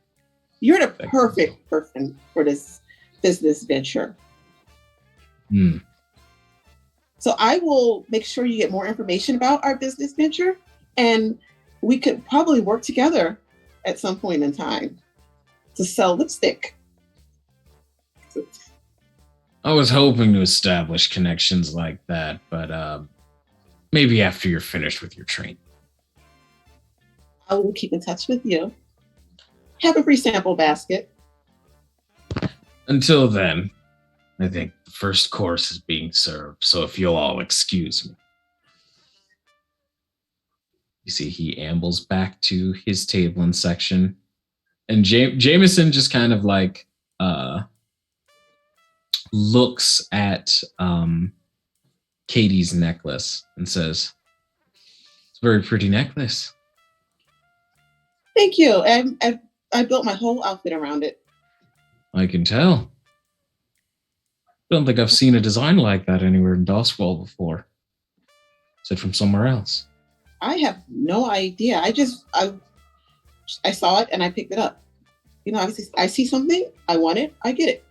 You're the perfect person for this business venture. Hmm. So I will make sure you get more information about our business venture, and we could probably work together at some point in time to sell lipstick. I was hoping to establish connections like that, but maybe after you're finished with your training. I will keep in touch with you. Have a free sample basket. Until then, I think the first course is being served, so if you'll all excuse me. You see, he ambles back to his table and section, and Jameson just kind of like looks at Katie's necklace and says, "It's a very pretty necklace." Thank you. And I built my whole outfit around it. I can tell. Don't think I've seen a design like that anywhere in Doswell before. Is it from somewhere else? I have no idea. I saw it and I picked it up. You know, I see something, I want it, I get it.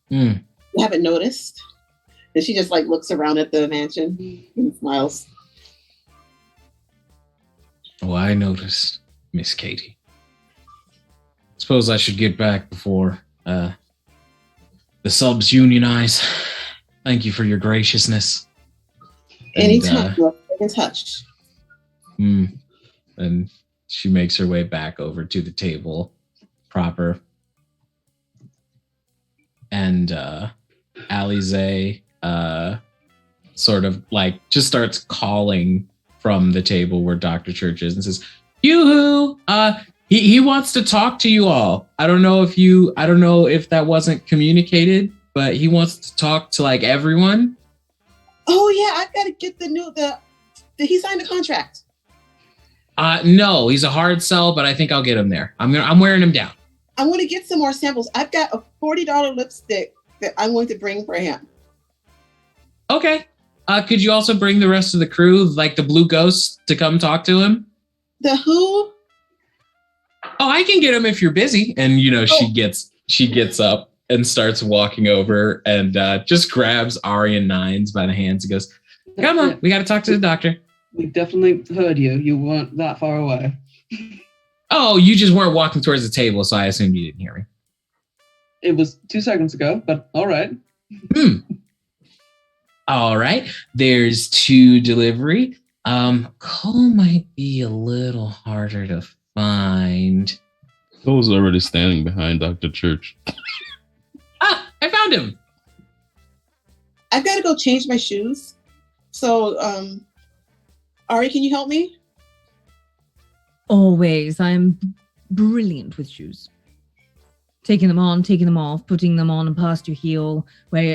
Hmm. You haven't noticed? And she just like looks around at the mansion and smiles. Oh, I noticed, Miss Katie. Suppose I should get back before the subs unionize. Thank you for your graciousness. Anytime, look, in touch. And she makes her way back over to the table proper. And Alize sort of like just starts calling from the table where Dr. Church is and says, "Yoo-hoo! He wants to talk to you all. I don't know if that wasn't communicated, but he wants to talk to like everyone." Oh yeah, I've got to get did he sign the contract? No, he's a hard sell, but I think I'll get him there. I'm wearing him down. I want to get some more samples. I've got a $40 lipstick that I'm going to bring for him. Okay. Could you also bring the rest of the crew, like the Blue Ghosts, to come talk to him? The who? Oh, I can get him if you're busy. And she gets up and starts walking over and just grabs Ari and Nines by the hands and goes, "Come on, we got to talk to the doctor." We definitely heard you. You weren't that far away. Oh, you just weren't walking towards the table, so I assumed you didn't hear me. It was 2 seconds ago, but all right. All right. There's 2 delivery. Cole might be a little harder to find. Cole's already standing behind Dr. Church. I found him. I've got to go change my shoes. So, Ari, can you help me? Always. I'm brilliant with shoes. Taking them on, taking them off, putting them on and past your heel,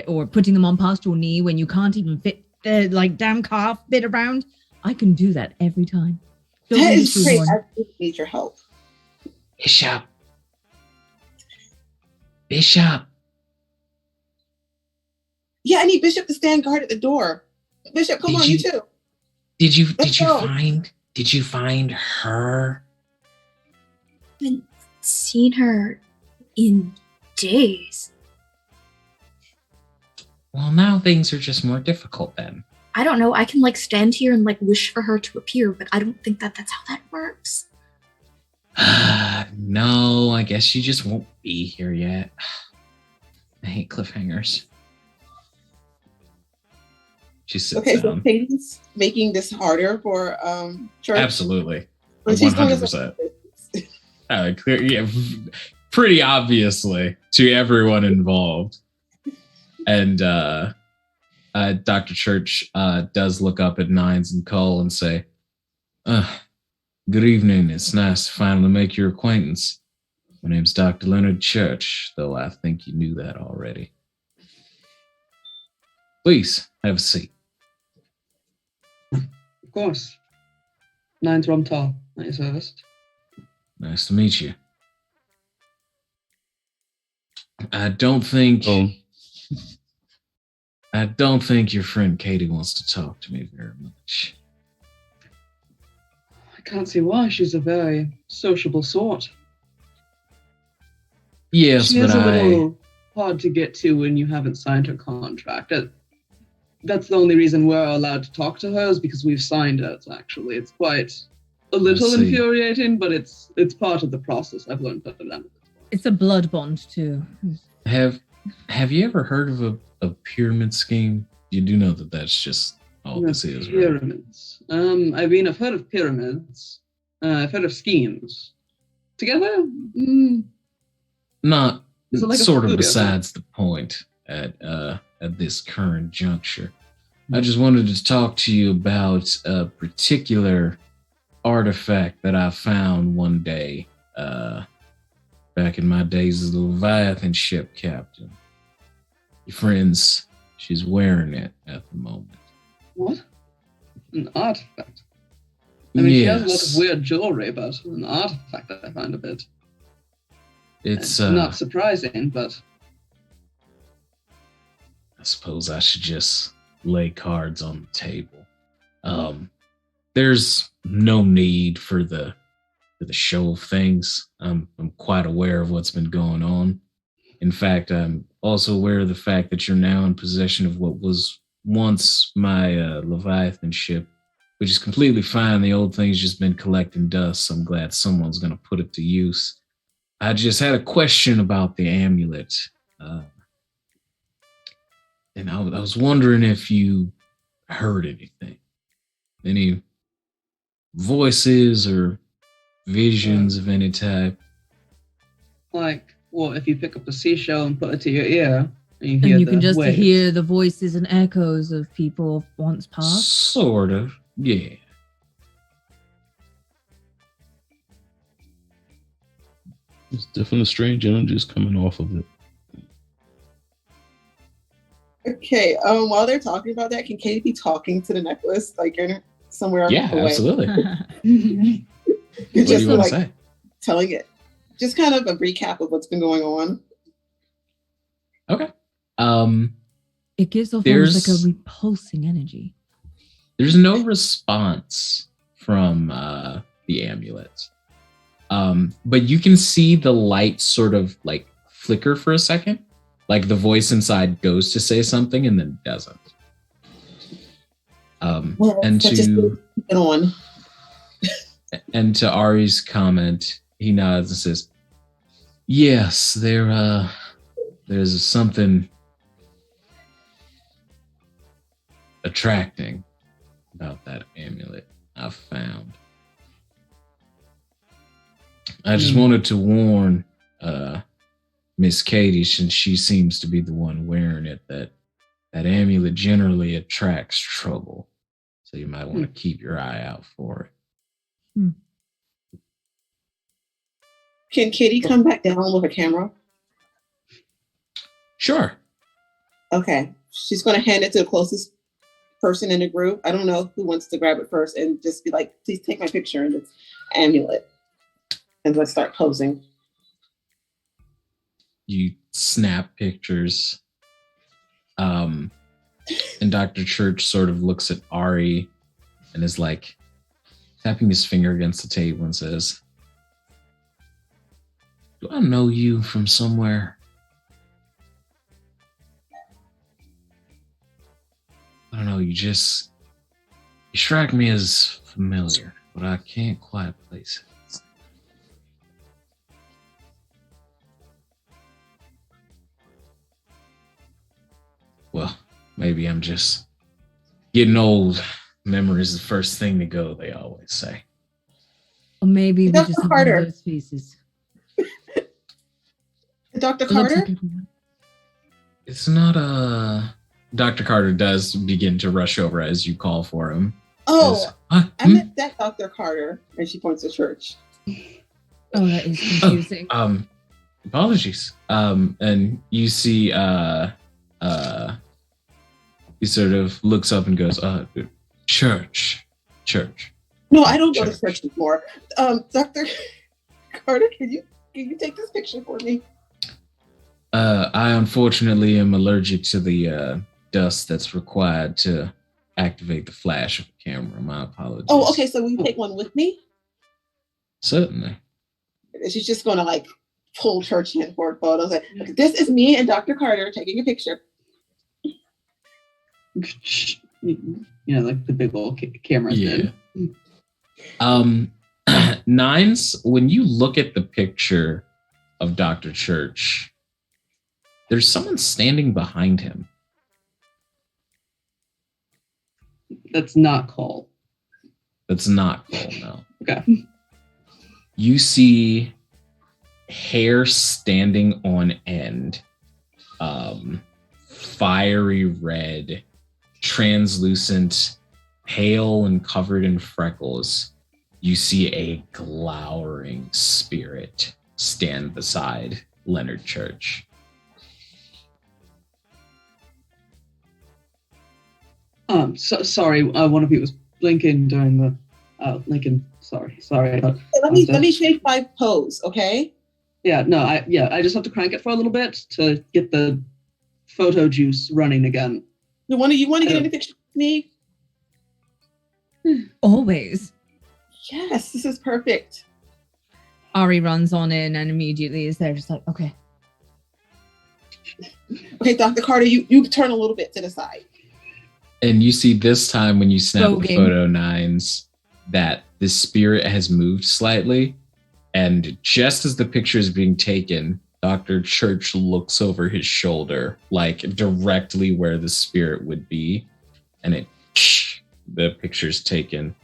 or putting them on past your knee when you can't even fit the damn calf bit around. I can do that every time. That is great. I really need your help. Bishop. Yeah, I need Bishop to stand guard at the door. Bishop, come on, you too. Did you go. find her? I haven't seen her in days. Well, now things are just more difficult then. I don't know. I can stand here and wish for her to appear, but I don't think that's how that works. No, I guess she just won't be here yet. I hate cliffhangers. She sits Okay, so down. Katie's making this harder for Church. Absolutely. When she's doing 100%. Clear, yeah. pretty obviously to everyone involved. And Dr. Church does look up at Nines and Cole and say, good evening. It's nice to finally make your acquaintance. My name's Dr. Leonard Church, though I think you knew that already. Please, have a seat. Of course. Nines Romtal, at your service. Nice to meet you. I don't think your friend Katie wants to talk to me very much. I can't see why. She's a very sociable sort. Yes, she but is a little hard to get to when you haven't signed her contract. That's the only reason we're allowed to talk to her is because we've signed it, actually. It's quite a little infuriating, but it's part of the process. I've learned better than it. It's a blood bond, too. Have you ever heard of a pyramid scheme? You do know that that's just all this is, right? Pyramids. I've heard of pyramids. I've heard of schemes. Together? Not like sort of besides the point at this current juncture. I just wanted to talk to you about a particular artifact that I found one day back in my days as the Leviathan ship captain. Your friend's, she's wearing it at the moment. What? An artifact? I mean, She has a lot of weird jewelry, but an artifact I find a bit... It's not surprising, but... I suppose I should just lay cards on the table. There's no need for the show of things. I'm quite aware of what's been going on. In fact, I'm also aware of the fact that you're now in possession of what was once my Leviathan ship, which is completely fine. The old thing's just been collecting dust, so I'm glad someone's going to put it to use. I just had a question about the amulet. And I was wondering if you heard anything. Any voices or visions of any type? Like, well, if you pick up a seashell and put it to your ear, and you can just hear the voices and echoes of people once past? Sort of, yeah. There's definitely strange energies coming off of it. Okay, while they're talking about that, can Katie be talking to the necklace? Like you're somewhere away? Absolutely. What do you want to say? Telling it. Just kind of a recap of what's been going on. Okay. It gives off almost like a repulsing energy. There's no response from the amulet. But you can see the light sort of like flicker for a second. Like the voice inside goes to say something and then doesn't. And to Ari's comment, he nods and says, "Yes, there's something attracting about that amulet I've found. I just wanted to warn Miss Katie, since she seems to be the one wearing it, that amulet generally attracts trouble. So you might want to keep your eye out for it." Can Katie come back down with a camera? Sure. Okay. She's going to hand it to the closest person in the group. I don't know who wants to grab it first and just be like, please take my picture in this amulet. And let's start posing. You snap pictures. And Dr. Church sort of looks at Ari and is like tapping his finger against the table and says, "Do I know you from somewhere?" "I don't know, you strike me as familiar, but I can't quite place it." "Well, maybe I'm just getting old. Memory's the first thing to go, they always say." Or maybe we just have one of those pieces. Dr. It looks Carter? like everyone. It's not a. Dr. Carter does begin to rush over as you call for him. Oh, Huh? I meant that Dr. Carter. And she points to church. Oh, that is confusing. Apologies. And you see, he sort of looks up and goes, church. No, I don't go to church anymore. Dr. Carter, can you take this picture for me? I unfortunately am allergic to the dust that's required to activate the flash of the camera. My apologies. Oh, okay. So will you take one with me? Certainly. She's just going to like pull church in for a photo. Like, okay, this is me and Dr. Carter taking a picture. Like the big old cameras. Yeah. Nines, when you look at the picture of Dr. Church, there's someone standing behind him. That's not Cole. That's not Cole, no. Okay. You see hair standing on end, fiery red, translucent, pale and covered in freckles. You see a glowering spirit stand beside Leonard Church. Sorry, one of you was blinking during the Lincoln. Sorry. Let me shake my pose, okay? Yeah, no, I just have to crank it for a little bit to get the photo juice running again. You want to get in the picture with me? Always. Yes, this is perfect. Ari runs on in and immediately is there, just like, okay. Okay, Dr. Carter, you turn a little bit to the side. And you see this time when you snap the Voguing. photo, Nines, that the spirit has moved slightly. And just as the picture is being taken, Dr. Church looks over his shoulder, like directly where the spirit would be. And the picture's taken.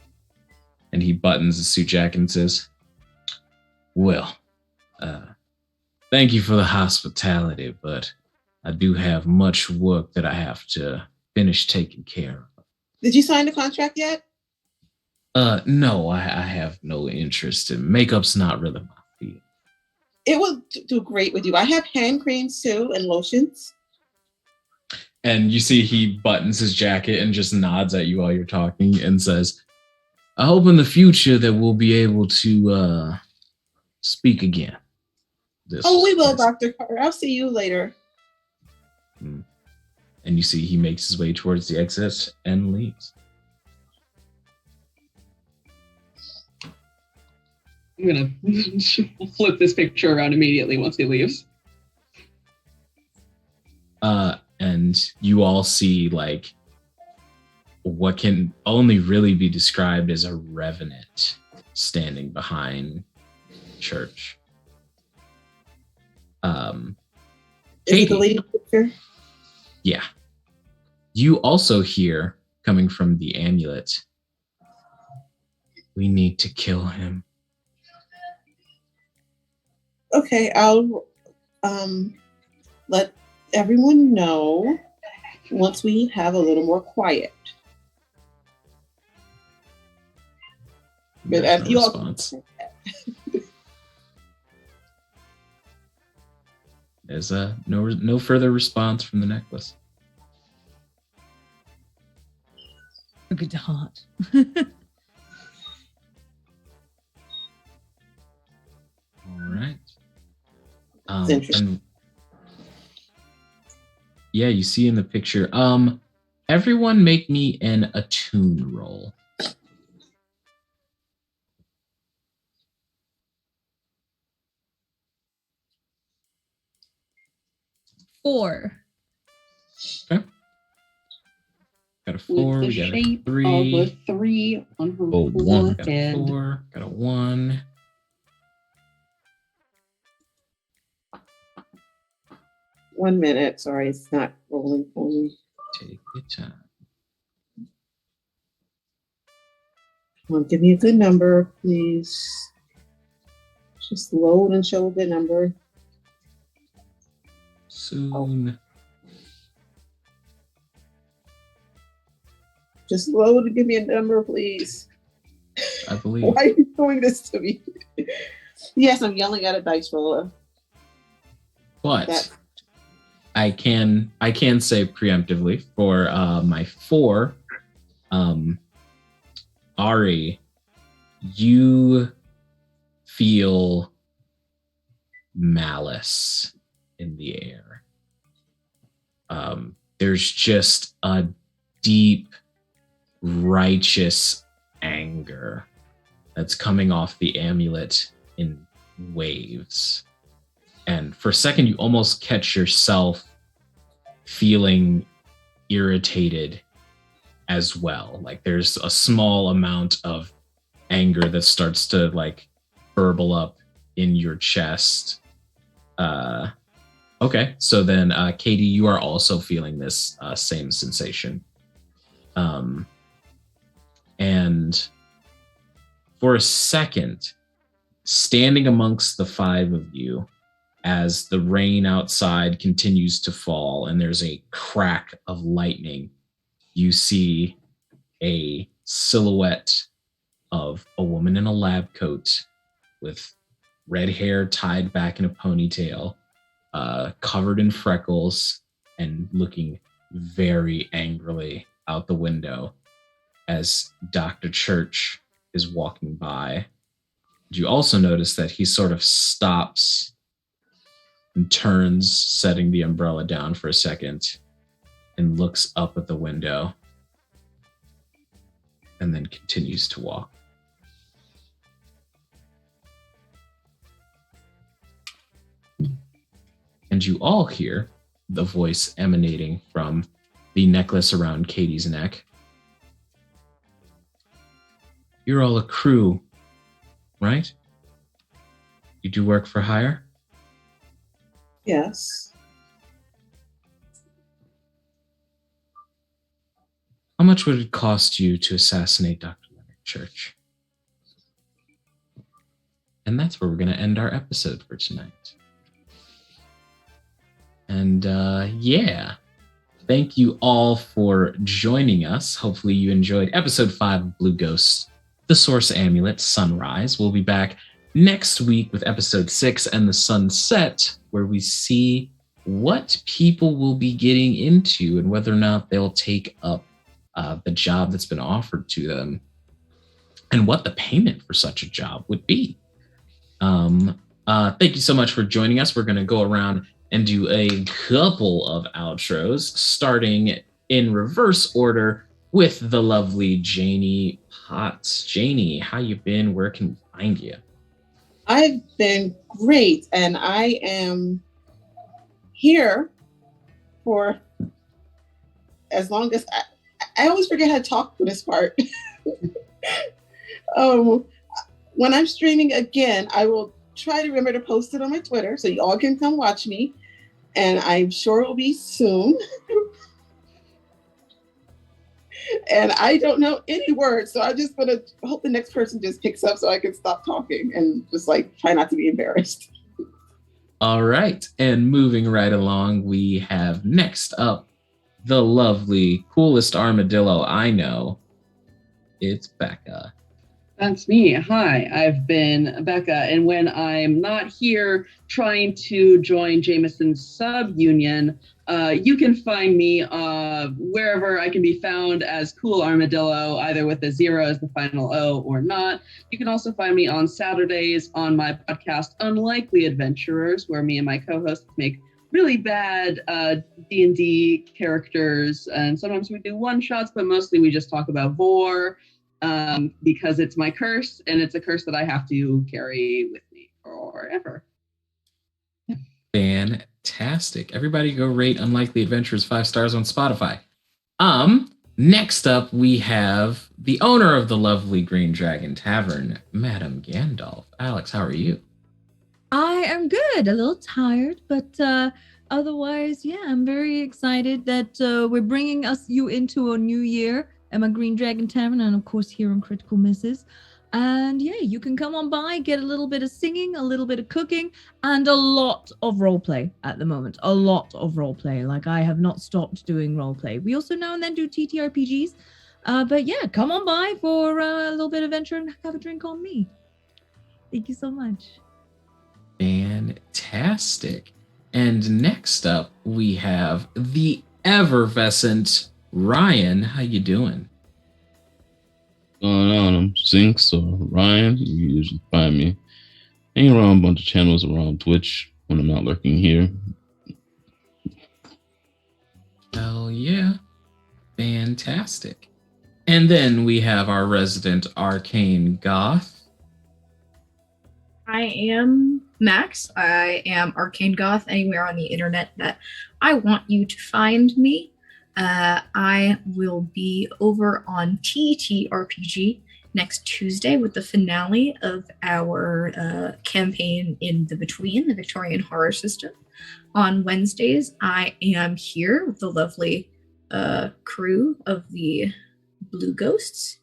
And he buttons his suit jacket and says, well, thank you for the hospitality, but I do have much work that I have to finish taking care of. Did you sign the contract yet? No, I have no interest in makeup's not really my field. It will do great with you. I have hand creams too and lotions. And you see he buttons his jacket and just nods at you while you're talking and says, I hope in the future that we'll be able to speak again. We will, Dr. Carter. I'll see you later. And you see he makes his way towards the exit and leaves. I'm gonna flip this picture around immediately once he leaves. And you all see like what can only really be described as a revenant standing behind Church. Is Katie, it the lady picture? yeah. You also hear coming from the amulet, we need to kill him. Okay, I'll let everyone know once we have a little more quiet. But There's no you all response. There's no further response from the necklace. A good heart. All right. It's interesting. And yeah, you see in the picture. Everyone make me an attune roll. Four. Okay. Got a 4. With We the got a shape 3. of a 3 on her Oh, one. Got a forehead. 4. Got a 1. 1 minute. Sorry, it's not rolling for me. Take your time. Come on, give me a good number, please. Just load and show a good number. Soon. Just load and give me a number, please. I believe. Why are you doing this to me? Yes, I'm yelling at a dice roller. But That- I can say preemptively for my 4, Ari, you feel malice in the air. There's just a deep, righteous anger that's coming off the amulet in waves. And for a second, you almost catch yourself feeling irritated as well. Like there's a small amount of anger that starts to like burble up in your chest. Okay, so then Katie, you are also feeling this same sensation. And for a second, standing amongst the 5 of you, as the rain outside continues to fall and there's a crack of lightning, you see a silhouette of a woman in a lab coat with red hair tied back in a ponytail, covered in freckles, and looking very angrily out the window as Dr. Church is walking by. You also notice that he sort of stops and turns, setting the umbrella down for a second, and looks up at the window, and then continues to walk. And you all hear the voice emanating from the necklace around Katie's neck. You're all a crew, right? You do work for hire? Yes. How much would it cost you to assassinate Dr. Leonard Church? And that's where we're going to end our episode for tonight. And yeah, thank you all for joining us. Hopefully you enjoyed episode 5 of Blue Ghost, The Source Amulet, Sunrise. We'll be back next week with episode 6 and The Sunset, where we see what people will be getting into and whether or not they'll take up the job that's been offered to them and what the payment for such a job would be. Thank you so much for joining us. We're going to go around and do a couple of outros, starting in reverse order with the lovely Janie Potts. Janie, how you been? Where can we find you? I've been great, and I am here for as long as I always forget how to talk for this part. When I'm streaming again, I will try to remember to post it on my Twitter so you all can come watch me, and I'm sure it will be soon. And I don't know any words, so I'm just gonna hope the next person just picks up so I can stop talking and just like try not to be embarrassed. All right, and moving right along, we have next up the lovely, coolest armadillo I know. It's Becca. That's me. Hi, I've been Becca, and when I'm not here trying to join Jameson's sub-union, you can find me wherever I can be found as Cool Armadillo, either with a 0 as the final O or not. You can also find me on Saturdays on my podcast, Unlikely Adventurers, where me and my co-hosts make really bad D&D characters, and sometimes we do one-shots, but mostly we just talk about Vor, because it's my curse, and it's a curse that I have to carry with me forever. Fantastic. Everybody go rate Unlikely Adventures 5 stars on Spotify. Next up, we have the owner of the lovely Green Dragon Tavern, Madam Gandalf. Alex, how are you? I am good. A little tired, but otherwise, yeah, I'm very excited that we're bringing you into a new year. at my Green Dragon Tavern, and of course here on Critical Misses. And yeah, you can come on by, get a little bit of singing, a little bit of cooking, and a lot of roleplay at the moment. A lot of roleplay. Like, I have not stopped doing roleplay. We also now and then do TTRPGs. But yeah, come on by for a little bit of adventure and have a drink on me. Thank you so much. Fantastic. And next up, we have the effervescent Ryan. How you doing? Going on? I'm Zinx or Ryan. You usually find me hanging around a bunch of channels around Twitch when I'm not lurking here. Hell yeah. Fantastic. And then we have our resident arcane goth. I am Max. I am Arcane Goth anywhere on the internet that I want you to find me. I will be over on TTRPG next Tuesday with the finale of our campaign in the Between, the Victorian Horror System. On Wednesdays, I am here with the lovely crew of the Blue Ghosts.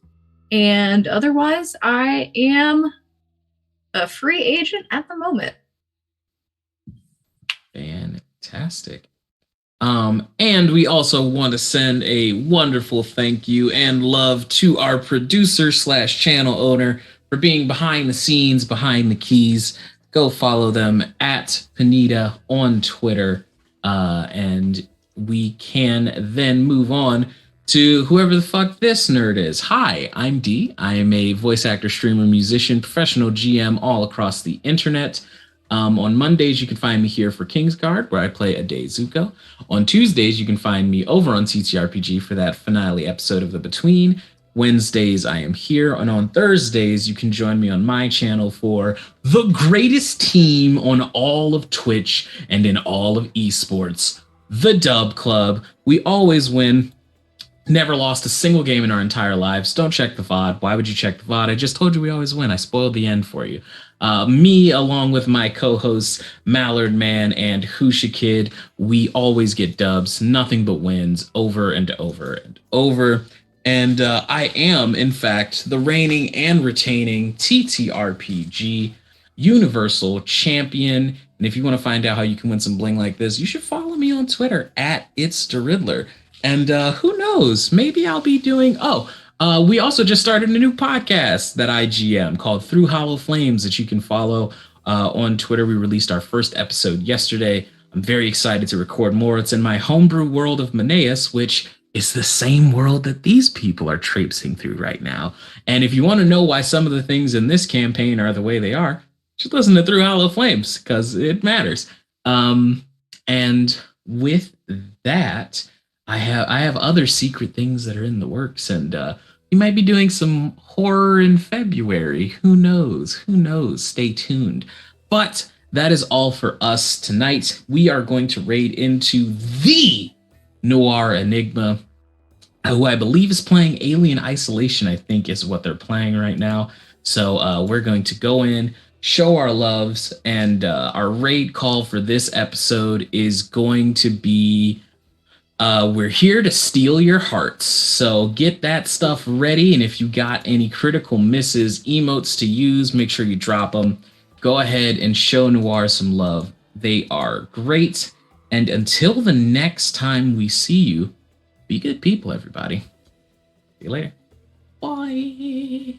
And otherwise, I am a free agent at the moment. Fantastic. And we also want to send a wonderful thank you and love to our producer / channel owner for being behind the scenes, behind the keys. Go follow them at Panita on Twitter. And we can then move on to whoever the fuck this nerd is. Hi, I'm D. I am a voice actor, streamer, musician, professional GM all across the internet. On Mondays, you can find me here for Kingsguard, where I play Ade Zuko. On Tuesdays, you can find me over on TTRPG for that finale episode of The Between. Wednesdays, I am here. And on Thursdays, you can join me on my channel for the greatest team on all of Twitch and in all of esports, the Dub Club. We always win. Never lost a single game in our entire lives. Don't check the VOD. Why would you check the VOD? I just told you we always win. I spoiled the end for you. Me, along with my co-hosts, Mallard Man and Husha Kid, we always get dubs, nothing but wins over and over and over. And I am, in fact, the reigning and retaining TTRPG Universal Champion. And if you want to find out how you can win some bling like this, you should follow me on Twitter at It's the Riddler. And who knows, maybe I'll be doing, we also just started a new podcast that I GM called Through Hollow Flames that you can follow on Twitter. We released our first episode yesterday. I'm very excited to record more. It's in my homebrew world of Maneus, which is the same world that these people are traipsing through right now. And if you want to know why some of the things in this campaign are the way they are, just listen to Through Hollow Flames, because it matters. And with that, I have other secret things that are in the works, and we might be doing some horror in February. Who knows? Who knows? Stay tuned. But that is all for us tonight. We are going to raid into the Noir Enigma, who I believe is playing Alien Isolation, I think is what they're playing right now. So we're going to go in, show our loves, and our raid call for this episode is going to be... we're here to steal your hearts, so get that stuff ready. And if you got any critical misses, emotes to use, make sure you drop them. Go ahead and show Noir some love. They are great. And until the next time we see you, be good people, everybody. See you later. Bye.